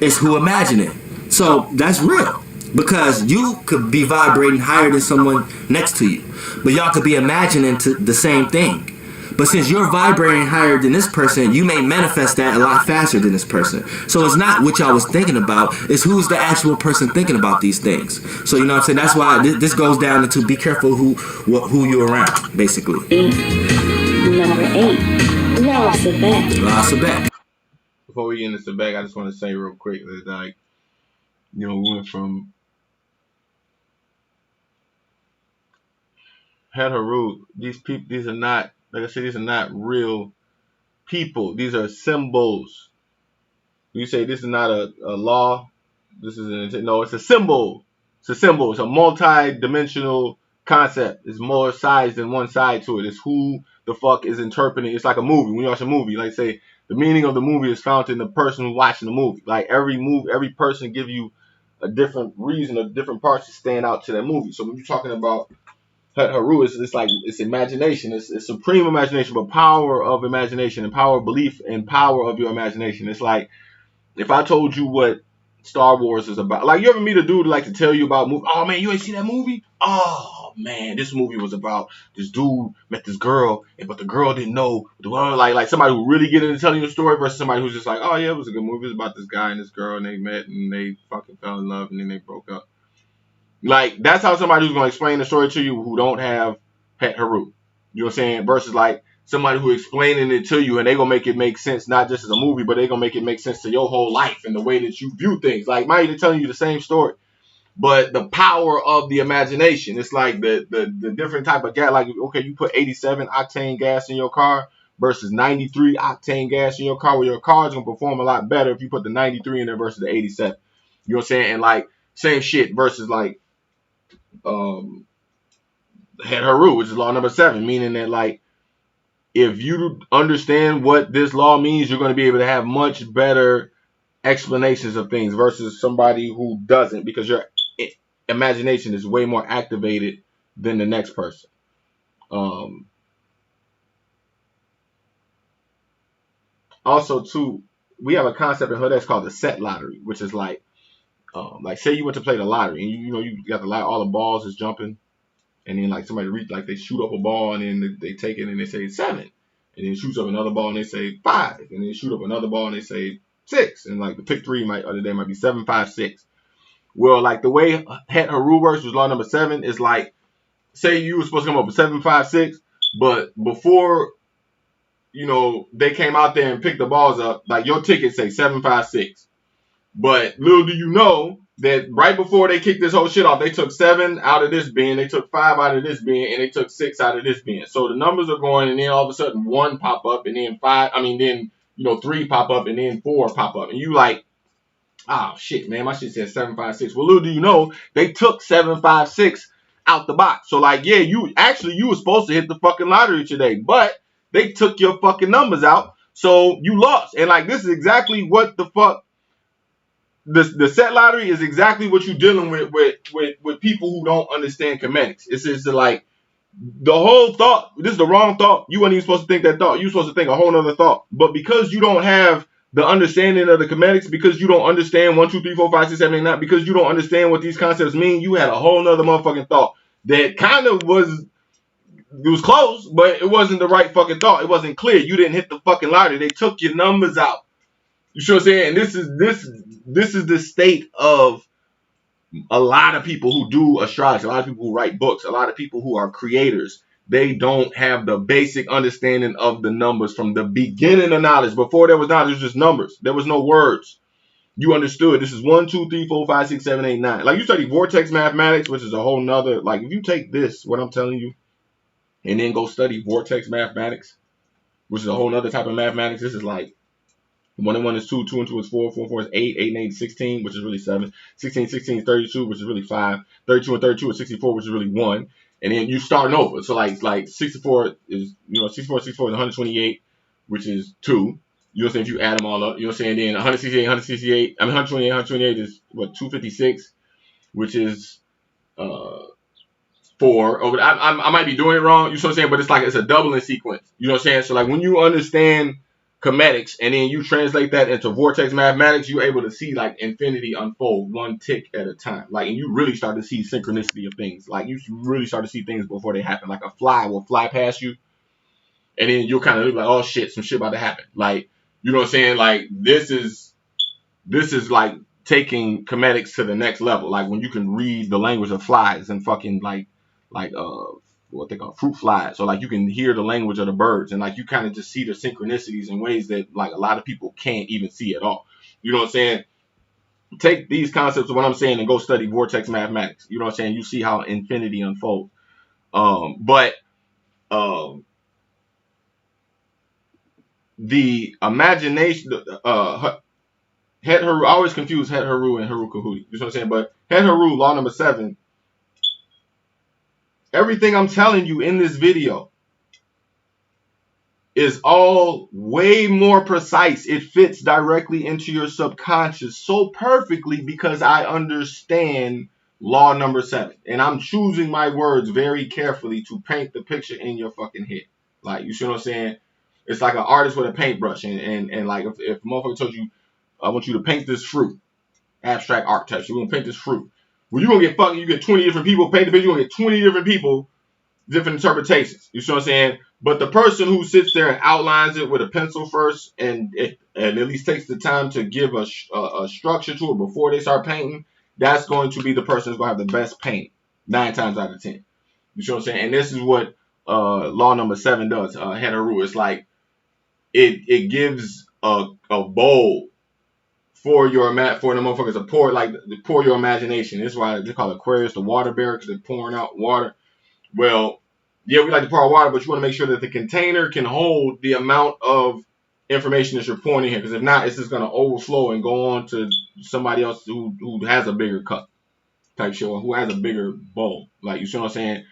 It's who imagine it. So that's real. Because you could be vibrating higher than someone next to you. But y'all could be imagining the same thing. But since you're vibrating higher than this person, you may manifest that a lot faster than this person. So it's not what y'all was thinking about. It's who's the actual person thinking about these things. So you know what I'm saying? That's why this goes down into be careful who you're around, basically. Number 8. Law of Sabbat. Law of Sabbat. Before we get into Sabbat, I just want to say real quick that, like, we went from Het Haru. These people, these are not, like I said, these are not real people. These are symbols. You say this is not a law. This is no, it's a symbol. It's a symbol. It's a multi-dimensional concept. There's more sides than one side to it. It's who the fuck is interpreting. It's like a movie. When you watch a movie, like say the meaning of the movie is found in the person who's watching the movie. Like every person give you a different reason, of different parts to stand out to that movie. So when you're talking about Het Haru, it's like it's imagination. It's supreme imagination, but power of imagination and power of belief and power of your imagination. It's like if I told you what Star Wars is about, like you ever meet a dude like to tell you about movie? Oh man, you ain't seen that movie? Oh man, this movie was about this dude met this girl, but the girl didn't know. Like somebody who really get into telling you a story versus somebody who's just like, oh yeah, it was a good movie. It was about this guy and this girl, and they met and they fucking fell in love and then they broke up. Like that's how somebody who's gonna explain the story to you who don't have Het Haru. You know what I'm saying? Versus like somebody who explaining it to you and they gonna make it make sense, not just as a movie, but they gonna make it make sense to your whole life and the way that you view things. Like might even telling you the same story, but the power of the imagination. It's like the different type of gas. Like okay, you put 87 octane gas in your car versus 93 octane gas in your car. Well, your car is gonna perform a lot better if you put the 93 in there versus the 87. You know what I'm saying? And like same shit versus like Het Haru, which is law number 7, meaning that like if you understand what this law means, you're going to be able to have much better explanations of things versus somebody who doesn't, because your imagination is way more activated than the next person. Also, too, we have a concept in Hood called the set lottery, which is like say you went to play the lottery and you got the all the balls is jumping. And then like somebody they shoot up a ball and then they take it and they say 7. And then shoots up another ball and they say 5. And then shoot up another ball and they say 6. And like the pick 3 other day might be 7, 5, 6. Well, like the way Het Haru works was law number 7 is like, say you were supposed to come up with 7, 5, 6, but before they came out there and picked the balls up, like your ticket say 7, 5, 6. But little do you know that right before they kicked this whole shit off, they took 7 out of this bin, they took 5 out of this bin, and they took 6 out of this bin. So the numbers are going, and then all of a sudden 1 pop up, and then 3 pop up, and then 4 pop up. And you like, oh shit, man, my shit says 7, 5, 6. Well, little do you know, they took 7, 5, 6 out the box. So like, yeah, you were supposed to hit the fucking lottery today, but they took your fucking numbers out, so you lost. And like, this is exactly what the fuck. The set lottery is exactly what you're dealing with people who don't understand Kemetics. It's like the whole thought. This is the wrong thought. You weren't even supposed to think that thought. You were supposed to think a whole other thought. But because you don't have the understanding of the Kemetics, because you don't understand 1, 2, 3, 4, 5, 6, 7, 8, 9, because you don't understand what these concepts mean, you had a whole nother motherfucking thought that kind of was close, but it wasn't the right fucking thought. It wasn't clear. You didn't hit the fucking lottery. They took your numbers out. You see what I'm saying? And this is the state of a lot of people who do astrology, a lot of people who write books, a lot of people who are creators. They don't have the basic understanding of the numbers from the beginning of knowledge. Before there was knowledge, it was just numbers. There was no words. You understood. This is 1, 2, 3, 4, 5, 6, 7, 8, 9. Like you study vortex mathematics, which is a whole nother, like if you take this, what I'm telling you, and then go study vortex mathematics, which is a whole nother type of mathematics. This is like 1 and 1 is 2, 2 and 2 is 4, 4 and 4 is 8, 8 and 8 is 16, which is really 7. 16 is 32, which is really 5. 32 and 32 is 64, which is really 1. And then you starting over. So like 64 is, 64 is 128, which is 2. You know what I'm saying? If you add them all up, you know what I'm saying? Then 128 is what, 256, which is 4. Over. I might be doing it wrong. You know what I'm saying? But it's like it's a doubling sequence. You know what I'm saying? So like when you understand comedics and then you translate that into vortex mathematics, you're able to see like infinity unfold one tick at a time. Like, and you really start to see synchronicity of things. Like you really start to see things before they happen. Like a fly will fly past you, and then you'll kind of look like, oh shit, some shit about to happen. Like, you know what I'm saying? Like this is like taking comedics to the next level. Like when you can read the language of flies and fucking like what they call fruit flies. So like you can hear the language of the birds, and like you kind of just see the synchronicities in ways that like a lot of people can't even see at all. You know what I'm saying? Take these concepts of what I'm saying and go study vortex mathematics. You know what I'm saying? You see how infinity unfolds. But the imagination, Het Haru, I always confuse Het Haru and Haru Kahudi. You know what I'm saying? But Het Haru, law number 7, everything I'm telling you in this video is all way more precise. It fits directly into your subconscious so perfectly because I understand law number 7. And I'm choosing my words very carefully to paint the picture in your fucking head. Like, you see what I'm saying? It's like an artist with a paintbrush. And like if a motherfucker told you, I want you to paint this fruit, abstract architecture, we're going to paint this fruit. Well, you're going to get fucking, you get 20 different people paint the picture, you're going to get 20 different people, different interpretations. You see what I'm saying? But the person who sits there and outlines it with a pencil first and at least takes the time to give a structure to it before they start painting, that's going to be the person who's going to have the best paint 9 times out of 10. You see what I'm saying? And this is what law number 7 does. Het Haru. It's like it gives a bowl for your for the motherfuckers to pour your imagination. This is why they call Aquarius the water bearer, because they're pouring out water. Well, yeah, we like to pour out water, but you want to make sure that the container can hold the amount of information that you're pouring in here. Because if not, it's just going to overflow and go on to somebody else who has a bigger cup type shit, or who has a bigger bowl. Like, you see what I'm saying?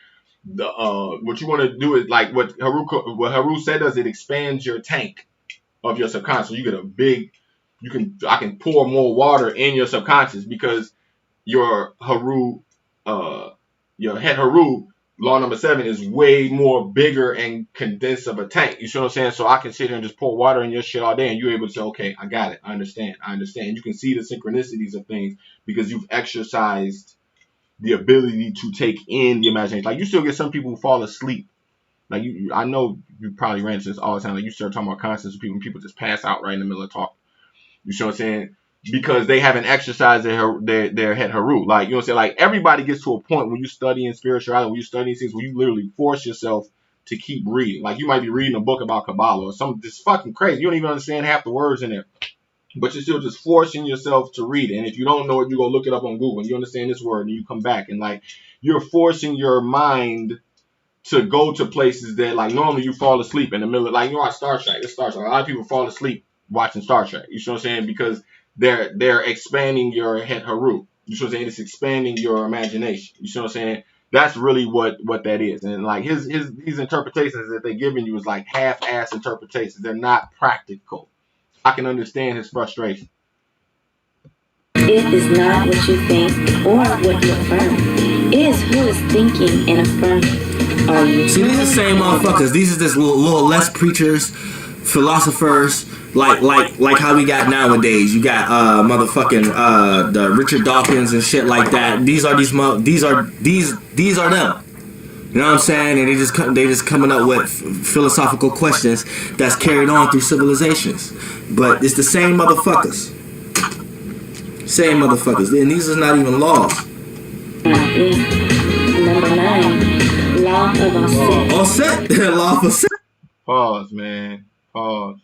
What you want to do is like what Haru said does, it expands your tank of your subconscious. So you get a big, I can pour more water in your subconscious because your Haru, your Het Haru, law number 7 is way more bigger and condensed of a tank. You see what I'm saying? So I can sit here and just pour water in your shit all day, and you're able to say, okay, I got it. I understand. You can see the synchronicities of things because you've exercised the ability to take in the imagination. Like, you still get some people who fall asleep. Like, I know you probably ran into this all the time. Like, you start talking about concepts with people just pass out right in the middle of talk. You see what I'm saying? Because they haven't exercised their Het Haru. Like, you know what I'm saying? Like, everybody gets to a point when you study in spirituality, when you study things, where you literally force yourself to keep reading. Like, you might be reading a book about K-Blao or something just fucking crazy. You don't even understand half the words in there. But you're still just forcing yourself to read it. And if you don't know it, you go look it up on Google and you understand this word and you come back. And, like, you're forcing your mind to go to places that, like, normally you fall asleep in the middle of, like, you watch Star Trek. It's Star Trek. A lot of people fall asleep watching Star Trek. You know what I'm saying? Because they're expanding your Het Haru. You know what I'm saying? It's expanding your imagination. You know what I'm saying? That's really what that is. And like these interpretations that they're giving you is like half-ass interpretations. They're not practical. I can understand his frustration. It is not what you think or what you affirm. It is who is thinking and affirming. Are you? See, these are the same motherfuckers. These are just little less preachers, philosophers, like how we got nowadays. You got motherfucking the Richard Dawkins and shit like that. These are them. You know what I'm saying? And they just coming up with philosophical questions that's carried on through civilizations. But it's the same motherfuckers. Same motherfuckers. And these are not even laws. Number 9, law of offset. Law of offset. Pause, man. Pause.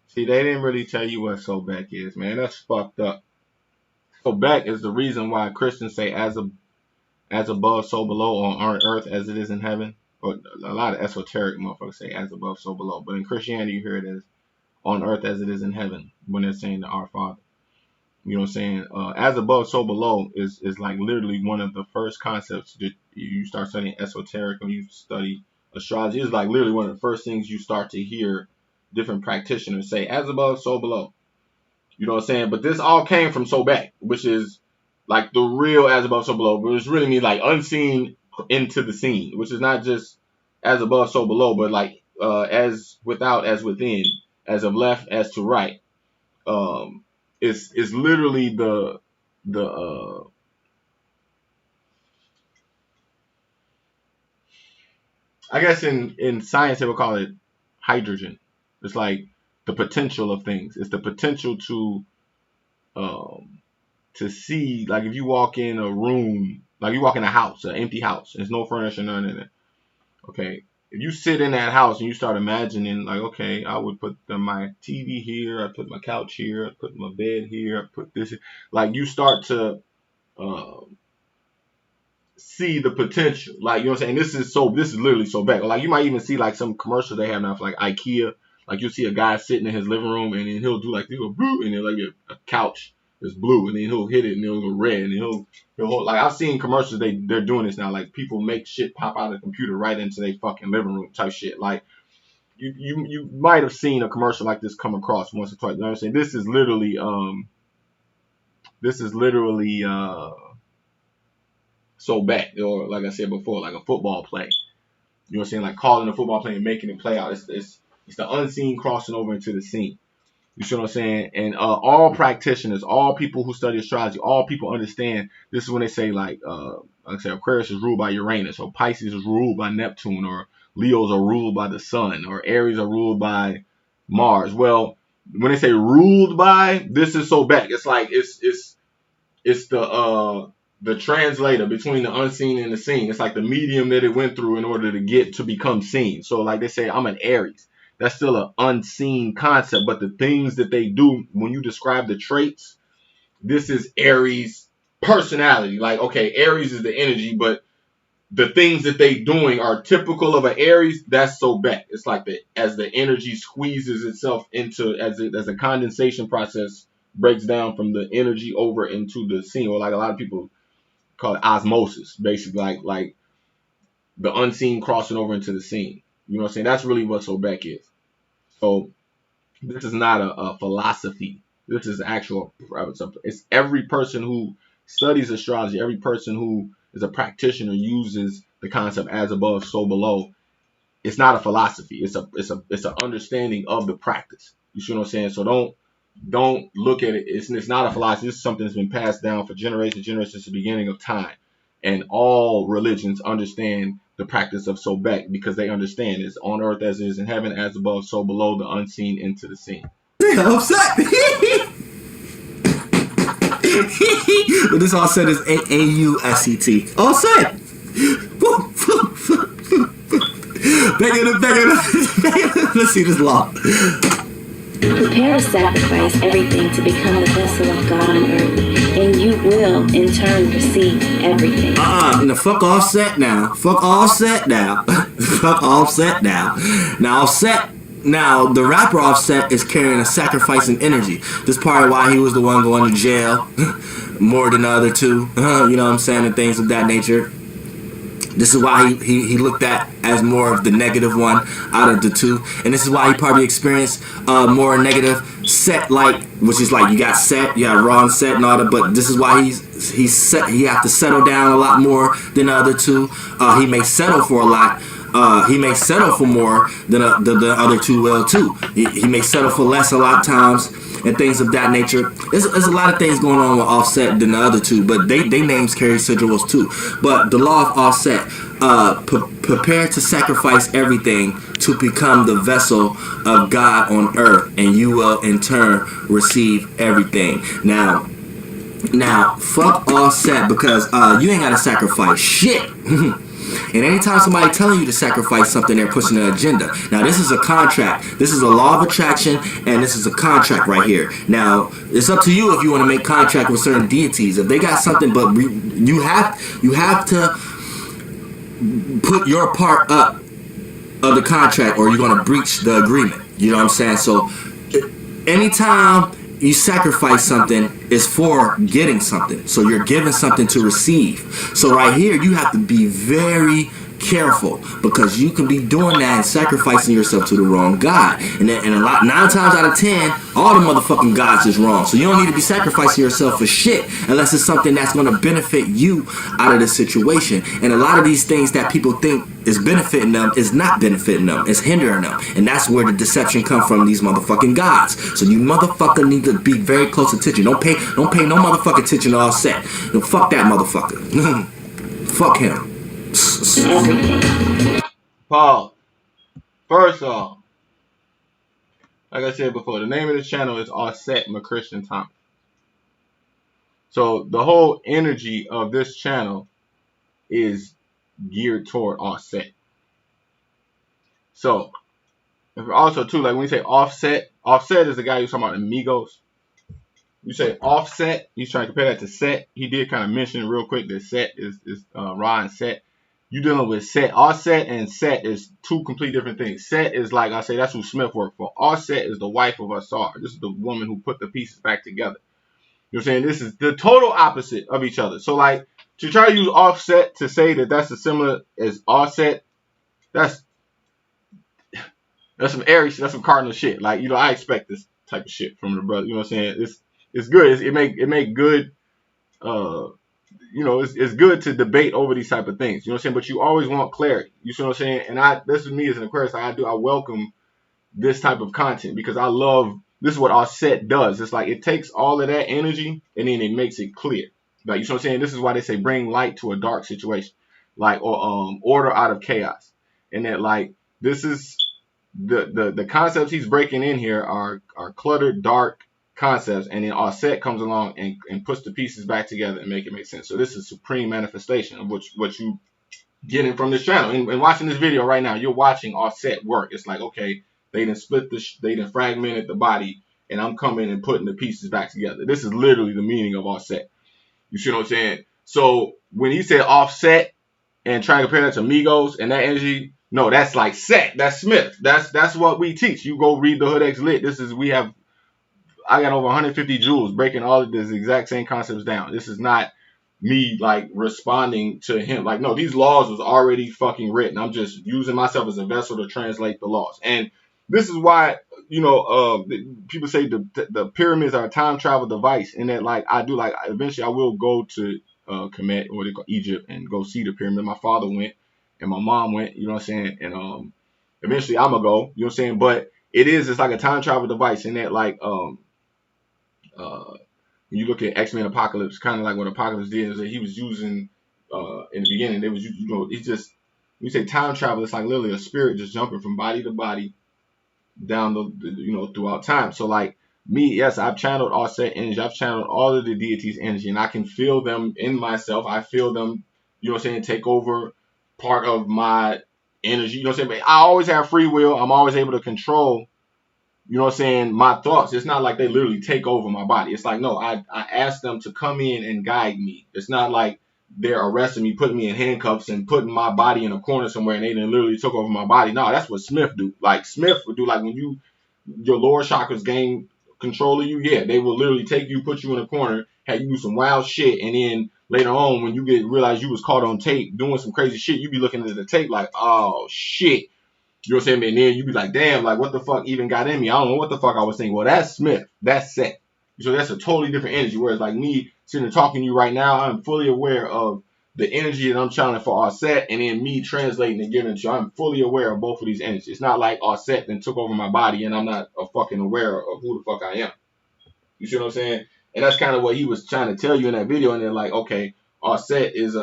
See, they didn't really tell you what Sobek is, man. That's fucked up. Sobek is the reason why Christians say as above, so below on earth as it is in heaven. Or a lot of esoteric motherfuckers say as above, so below. But in Christianity, you hear it as on earth as it is in heaven when they're saying to our Father. You know what I'm saying? As above, so below is like literally one of the first concepts that you start studying esoteric when you study astrology. It's like literally one of the first things you start to hear different practitioners say, as above, so below. You know what I'm saying? But this all came from Sobek, which is like the real as above, so below, but it's really mean like unseen into the scene, which is not just as above, so below, but like as without, as within, as of left, as to right. It's literally the I guess in science they would call it hydrogen. It's like the potential of things. It's the potential to see, like if you walk in a room, like you walk in a house, an empty house, there's no furniture, none in it. Okay, if you sit in that house and you start imagining, like, okay, I would put my TV here, I put my couch here, I put my bed here, I put this here. Like you start to see the potential. Like, you know what I'm saying? This is literally so bad. Like you might even see like some commercials they have now for like IKEA. Like you'll see a guy sitting in his living room and then he'll do like, he'll go blue, and then like a couch is blue, and then he'll hit it and it'll go red, and he'll hold, like I've seen commercials, they're doing this now. Like people make shit pop out of the computer right into their fucking living room type shit. Like you might have seen a commercial like this come across once or twice. You know what I'm saying? This is literally so bad, or like I said before, like a football play. You know what I'm saying? Like calling a football play and making it play out. It's the unseen crossing over into the scene. You see what I'm saying? And all practitioners, all people who study astrology, all people understand this is when they say like I say Aquarius is ruled by Uranus, or Pisces is ruled by Neptune, or Leos are ruled by the Sun, or Aries are ruled by Mars. Well, when they say ruled by, this is so back. It's like it's the translator between the unseen and the seen. It's like the medium that it went through in order to get to become seen. So like they say, I'm an Aries. That's still an unseen concept, but the things that they do when you describe the traits, this is Aries personality. Like, okay, Aries is the energy, but the things that they doing are typical of an Aries. That's so back. It's like as the energy squeezes itself into, as a condensation process breaks down from the energy over into the scene, or like a lot of people call it osmosis, basically like the unseen crossing over into the scene. You know what I'm saying? That's really what Sobek is. So this is not a philosophy. This is actual. It's every person who studies astrology, every person who is a practitioner uses the concept as above, so below. It's not a philosophy. It's an understanding of the practice. You see what I'm saying? So don't look at it. It's not a philosophy. This is something that's been passed down for generations since the beginning of time. And all religions understand the practice of Sobek because they understand it's on earth as it is in heaven, as above, so below, the unseen into the seen. I'm upset. But this all said is A-U-S-E-T. All set. Let's see this law. Prepare to sacrifice everything to become the vessel of God on earth, and you will, in turn, receive everything. No, fuck Offset now. Fuck Offset now. Fuck Offset now. Now, Offset, now, the rapper Offset is carrying a sacrificing energy. This part of why he was the one going to jail more than the other two. You know what I'm saying? And things of that nature. This is why he looked at as more of the negative one out of the two, and this is why he probably experienced more negative set, like, which is like you got set, you got Raw and set and all that. But this is why he have to settle down a lot more than the other two. He may settle for a lot. He may settle for more than the other two will too. He may settle for less a lot of times and things of that nature. There's a lot of things going on with Offset than the other two, but they names carry sigils too. But the law of Offset, prepare to sacrifice everything to become the vessel of God on earth, and you will in turn receive everything. Now, fuck Offset, because you ain't gotta sacrifice shit. And anytime somebody telling you to sacrifice something, they're pushing an agenda. Now, this is a contract. This is a law of attraction, and this is a contract right here. Now, it's up to you if you want to make contract with certain deities. If they got something, but you have to put your part up of the contract, or you're going to breach the agreement. You know what I'm saying? So, anytime you sacrifice something, is for getting something. So you're giving something to receive. So right here, you have to be very careful, because you can be doing that and sacrificing yourself to the wrong God. And 9 times out of 10, all the motherfucking gods is wrong. So you don't need to be sacrificing yourself for shit unless it's something that's going to benefit you out of the situation. And a lot of these things that people think is benefiting them is not benefiting them. It's hindering them. And that's where the deception comes from, these motherfucking gods. So you motherfucker need to be very close attention. Don't pay no motherfucking attention to Offset. Fuck that motherfucker. Fuck him. Paul, first off, like I said before, the name of the channel is Offset McChristian Thomas. So the whole energy of this channel is geared toward Offset. So also too, like when you say Offset is the guy who's talking about Amigos. You say Offset, he's trying to compare that to Set. He did kind of mention real quick that Set is Ra and Set. You dealing with Set. Offset and Set is two completely different things. Set is, like I say, that's who Smith worked for. Offset is the wife of Asar. This is the woman who put the pieces back together. You know what I'm saying? This is the total opposite of each other. So like to try to use Offset to say that that's as similar as Offset, that's some Aries, that's some cardinal shit. Like, you know, I expect this type of shit from the brother. You know what I'm saying? It's good. It make good. You know, it's good to debate over these type of things. You know what I'm saying? But you always want clarity. You see what I'm saying? And this is me as an Aquarius. I welcome this type of content because I love. This is what Offset does. It's like it takes all of that energy and then it makes it clear. Like, you see what I'm saying? This is why they say bring light to a dark situation, like, or order out of chaos. And that, like, this is the concepts he's breaking in here are cluttered, dark concepts, and then Offset comes along and puts the pieces back together and make it make sense. So this is supreme manifestation of what you getting from this channel. And watching this video right now, you're watching Offset work. It's like, okay, they done they done fragmented the body, and I'm coming and putting the pieces back together. This is literally the meaning of Offset. You see what I'm saying? So when he said Offset and trying to compare that to Migos and that energy, no, that's like Set. That's Smith. That's what we teach. You go read the Hood X Lit. I got over 150 jewels breaking all of these exact same concepts down. This is not me like responding to him. Like, no, these laws was already fucking written. I'm just using myself as a vessel to translate the laws. And this is why, you know, people say the pyramids are a time travel device. And that, like, I do, like, eventually I will go to Kemit, or they call Egypt, and go see the pyramid. My father went and my mom went, you know what I'm saying? And eventually I'm gonna go, you know what I'm saying? But it's like a time travel device. And that, like, when you look at X-Men Apocalypse, kind of like what Apocalypse did, is that he was using in the beginning, they was, you know, it's just, when you say time travel, it's like literally a spirit just jumping from body to body down the you know, throughout time. So like me, yes, I've channeled Offset energy, I've channeled all of the deities' energy, and I can feel them in myself. I feel them, you know what I'm saying, take over part of my energy, you know what I'm saying? But I always have free will. I'm always able to control, you know what I'm saying, my thoughts. It's not like they literally take over my body. It's like, no, I ask them to come in and guide me. It's not like they're arresting me, putting me in handcuffs and putting my body in a corner somewhere and they done literally took over my body. No, that's what Smith do. Like, Smith would do, like, when your lower chakras gain control of you, yeah, they will literally take you, put you in a corner, have you do some wild shit, and then later on when you realize you was caught on tape doing some crazy shit, you be looking at the tape like, oh shit. You know what I'm saying? And then you be like, damn, like, what the fuck even got in me? I don't know what the fuck I was thinking. Well, that's Smith. That's Set. So that's a totally different energy. Whereas, like, me sitting and talking to you right now, I'm fully aware of the energy that I'm channeling for Offset, and then me translating and giving it to you. I'm fully aware of both of these energies. It's not like Offset then took over my body and I'm not fucking aware of who the fuck I am. You see what I'm saying? And that's kind of what he was trying to tell you in that video. And they're like, okay, Offset is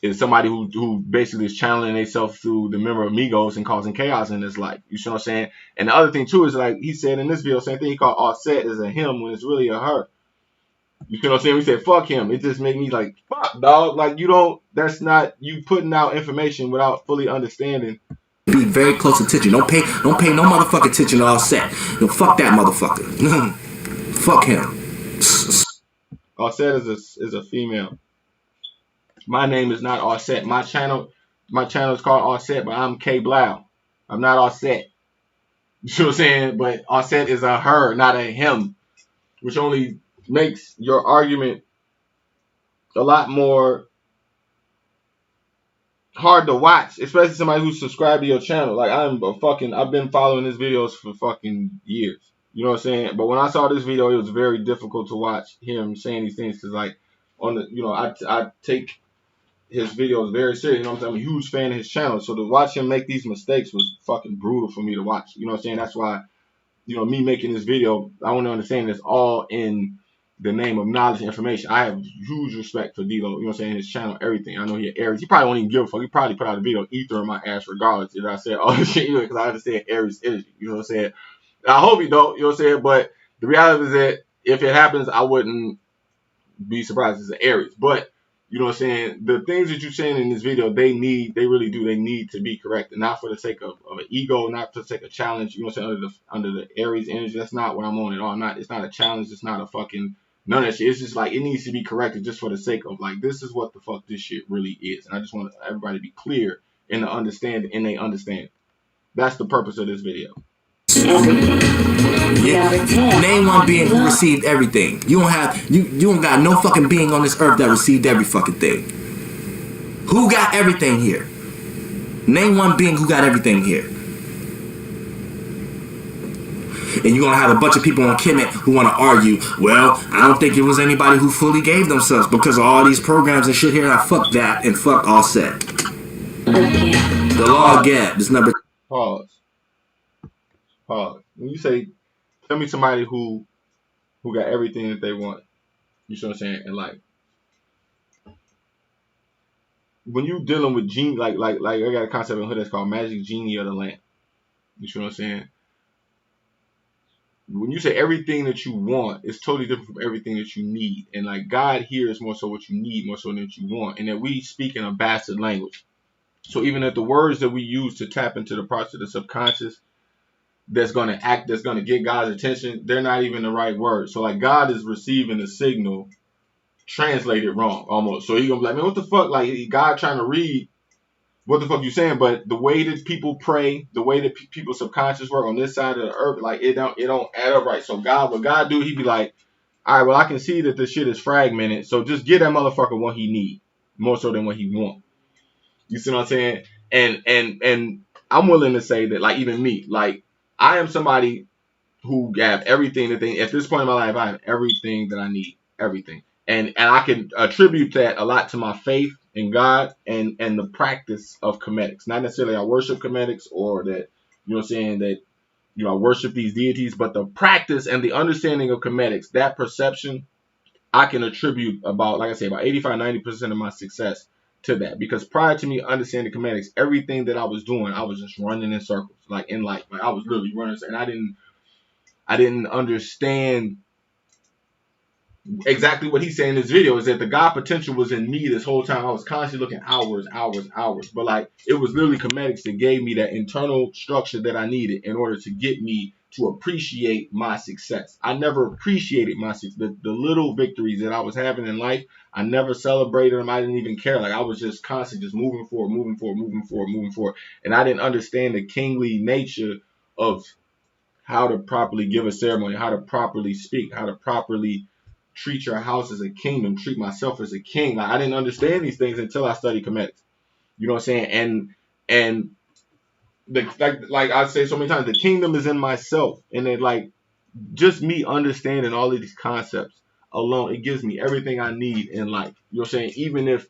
is somebody who basically is channeling themselves through the member of Migos and causing chaos in his life. You see what I'm saying? And the other thing too is, like he said in this video, same thing, he called Offset as a him when it's really a her. You see what I'm saying? We said fuck him. It just made me like, fuck, dog. Like, that's not you putting out information without fully understanding. Be very close attention. Don't pay no motherfucking attention to Offset. You know, fuck that motherfucker. Fuck him. Offset is a female. My name is not Offset. My channel is called Offset, but I'm K-Blao. I'm not Offset. You see what I'm saying? But Offset is a her, not a him, which only makes your argument a lot more hard to watch, especially somebody who's subscribed to your channel. Like I've been following his videos for fucking years. You know what I'm saying? But when I saw this video, it was very difficult to watch him saying these things because like on the, I take his videos very serious. You know what I'm saying? I'm a huge fan of his channel. So to watch him make these mistakes was fucking brutal for me to watch. You know what I'm saying? That's why, me making this video, I want to understand it's all in the name of knowledge and information. I have huge respect for Doelow, you know what I'm saying, his channel, everything. I know he Aries. He probably won't even give a fuck. He probably put out a video ether in my ass regardless if I said all this shit, because I understand Aries energy, you know what I'm saying? I hope he don't, you know what I'm saying? But the reality is that if it happens, I wouldn't be surprised it's an Aries. But you know what I'm saying? The things that you're saying in this video, they really do. They need to be corrected, not for the sake of an ego, not for the sake of challenge. You know what I'm saying? Under the Aries energy, that's not what I'm on at all. It's not a challenge. It's not a fucking none of that shit. It's just like it needs to be corrected just for the sake of like this is what the fuck this shit really is. And I just want everybody to be clear in the understanding and they understand. That's the purpose of this video. Yeah. Name one being who received everything. You don't got no fucking being on this earth that received every fucking thing. Who got everything here? Name one being who got everything here. And you're gonna have a bunch of people on Kemit who wanna argue, well, I don't think it was anybody who fully gave themselves because of all these programs and shit here. I fuck that and fuck all set. The law gap is number. Pause. When you say, tell me somebody who got everything that they want. You see what I'm saying? And like, when you dealing with genie, like I got a concept in hood that's called magic genie of the lamp. You see what I'm saying? When you say everything that you want, it's totally different from everything that you need. And like God here is more so what you need, more so than what you want. And that we speak in a bastard language. So even if the words that we use to tap into the parts of the subconscious that's gonna get God's attention, they're not even the right words. So like God is receiving a signal translated wrong almost. So he gonna be like, man, what the fuck? Like God trying to read what the fuck you saying? But the way that people pray, the way that people's subconscious work on this side of the earth, like it don't add up right. So what God do, he be like, all right, well I can see that this shit is fragmented. So just give that motherfucker what he need, more so than what he want. You see what I'm saying? And I'm willing to say that like even me, like I am somebody who have everything that at this point in my life, I have everything that I need, everything. And I can attribute that a lot to my faith in God and the practice of comedics. Not necessarily I worship comedics or that, you know what I'm saying, that, I worship these deities, but the practice and the understanding of comedics, that perception, I can attribute about 85-90% of my success to that. Because prior to me understanding comedics, everything that I was doing, I was just running in circles, like in life. Like I was literally running, and I didn't understand exactly what he's saying in this video is that the God potential was in me this whole time. I was constantly looking hours. But like it was literally comedics that gave me that internal structure that I needed in order to get me to appreciate my success. I never appreciated my success. The little victories that I was having in life, I never celebrated them. I didn't even care. Like I was just constantly just moving forward. And I didn't understand the kingly nature of how to properly give a ceremony, how to properly speak, how to properly treat your house as a kingdom, treat myself as a king. Like, I didn't understand these things until I studied comedics. You know what I'm saying? And like I say so many times, the kingdom is in myself. And it like just me understanding all of these concepts alone, it gives me everything I need in life. You know what I'm saying? Even if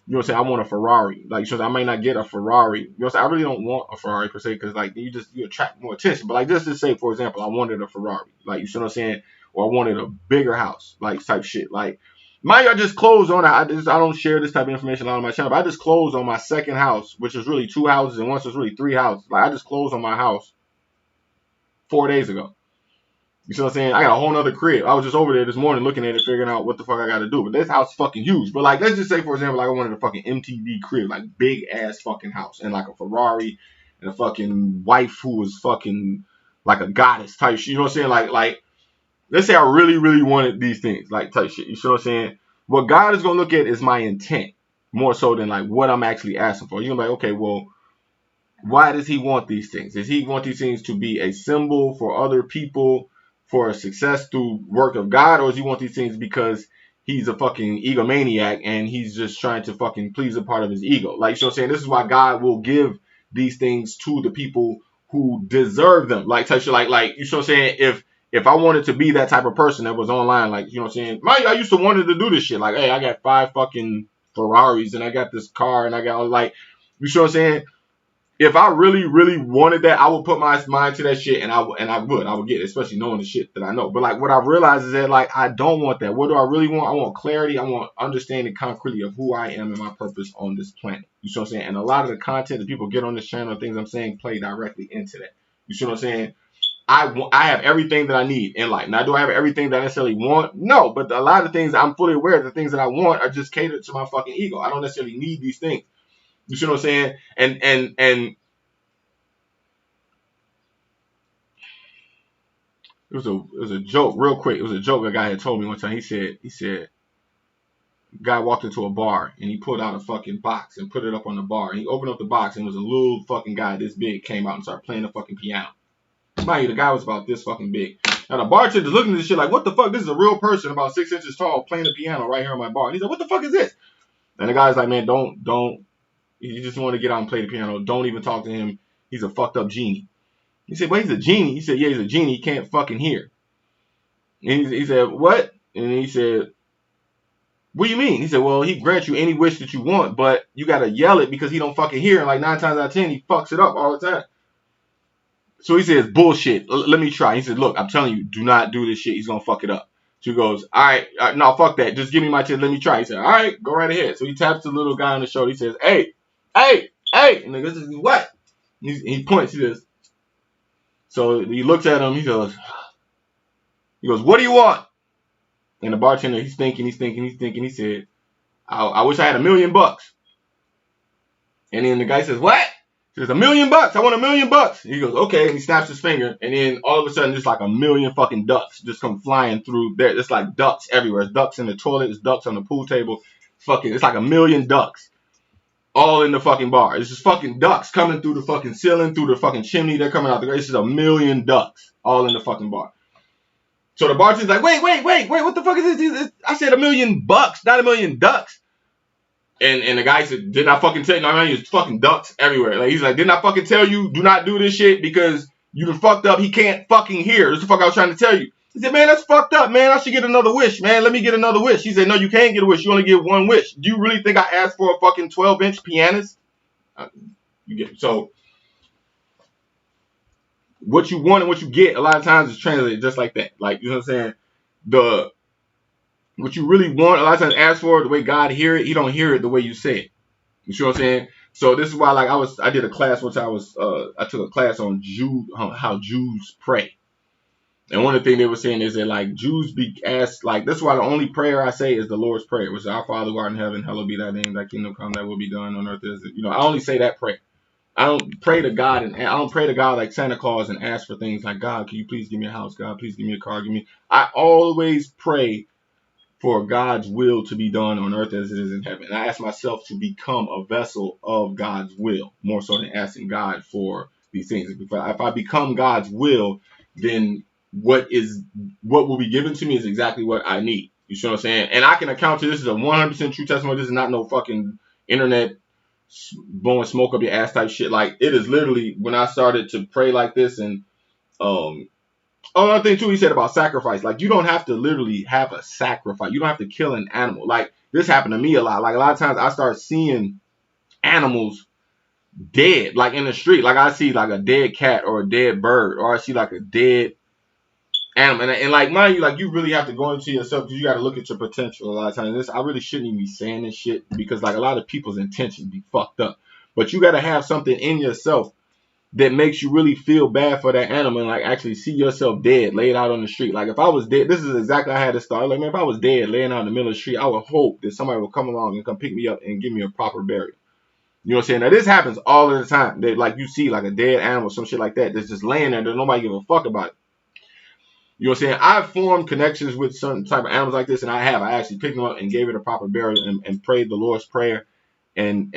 you know what I'm saying, I want a Ferrari. Like, so I might not get a Ferrari. You know what I'm saying? I really don't want a Ferrari per se, because like you attract more attention. But like just to say, for example, I wanted a Ferrari. Like, you see what I'm saying? Or I wanted a bigger house, like type shit. Like, I just closed on it. I don't share this type of information on my channel. But I just closed on my second house, which was really 2 houses, and once was really 3 houses. Like, I just closed on my house 4 days ago. You see what I'm saying? I got a whole nother crib. I was just over there this morning looking at it, figuring out what the fuck I got to do. But this house is fucking huge. But like, let's just say, for example, like I wanted a fucking MTV crib, like big ass fucking house, and like a Ferrari, and a fucking wife who was fucking like a goddess type shit. You know what I'm saying? Like, let's say I really, really wanted these things, like type shit. You see what I'm saying? What God is gonna look at is my intent more so than like what I'm actually asking for. You're gonna be like, okay, well, why does he want these things? Does he want these things to be a symbol for other people for success through work of God, or does he want these things because he's a fucking egomaniac and he's just trying to fucking please a part of his ego. Like, you know what I'm saying? This is why God will give these things to the people who deserve them. Like, touch, like, you know what I'm saying? If I wanted to be that type of person that was online, like, you know what I'm saying? I used to wanted to do this shit. Like, hey, I got 5 fucking Ferraris and I got this car and I got, like, you know what I'm saying? If I really, really wanted that, I would put my mind to that shit, and I would get it, especially knowing the shit that I know. But like, what I realized is that like, I don't want that. What do I really want? I want clarity. I want understanding concretely of who I am and my purpose on this planet. You see what I'm saying? And a lot of the content that people get on this channel and things I'm saying play directly into that. You see what I'm saying? I have everything that I need in life. Now, do I have everything that I necessarily want? No, but a lot of things I'm fully aware of the things that I want are just catered to my fucking ego. I don't necessarily need these things. You see what I'm saying? And it was a joke, real quick. It was a joke a guy had told me one time. He said, guy walked into a bar and he pulled out a fucking box and put it up on the bar. And he opened up the box and it was a little fucking guy this big came out and started playing the fucking piano. Mind you, the guy was about this fucking big. Now the bartender's looking at this shit like, what the fuck? This is a real person about 6 inches tall playing the piano right here on my bar. And he's like, what the fuck is this? And the guy's like, man, don't. You just want to get out and play the piano. Don't even talk to him. He's a fucked up genie. He said, but he's a genie. He said, yeah, he's a genie. He can't fucking hear. And he said, what? And he said, what do you mean? He said, well, he grants you any wish that you want, but you got to yell it because he don't fucking hear. And like 9 times out of 10, he fucks it up all the time. So he says, bullshit. Let me try. He said, look, I'm telling you, do not do this shit. He's going to fuck it up. She goes, all right, no, fuck that. Just give me my chip. Let me try. He said, all right, go right ahead. So he taps the little guy on the shoulder. He says, hey. And the guy says, what? He points. He says, so he looks at him. He goes, what do you want? And the bartender, he's thinking. He said, I wish I had $1 million. And then the guy says, what? He says, $1 million. I want $1 million. He goes, okay. And he snaps his finger. And then all of a sudden, there's like 1 million fucking ducks just come flying through there. There's like ducks everywhere. There's ducks in the toilet. There's ducks on the pool table. It's like 1 million ducks all in the fucking bar. It's just fucking ducks coming through the fucking ceiling, through the fucking chimney. They're coming out the. It's just 1 million ducks all in the fucking bar. So the bartender's like, wait, what the fuck is this? I said $1 million, not 1 million ducks. And the guy said, didn't I fucking tell you? No, I mean, it's fucking ducks everywhere. Like, he's like, didn't I fucking tell you, do not do this shit because you done fucked up. He can't fucking hear. That's the fuck I was trying to tell you. He said, man, that's fucked up, man. I should get another wish, man. Let me get another wish. He said, no, you can't get a wish. You only get one wish. Do you really think I asked for a fucking 12-inch pianist? So what you want and what you get a lot of times is translated just like that. Like, you know what I'm saying? What you really want a lot of times ask for, the way God hear it, he don't hear it the way you say it. You see what I'm saying? So this is why, like, I did a class once. I took a class on how Jews pray. And one of the things they were saying is that, like, Jews be asked, like, that's why the only prayer I say is the Lord's Prayer, which is, our Father who art in heaven, hallowed be thy name, thy kingdom come, thy will be done on earth as it. You know, I only say that prayer. I don't pray to God, and I don't pray to God like Santa Claus and ask for things like, God, can you please give me a house? God, please give me a car. I always pray for God's will to be done on earth as it is in heaven. And I ask myself to become a vessel of God's will, more so than asking God for these things. If I become God's will, then what will be given to me is exactly what I need. You see what I'm saying? And I can account to this is a 100% true testimony. This is not no fucking internet blowing smoke up your ass type shit. Like, it is literally when I started to pray like this. And another thing too, he said about sacrifice. Like, you don't have to literally have a sacrifice. You don't have to kill an animal. Like, this happened to me a lot. Like, a lot of times I start seeing animals dead, like in the street. Like, I see like a dead cat or a dead bird, or I see like a dead animal. And like, mind you, like, you really have to go into yourself because you got to look at your potential a lot of times. I really shouldn't even be saying this shit because, like, a lot of people's intentions be fucked up. But you got to have something in yourself that makes you really feel bad for that animal and, like, actually see yourself dead, laid out on the street. Like, if I was dead, this is exactly how I had to start. Like, man, if I was dead, laying out in the middle of the street, I would hope that somebody would come along and come pick me up and give me a proper burial. You know what I'm saying? Now, this happens all of the time. That, like, you see, like, a dead animal, some shit like that, that's just laying there that nobody give a fuck about it. You know what I'm saying? I've formed connections with certain type of animals like this, and I actually picked them up and gave it a proper burial and prayed the Lord's Prayer and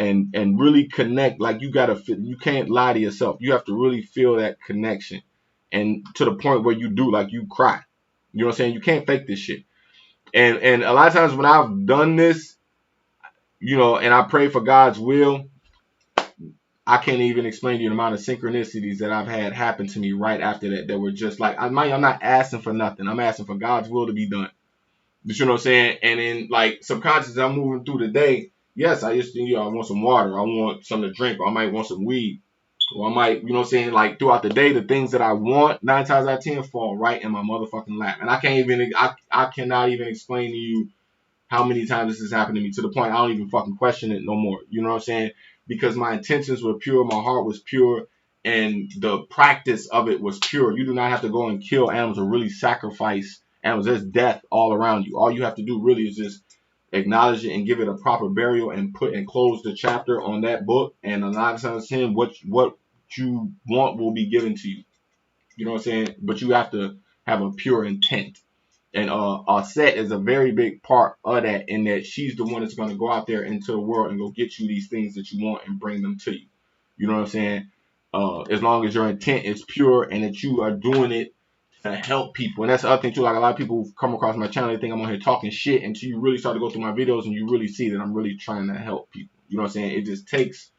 really connect. Like, you can't lie to yourself. You have to really feel that connection, and to the point where you do, like, you cry. You know what I'm saying? You can't fake this shit. And a lot of times when I've done this, and I pray for God's will, I can't even explain to you the amount of synchronicities that I've had happen to me right after that were just like, I'm not asking for nothing. I'm asking for God's will to be done. You know what I'm saying? And then like subconsciously, I'm moving through the day. Yes, I just I want some water. I want something to drink. Or I might want some weed. Or I might, what I'm saying, like throughout the day, the things that I want 9 times out of 10 fall right in my motherfucking lap. And I cannot even explain to you how many times this has happened to me, to the point I don't even fucking question it no more. You know what I'm saying? Because my intentions were pure, my heart was pure, and the practice of it was pure. You do not have to go and kill animals or really sacrifice animals. There's death all around you. All you have to do really is just acknowledge it and give it a proper burial and close the chapter on that book. And a lot of times, what you want will be given to you. You know what I'm saying? But you have to have a pure intent. And Set is a very big part of that, in that she's the one that's going to go out there into the world and go get you these things that you want and bring them to you. You know what I'm saying? As long as your intent is pure and that you are doing it to help people. And that's the other thing too. Like a lot of people come across my channel, they think I'm on here talking shit until you really start to go through my videos and you really see that I'm really trying to help people. You know what I'm saying? It just takes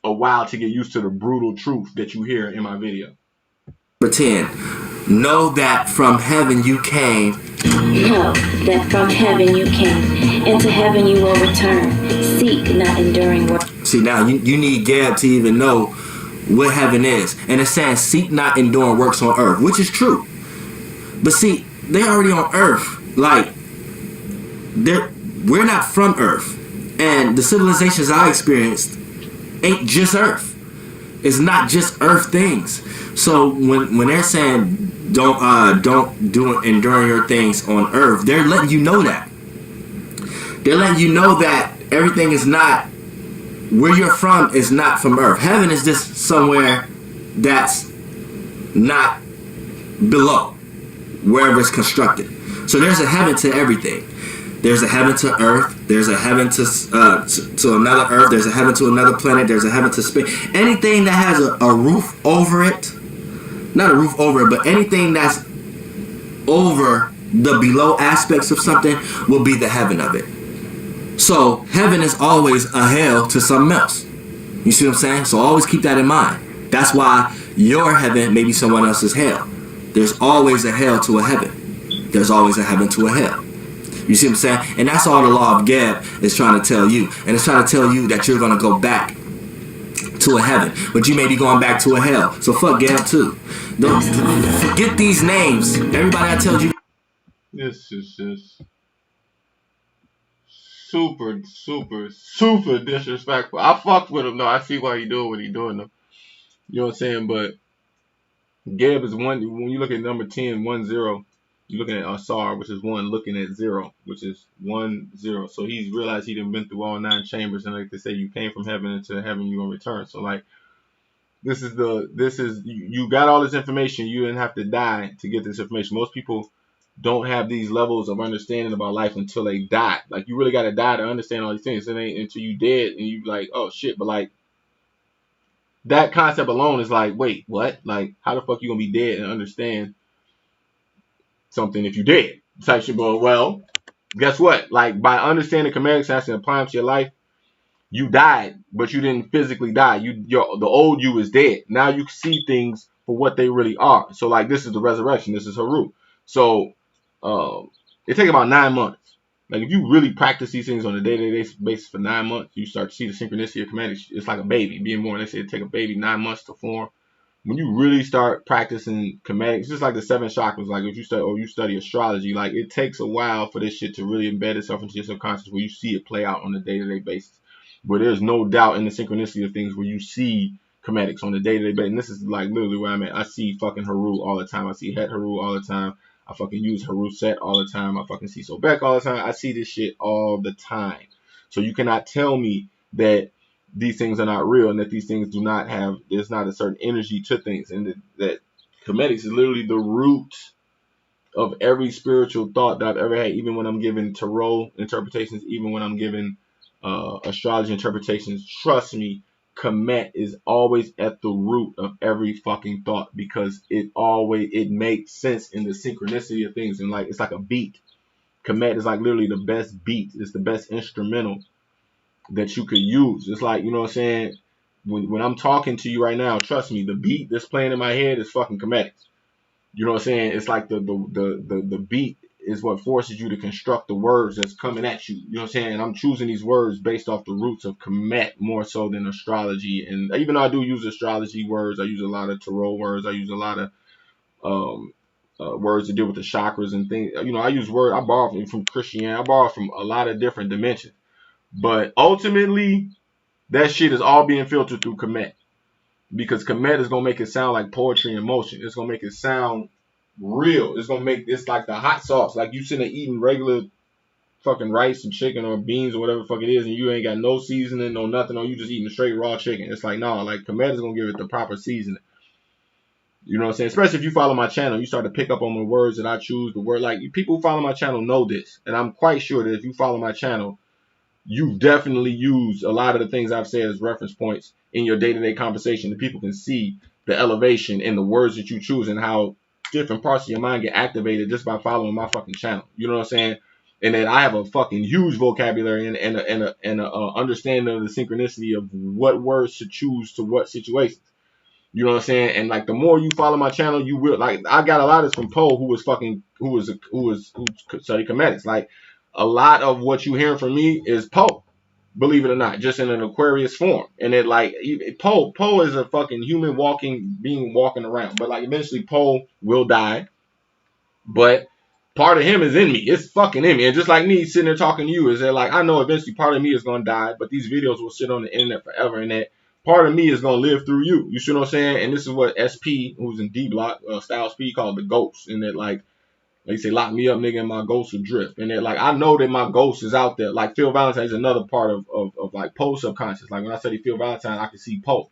a while to get used to the brutal truth that you hear in my video. Pretend. Know that from heaven you came. Know that from heaven you came, and to heaven you will return. Seek not enduring work. See, now you need Gab to even know what heaven is. And it's saying seek not enduring works on earth, which is true. But see, they already on earth. Like, we're not from earth. And the civilizations I experienced ain't just earth. It's not just earth things. So when they're saying don't do enduring your things on earth, they're letting you know that. They're letting you know that everything is not, where you're from is not from earth. Heaven is just somewhere that's not below, wherever it's constructed. So there's a heaven to everything. There's a heaven to earth. There's a heaven to another earth. There's a heaven to another planet. There's a heaven to space. Anything that has a roof over it, not a roof over it, but anything that's over the below aspects of something will be the heaven of it. So heaven is always a hell to something else. You see what I'm saying? So always keep that in mind. That's why your heaven may be someone else's hell. There's always a hell to a heaven. There's always a heaven to a hell. You see what I'm saying? And that's all the law of Gab is trying to tell you. And it's trying to tell you that you're going to go back to a heaven. But you may be going back to a hell. So fuck Gab too. Don't forget these names. Everybody I told you. This is just super, super, super disrespectful. I fucked with him though. I see why he doing what he doing though. You know what I'm saying? But Gab is one. When you look at number 10, 1-0, you're looking at Asar, which is 1, looking at 0, which is 1-0. So he's realized he done been through all 9 chambers, and like they say, you came from heaven, and to heaven you gonna return. So like, this is you got all this information. You didn't have to die to get this information. Most people don't have these levels of understanding about life until they die. Like, you really got to die to understand all these things. It ain't until you dead and you like, oh shit. But like, that concept alone is like, wait, what? Like, how the fuck you gonna be dead and understand something if you dead? Type shit. But well, guess what? Like, by understanding Kemetic science and applying to your life, you died, but you didn't physically die. The old you is dead. Now you see things for what they really are. So like, this is the resurrection. This is Haru. So it takes about 9 months. Like, if you really practice these things on a day-to-day basis for 9 months, you start to see the synchronicity of Kemetic. It's like a baby being born. They say it take a baby 9 months to form. When you really start practicing Kemetic, it's just like the 7 chakras. Like, if you study astrology, like, it takes a while for this shit to really embed itself into your subconscious, where you see it play out on a day-to-day basis. But there's no doubt in the synchronicity of things where you see Kemetics on a day-to-day basis. And this is like literally where I'm at. I see fucking Haru all the time. I see Het Haru all the time. I fucking use Haru Set all the time. I fucking see Sobek all the time. I see this shit all the time. So you cannot tell me that these things are not real and that these things do not have, there's not a certain energy to things. And that Kemetics is literally the root of every spiritual thought that I've ever had, even when I'm giving tarot interpretations, even when I'm giving astrology interpretations. Trust me, Kemet is always at the root of every fucking thought, because it makes sense in the synchronicity of things. And like, it's like a beat. Kemit is like literally the best beat. It's the best instrumental that you could use. It's like, you know what I'm saying? When I'm talking to you right now, trust me, the beat that's playing in my head is fucking Kemit. You know what I'm saying? It's like the beat is what forces you to construct the words that's coming at you. You know what I'm saying? And I'm choosing these words based off the roots of Kemit more so than astrology. And even though I do use astrology words, I use a lot of tarot words. I use a lot of um, words to deal with the chakras and things. You know, I use words. I borrow from Christianity. I borrow from a lot of different dimensions. But ultimately, that shit is all being filtered through Kemit. Because Kemit is gonna make it sound like poetry in motion. It's gonna make it sound real. It's gonna make it's like the hot sauce. Like you sitting there eating regular fucking rice and chicken or beans or whatever the fuck it is, and you ain't got no seasoning, no nothing, or you just eating straight raw chicken. It's like, no, like Kemit is gonna give it the proper seasoning. You know what I'm saying? Especially if you follow my channel, you start to pick up on the words that I choose. The word, like people who follow my channel know this, and I'm quite sure that if you follow my channel, you've definitely used a lot of the things I've said as reference points in your day-to-day conversation. That people can see the elevation in the words that you choose and how different parts of your mind get activated just by following my fucking channel. You know what I'm saying? And then I have a fucking huge vocabulary and a understanding of the synchronicity of what words to choose to what situations. You know what I'm saying? And like the more you follow my channel, you will like I got a lot of this from Poe who studied comedics. Like a lot of what you hearing from me is Poe, believe it or not, just in an Aquarius form. And it like Poe is a fucking human being walking around. But like eventually Poe will die. But part of him is in me. It's fucking in me. And just like me sitting there talking to you, is that like I know eventually part of me is gonna die, but these videos will sit on the internet forever, and that part of me is gonna live through you. You see what I'm saying? And this is what SP, who's in D Block, Styles P, called the ghost. And that like they say, lock me up, nigga, and my ghost will drift. And that like I know that my ghost is out there. Like Phil Valentine is another part of like Poe's subconscious. Like when I study Phil Valentine, I can see Poe.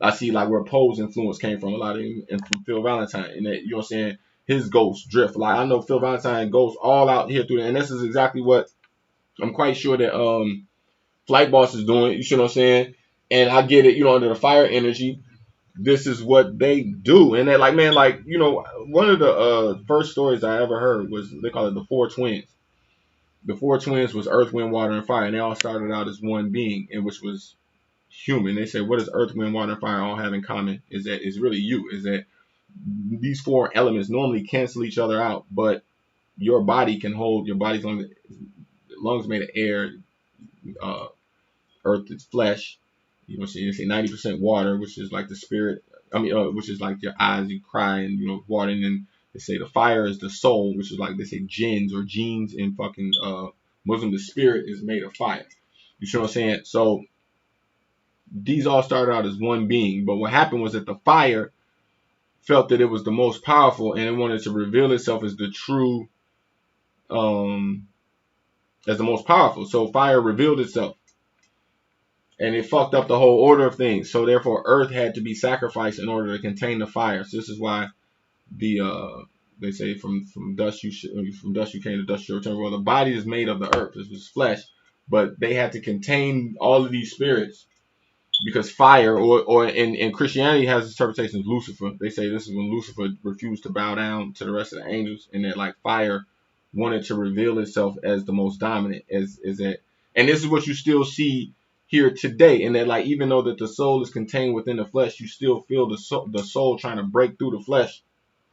I see like where Poe's influence came from, a lot of him, and from Phil Valentine, and that, you know what I'm saying, his ghost drift. Like I know Phil Valentine goes all out here through, and this is exactly what I'm quite sure that Flight Boss is doing. You see what I'm saying? And I get it, you know, under the fire energy, this is what they do, and they're like, man, like you know, one of the first stories I ever heard was they call it the Four Twins. The Four Twins was Earth, Wind, Water, and Fire, and they all started out as one being, and which was human. They say, what does earth, wind, water, and fire all have in common? Is that it's really you. Is that these four elements normally cancel each other out, but your body can hold your body's lungs made of air, earth is flesh. You know, so you say 90% water, which is like the spirit. I mean, which is like your eyes, you cry, and you know, water. And then they say the fire is the soul, which is like they say jinns or genes in fucking Muslim. The spirit is made of fire. You see what I'm saying? So these all started out as one being, but what happened was that the fire felt that it was the most powerful, and it wanted to reveal itself as the true, as the most powerful. So fire revealed itself, and it fucked up the whole order of things. So therefore, earth had to be sacrificed in order to contain the fire. So this is why they say from dust you came, to dust you return. Well, the body is made of the earth. This was flesh, but they had to contain all of these spirits. Because fire, or in Christianity has interpretation of Lucifer. They say this is when Lucifer refused to bow down to the rest of the angels, and that like fire wanted to reveal itself as the most dominant, as that. And this is what you still see here today, and that like even though that the soul is contained within the flesh, you still feel the soul trying to break through the flesh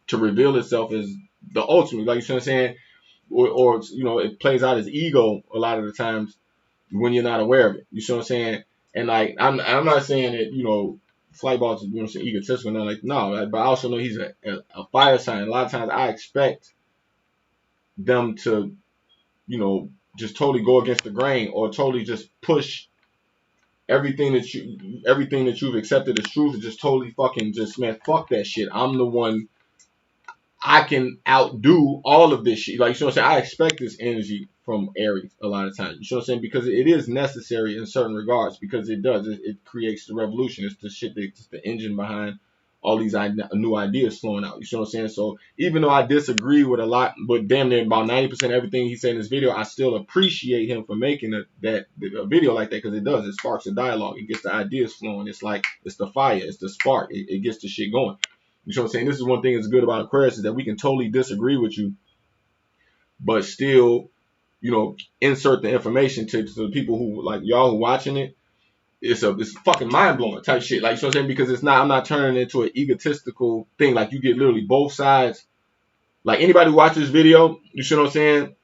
to reveal itself as the ultimate. Like you see what I'm saying, or you know, it plays out as ego a lot of the times when you're not aware of it. You see what I'm saying? And like I'm not saying that, you know, Flightball is, you know, egotistical, and like no, but I also know he's a fire sign. A lot of times I expect them to, you know, just totally go against the grain or totally just push everything that you've accepted as truth and just totally fucking just, man, fuck that shit. I'm the one. I can outdo all of this shit. Like, you know what I'm saying? I expect this energy from Aries a lot of times. You know what I'm saying? Because it is necessary in certain regards, because it does. It creates the revolution. It's the shit that's the engine behind all these new ideas flowing out. You know what I'm saying? So even though I disagree with a lot, but damn near about 90% everything he said in this video, I still appreciate him for making a video like that, because it does. It sparks a dialogue. It gets the ideas flowing. It's like, it's the fire. It's the spark. It gets the shit going. You know what I'm saying? This is one thing that's good about Aquarius, is that we can totally disagree with you, but still, insert the information to the people who like y'all who watching it. It's fucking mind blowing type shit. Like, you know what I'm saying? Because I'm not turning it into an egotistical thing. Like, you get literally both sides. Like, anybody who watches this video, you see what I'm saying?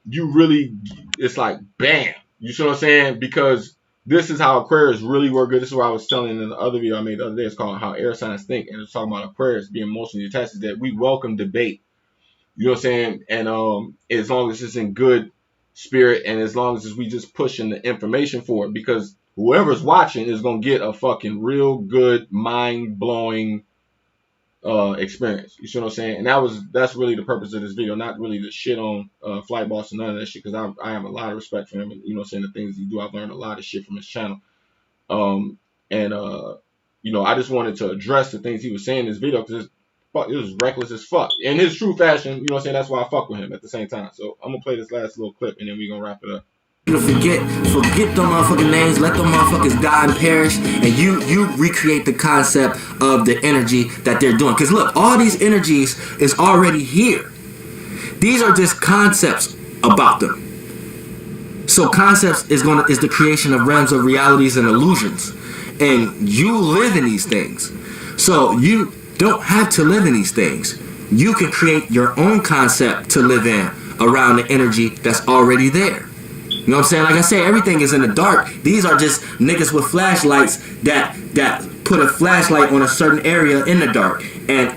You really, it's like, bam. You see what I'm saying? Because this is how Aquarius really work good. This is what I was telling in the other video I made the other day. It's called How Air Signs Think. And it's talking about Aquarius being emotionally attached, is that we welcome debate. You know what I'm saying? And as long as it's in good spirit and as long as we just pushing the information for it, because whoever's watching is gonna get a fucking real good mind blowing experience. You see what I'm saying? And that's really the purpose of this video, not really to shit on Flight Boss and none of that shit, because I have a lot of respect for him, and you know what I'm saying, the things he do. I've learned a lot of shit from his channel. And I just wanted to address the things he was saying in this video because it was reckless as fuck. In his true fashion, you know what I'm saying? That's why I fuck with him at the same time. So I'm gonna play this last little clip and then we're gonna wrap it up. To forget them motherfucking names, let them motherfuckers die and perish, and you recreate the concept of the energy that they're doing. Because look, all these energies is already here. These are just concepts about them. So concepts is the creation of realms of realities and illusions, and you live in these things. So you don't have to live in these things. You can create your own concept to live in around the energy that's already there. You know what I'm saying? Like I say, everything is in the dark. These are just niggas with flashlights that put a flashlight on a certain area in the dark and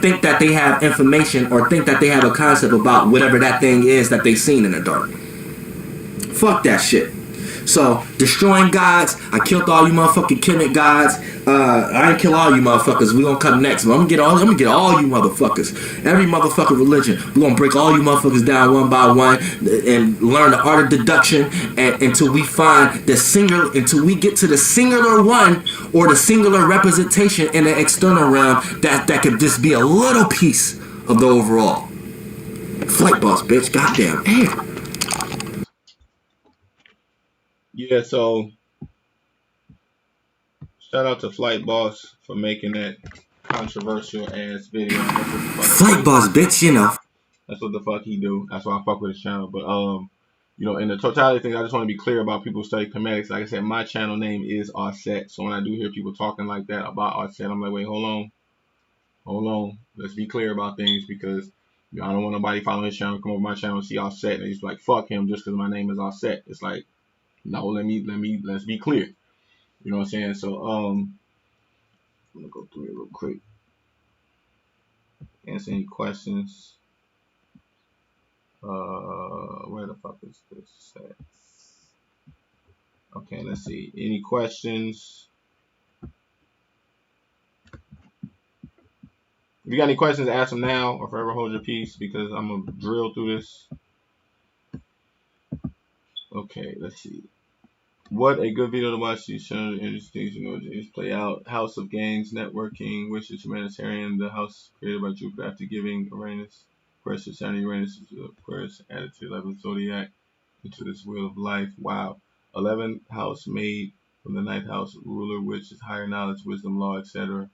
think that they have information or think that they have a concept about whatever that thing is that they seen in the dark. Fuck that shit. So, destroying gods. I killed all you motherfucking Kemit gods. I ain't kill all you motherfuckers. We gonna come next. But I'm gonna get all you motherfuckers. Every motherfucking religion. We gonna break all you motherfuckers down one by one and learn the art of deduction until we find until we get to the singular one or the singular representation in the external realm that could just be a little piece of the overall. Flight Boss, bitch. Goddamn. Damn. Yeah, so shout out to Flight Boss for making that controversial ass video. Flight Boss, bitch, you know. That's what the fuck he do. That's why I fuck with his channel. But in the totality of things, I just want to be clear about people who study Kemetics. Like I said, my channel name is Offset. So when I do hear people talking like that about Offset, I'm like, wait, hold on. Let's be clear about things, because I don't want nobody following his channel come over my channel and see Offset and he's like, fuck him just because my name is Offset. It's like, no, let's be clear. You know what I'm saying? So I'm gonna go through it real quick. Answer any questions. Where the fuck is this at? Okay, let's see. Any questions? If you got any questions, ask them now or forever hold your peace, because I'm gonna drill through this. Okay, let's see. What a good video to watch. These channels interesting things play out. House of Gangs, networking, wishes humanitarian, the house created by Jupiter after giving Uranus. Aquarius, Saturn, Uranus is Aquarius added to 11th zodiac into this wheel of life. Wow. 11th house made from the 9th house ruler, which is higher knowledge, wisdom, law, etc.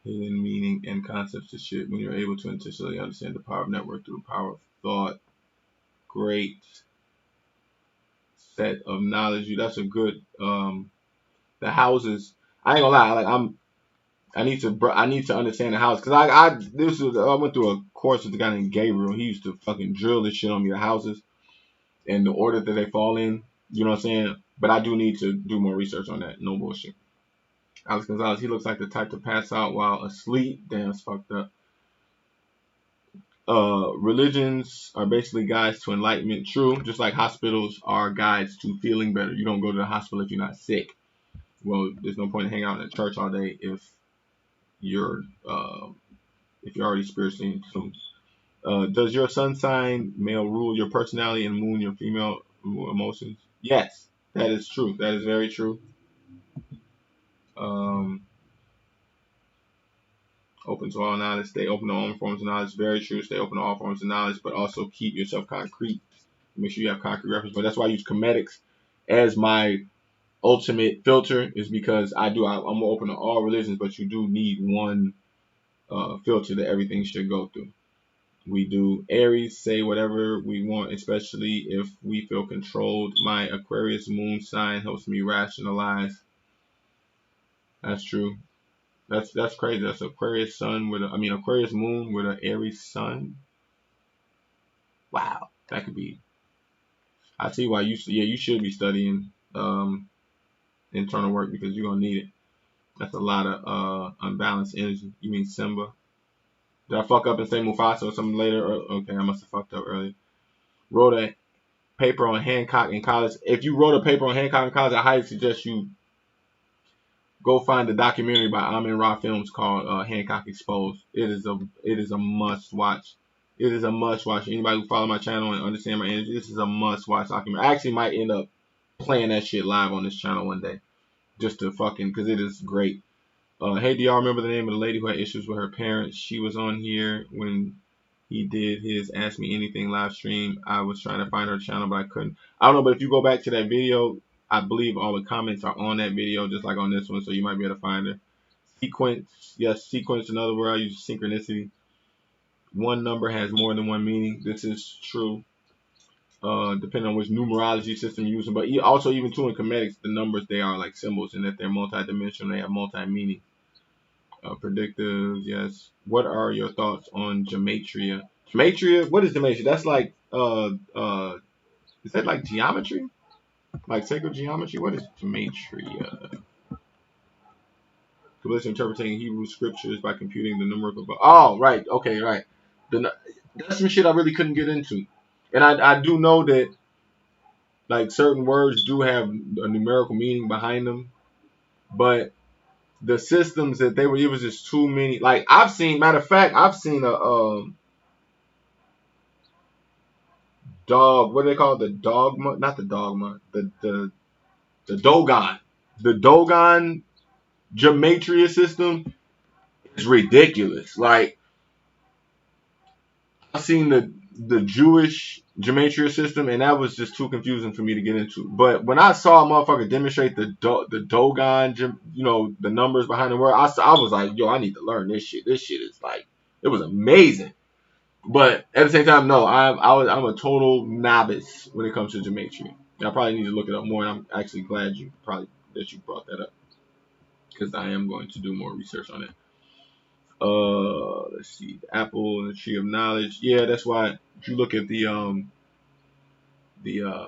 Hidden meaning and concepts to shit. When you're able to intentionally understand the power of network through the power of thought. Great set of knowledge. That's a good the houses. I ain't gonna lie, like I need to understand the house, because I went through a course with a guy named Gabriel. He used to fucking drill this shit on me, the houses and the order that they fall in. You know what I'm saying? But I do need to do more research on that. No bullshit. Alex Gonzalez, he looks like the type to pass out while asleep. Damn, it's fucked up. Religions are basically guides to enlightenment. True, just like hospitals are guides to feeling better. You don't go to the hospital if you're not sick. Well, there's no point in hanging out in a church all day if you're already spiritually in tune. Does your sun sign, male, rule your personality and moon your female emotions? Yes, that is true. That is very true. Open to all knowledge. Stay open to all forms of knowledge. Very true. Stay open to all forms of knowledge, but also keep yourself concrete. Make sure you have concrete reference. But that's why I use Kemetics as my ultimate filter, is because I'm open to all religions, but you do need one filter that everything should go through. We do. Aries say whatever we want, especially if we feel controlled. My Aquarius moon sign helps me rationalize. That's true. That's crazy. That's Aquarius sun with Aquarius moon with an Aries sun. Wow, that could be. I see why you should be studying internal work because you're gonna need it. That's a lot of unbalanced energy. You mean Simba? Did I fuck up and say Mufasa or something later? Okay, I must have fucked up earlier. Wrote a paper on Hancock in college. If you wrote a paper on Hancock in college, I highly suggest you go find the documentary by Amin Ra Films called Hancock Exposed. It is a must watch. It is a must watch. Anybody who follow my channel and understand my energy, this is a must watch documentary. I actually might end up playing that shit live on this channel one day, just to fucking because it is great. Hey, do y'all remember the name of the lady who had issues with her parents? She was on here when he did his Ask Me Anything live stream. I was trying to find her channel, but I couldn't. I don't know, but if you go back to that video, I believe all the comments are on that video, just like on this one, so you might be able to find her. Sequence, yes, sequence, another word I use, synchronicity. One number has more than one meaning. This is true, depending on which numerology system you're using. But also, even too, in Kemetics, the numbers, they are like symbols, and that they're multi-dimensional, they have multi-meaning. Predictive, yes. What are your thoughts on gematria? Gematria, what is gematria? That's like is that like geometry? Like sacred geometry? What is gematria? Kabbalah interpreting Hebrew scriptures by computing the numerical. Oh, right. Okay, right. That's some shit I really couldn't get into, and I do know that like certain words do have a numerical meaning behind them, but the systems that they were, it was just too many. Like I've seen, matter of fact, I've seen a dog. What do they call it? The dogma? Not the dogma. The Dogon. The Dogon gematria system is ridiculous. Like I've seen the Jewish gematria system, and that was just too confusing for me to get into. But when I saw a motherfucker demonstrate the Dogon, the numbers behind the word, I was like, yo, I need to learn this shit. This shit is like, it was amazing. But at the same time, no, I'm a total novice when it comes to gematria. I probably need to look it up more, and I'm actually glad that you brought that up because I am going to do more research on it. Let's see, the apple and the tree of knowledge. Yeah, that's why if you look at the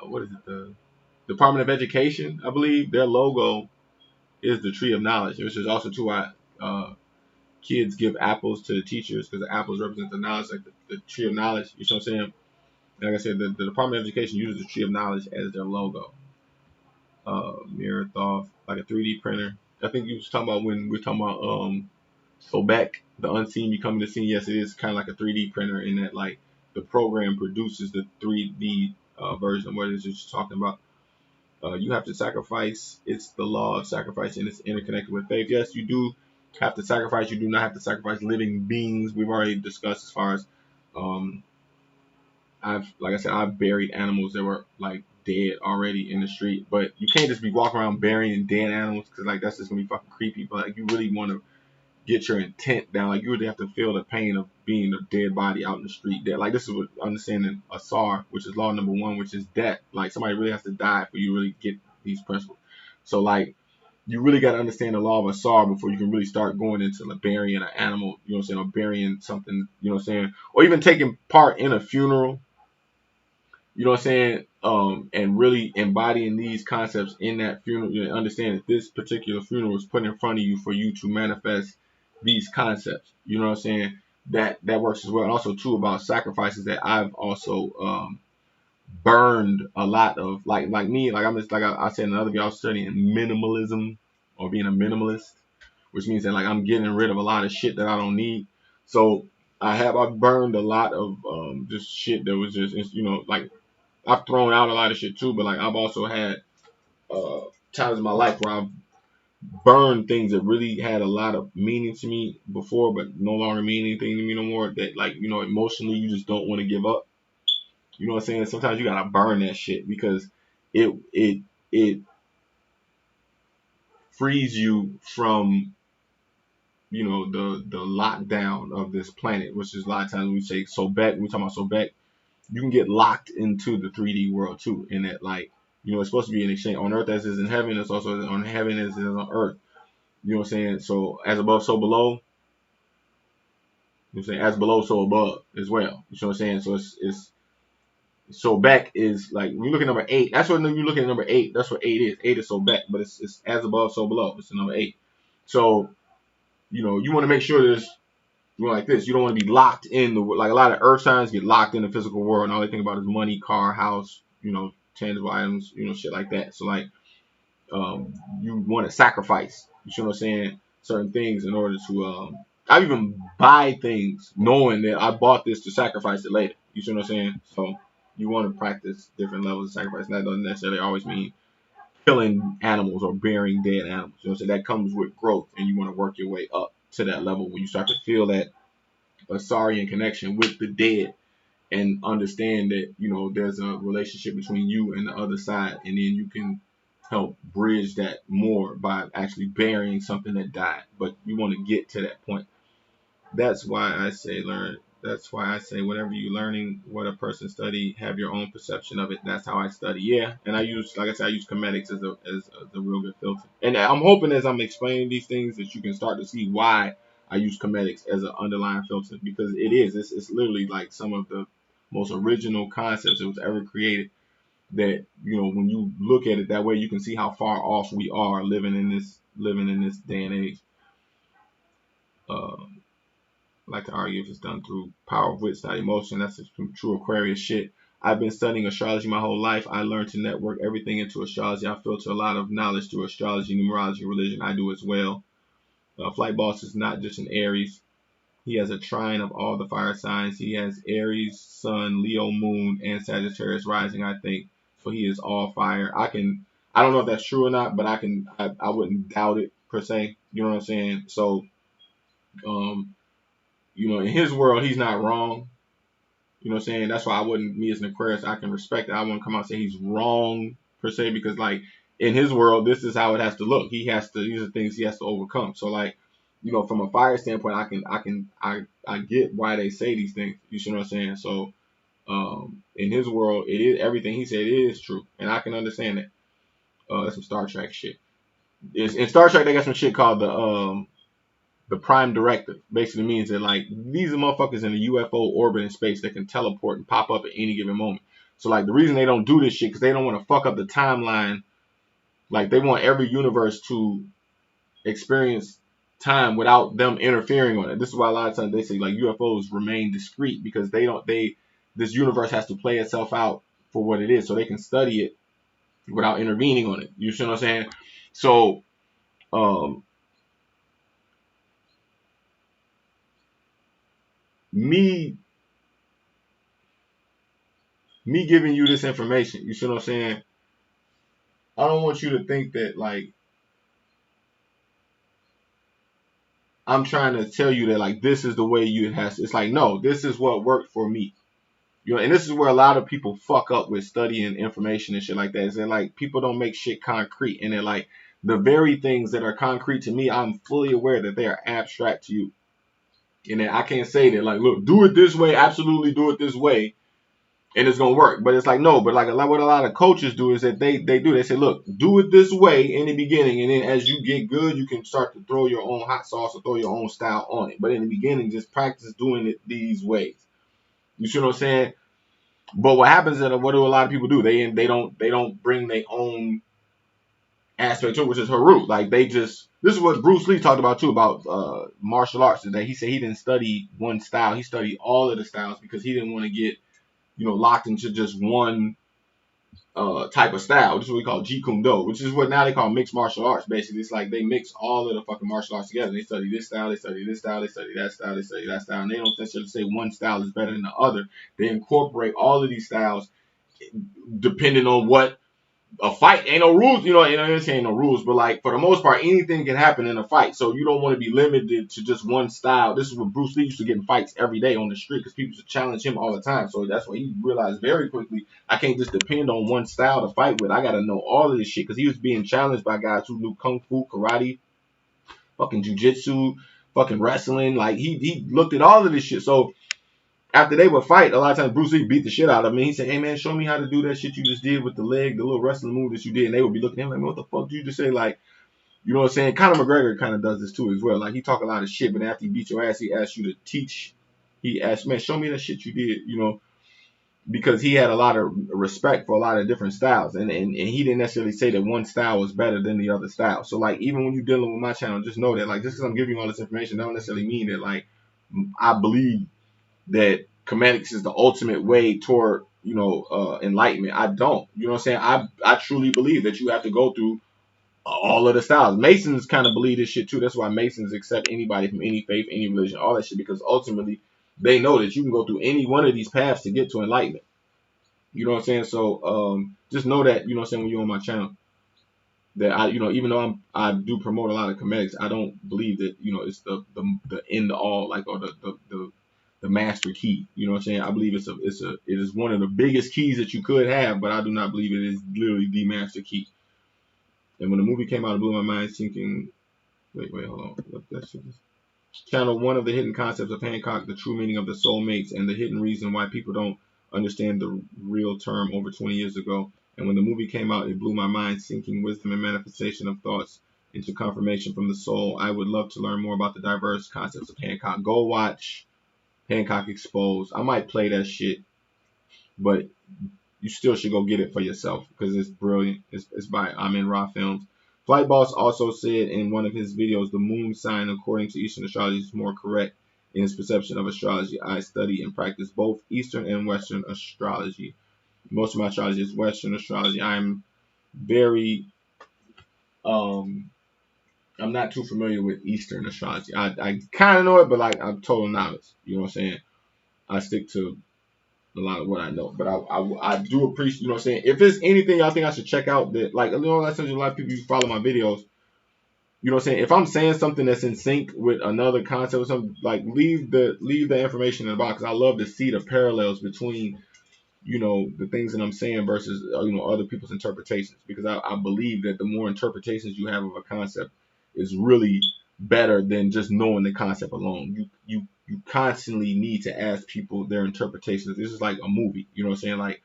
what is it, the Department of Education, I believe their logo is the tree of knowledge, which is also too why kids give apples to the teachers because the apples represent the knowledge, like the tree of knowledge. You know what I'm saying? Like I said, the Department of Education uses the tree of knowledge as their logo. Mirror thought, like a 3D printer. I think you was talking about when we were talking about Sobek, the unseen becoming the seen. Yes, it is kind of like a 3D printer in that like the program produces the 3D version of what it is you're talking about. You have to sacrifice. It's the law of sacrifice, and it's interconnected with faith. Yes, you do have to sacrifice. You do not have to sacrifice living beings. We've already discussed as far as like I said, I've buried animals that were like dead already in the street. But you can't just be walking around burying dead animals because like that's just gonna be fucking creepy. But like you really want to get your intent down. Like you really have to feel the pain of being a dead body out in the street. Dead. Like this is what understanding Asar, which is law number 1, which is death. Like somebody really has to die for you to really get these principles. So like you really got to understand the law of Asar before you can really start going into like burying an animal. You know what I'm saying? Or burying something. You know what I'm saying? Or even taking part in a funeral. You know what I'm saying? And really embodying these concepts in that funeral. You understand that this particular funeral was put in front of you for you to manifest these concepts. You know what I'm saying? That works as well. And also too about sacrifices that I've also burned a lot of. Like me, like I'm just like I said in another video, I was studying minimalism or being a minimalist, which means that like I'm getting rid of a lot of shit that I don't need. So I've burned a lot of just shit that was just like I've thrown out a lot of shit too, but like I've also had times in my life where I've burned things that really had a lot of meaning to me before, but no longer mean anything to me no more. That like emotionally you just don't want to give up. You know what I'm saying? Sometimes you gotta burn that shit because it frees you from the lockdown of this planet, which is a lot of times when we say Sobek, when we talk about Sobek, you can get locked into the 3D world too. In that, like, it's supposed to be an exchange on Earth as is in heaven. It's also on heaven as is on Earth. You know what I'm saying? So as above, so below. You know what I'm saying? As below, so above as well. You know what I'm saying? So it's so back is like when you look at number 8. That's what you look at number 8. That's what 8 is. 8 is so back, but it's as above, so below. It's the number 8. So you want to make sure there's like this. You don't want to be locked in the like a lot of earth signs get locked in the physical world, and all they think about is money, car, house, tangible items, shit like that. So like, you want to sacrifice. You know what I'm saying? Certain things in order to. I even buy things knowing that I bought this to sacrifice it later. You see what I'm saying? So you want to practice different levels of sacrifice. And that doesn't necessarily always mean killing animals or burying dead animals. You know what I'm saying? That comes with growth, and you want to work your way up to that level where you start to feel that Asarian connection with the dead and understand that there's a relationship between you and the other side, and then you can help bridge that more by actually burying something that died. But you want to get to that point. That's why I say learn. That's why I say whatever you're learning, what a person study, have your own perception of it. That's how I study. Yeah, and I use, like I said, I use Kemetics as a real good filter. And I'm hoping as I'm explaining these things that you can start to see why I use Kemetics as an underlying filter, because it is. It's literally like some of the most original concepts that was ever created. That when you look at it that way, you can see how far off we are living in this day and age. I like to argue if it's done through power of wit, not emotion. That's some true Aquarius shit. I've been studying astrology my whole life. I learned to network everything into astrology. I filter a lot of knowledge through astrology, numerology, religion. I do as well. Flight Boss is not just an Aries. He has a trine of all the fire signs. He has Aries, Sun, Leo, Moon, and Sagittarius rising, I think. So he is all fire. I don't know if that's true or not, but I wouldn't doubt it per se. You know what I'm saying? So, in his world, he's not wrong. You know what I'm saying? That's why me as an Aquarius, I can respect it. I wouldn't come out and say he's wrong per se, because like in his world, this is how it has to look. These are things he has to overcome. So like, from a fire standpoint, I get why they say these things. You see what I'm saying? So, in his world, it is everything he said is true, and I can understand that. That's some Star Trek shit. In Star Trek, they got some shit called the prime directive. Basically means that like these are motherfuckers in a UFO orbit in space that can teleport and pop up at any given moment. So like the reason they don't do this shit because they don't want to fuck up the timeline. Like they want every universe to experience time without them interfering on it. This is why a lot of times they say like UFOs remain discreet, because this universe has to play itself out for what it is, so they can study it without intervening on it. You see what I'm saying? So me giving you this information, you see what I'm saying? I don't want you to think that like I'm trying to tell you that like this is the way you has to. It's like, no, this is what worked for me. And this is where a lot of people fuck up with studying information and shit like that. Is that like people don't make shit concrete, and they're like the very things that are concrete to me, I'm fully aware that they are abstract to you. And then I can't say that like, look, do it this way, absolutely do it this way, and it's gonna work. But it's like, no, but like what a lot of coaches do is that they say, look, do it this way in the beginning, and then as you get good, you can start to throw your own hot sauce or throw your own style on it. But in the beginning, just practice doing it these ways. You see what I'm saying? But what happens is that what do a lot of people do? They don't bring their own aspect to it, which is Haru. Like this is what Bruce Lee talked about too, about martial arts, is that he said he didn't study one style, he studied all of the styles because he didn't want to get locked into just one type of style. This is what we call Jeet Kune Do, which is what now they call mixed martial arts. Basically, it's like they mix all of the fucking martial arts together. They study this style, they study this style, they study that style, they study that style, and they don't necessarily say one style is better than the other. They incorporate all of these styles depending on what a fight. Ain't no rules, ain't no rules, but like for the most part, anything can happen in a fight. So you don't want to be limited to just one style. This is what Bruce Lee used to get in fights every day on the street because people used to challenge him all the time. So that's why he realized very quickly, I can't just depend on one style to fight with. I got to know all of this shit because he was being challenged by guys who knew kung fu, karate, fucking jujitsu, fucking wrestling. Like he looked at all of this shit. So after they would fight, a lot of times Bruce Lee beat the shit out of him. He said, "Hey man, show me how to do that shit you just did with the leg, the little wrestling move that you did." And they would be looking at him like, "What the fuck did you just say?" Like, you know what I'm saying? Conor McGregor kind of does this too as well. Like he talk a lot of shit, but after he beat your ass, he asks you to teach. He asked, "Man, show me that shit you did." You know, because he had a lot of respect for a lot of different styles, and he didn't necessarily say that one style was better than the other style. So like even when you're dealing with my channel, just know that like just because I'm giving you all this information, don't necessarily mean that like I believe that comedics is the ultimate way toward enlightenment. I don't. You know what I'm saying? I truly believe that you have to go through all of the styles. Masons kind of believe this shit too. That's why Masons accept anybody from any faith, any religion, all that shit, because ultimately they know that you can go through any one of these paths to get to enlightenment. You know what I'm saying? So just know that, you know what I'm saying, when you're on my channel, that I, even though I do promote a lot of comedics, I don't believe that, it's the end all, like, or the master key. You know what I'm saying? I believe it is one of the biggest keys that you could have, but I do not believe it is literally the master key. And when the movie came out, it blew my mind thinking, wait, hold on. What that shit is? Channel one of the hidden concepts of Hancock, the true meaning of the soulmates, and the hidden reason why people don't understand the real term over 20 years ago. And when the movie came out, it blew my mind, sinking wisdom and manifestation of thoughts into confirmation from the soul. I would love to learn more about the diverse concepts of Hancock. Go watch Hancock Exposed. I might play that shit, but you still should go get it for yourself because it's brilliant. It's by Amin Ra Films. Flight Boss also said in one of his videos, the moon sign, according to Eastern astrology, is more correct in his perception of astrology. I study and practice both Eastern and Western astrology. Most of my astrology is Western astrology. I'm very, I'm not too familiar with Eastern astrology. I kind of know it, but like I'm total novice. You know what I'm saying? I stick to a lot of what I know, but I do appreciate, you know what I'm saying? If there's anything I think I should check out that, like, I send you a lot of people who follow my videos, you know what I'm saying? If I'm saying something that's in sync with another concept or something, like, leave the information in the box. I love to see the parallels between, the things that I'm saying versus, other people's interpretations, because I believe that the more interpretations you have of a concept is really better than just knowing the concept alone. You constantly need to ask people their interpretations. This is like a movie, you know what I'm saying? Like,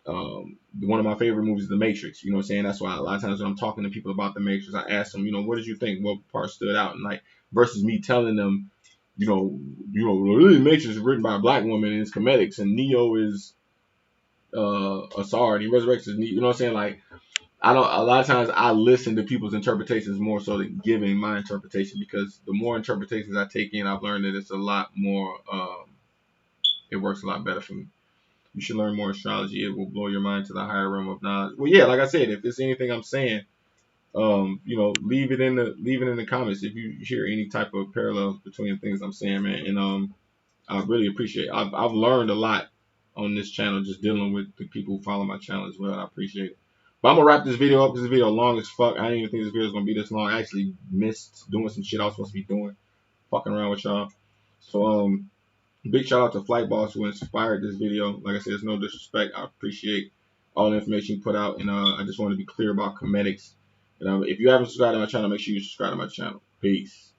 one of my favorite movies is The Matrix, you know what I'm saying? That's why a lot of times when I'm talking to people about The Matrix, I ask them, what did you think? What part stood out? And like, versus me telling them, The Matrix is written by a black woman and it's comedics, and Neo is Asar and he resurrects his Neo. You know what I'm saying? Like, a lot of times I listen to people's interpretations more so than giving my interpretation, because the more interpretations I take in, I've learned that it's a lot more, it works a lot better for me. You should learn more astrology. It will blow your mind to the higher realm of knowledge. Well, yeah, like I said, if there's anything I'm saying, leave it in the comments if you hear any type of parallels between things I'm saying, man. And I really appreciate it. I've learned a lot on this channel just dealing with the people who follow my channel as well. I appreciate it. But I'm gonna wrap this video up. This video long as fuck. I didn't even think this video was gonna be this long. I actually missed doing some shit I was supposed to be doing, fucking around with y'all. So big shout out to Flight Boss who inspired this video. Like I said, it's no disrespect. I appreciate all the information you put out, and I just want to be clear about comedics. And if you haven't subscribed to my channel, make sure you subscribe to my channel. Peace.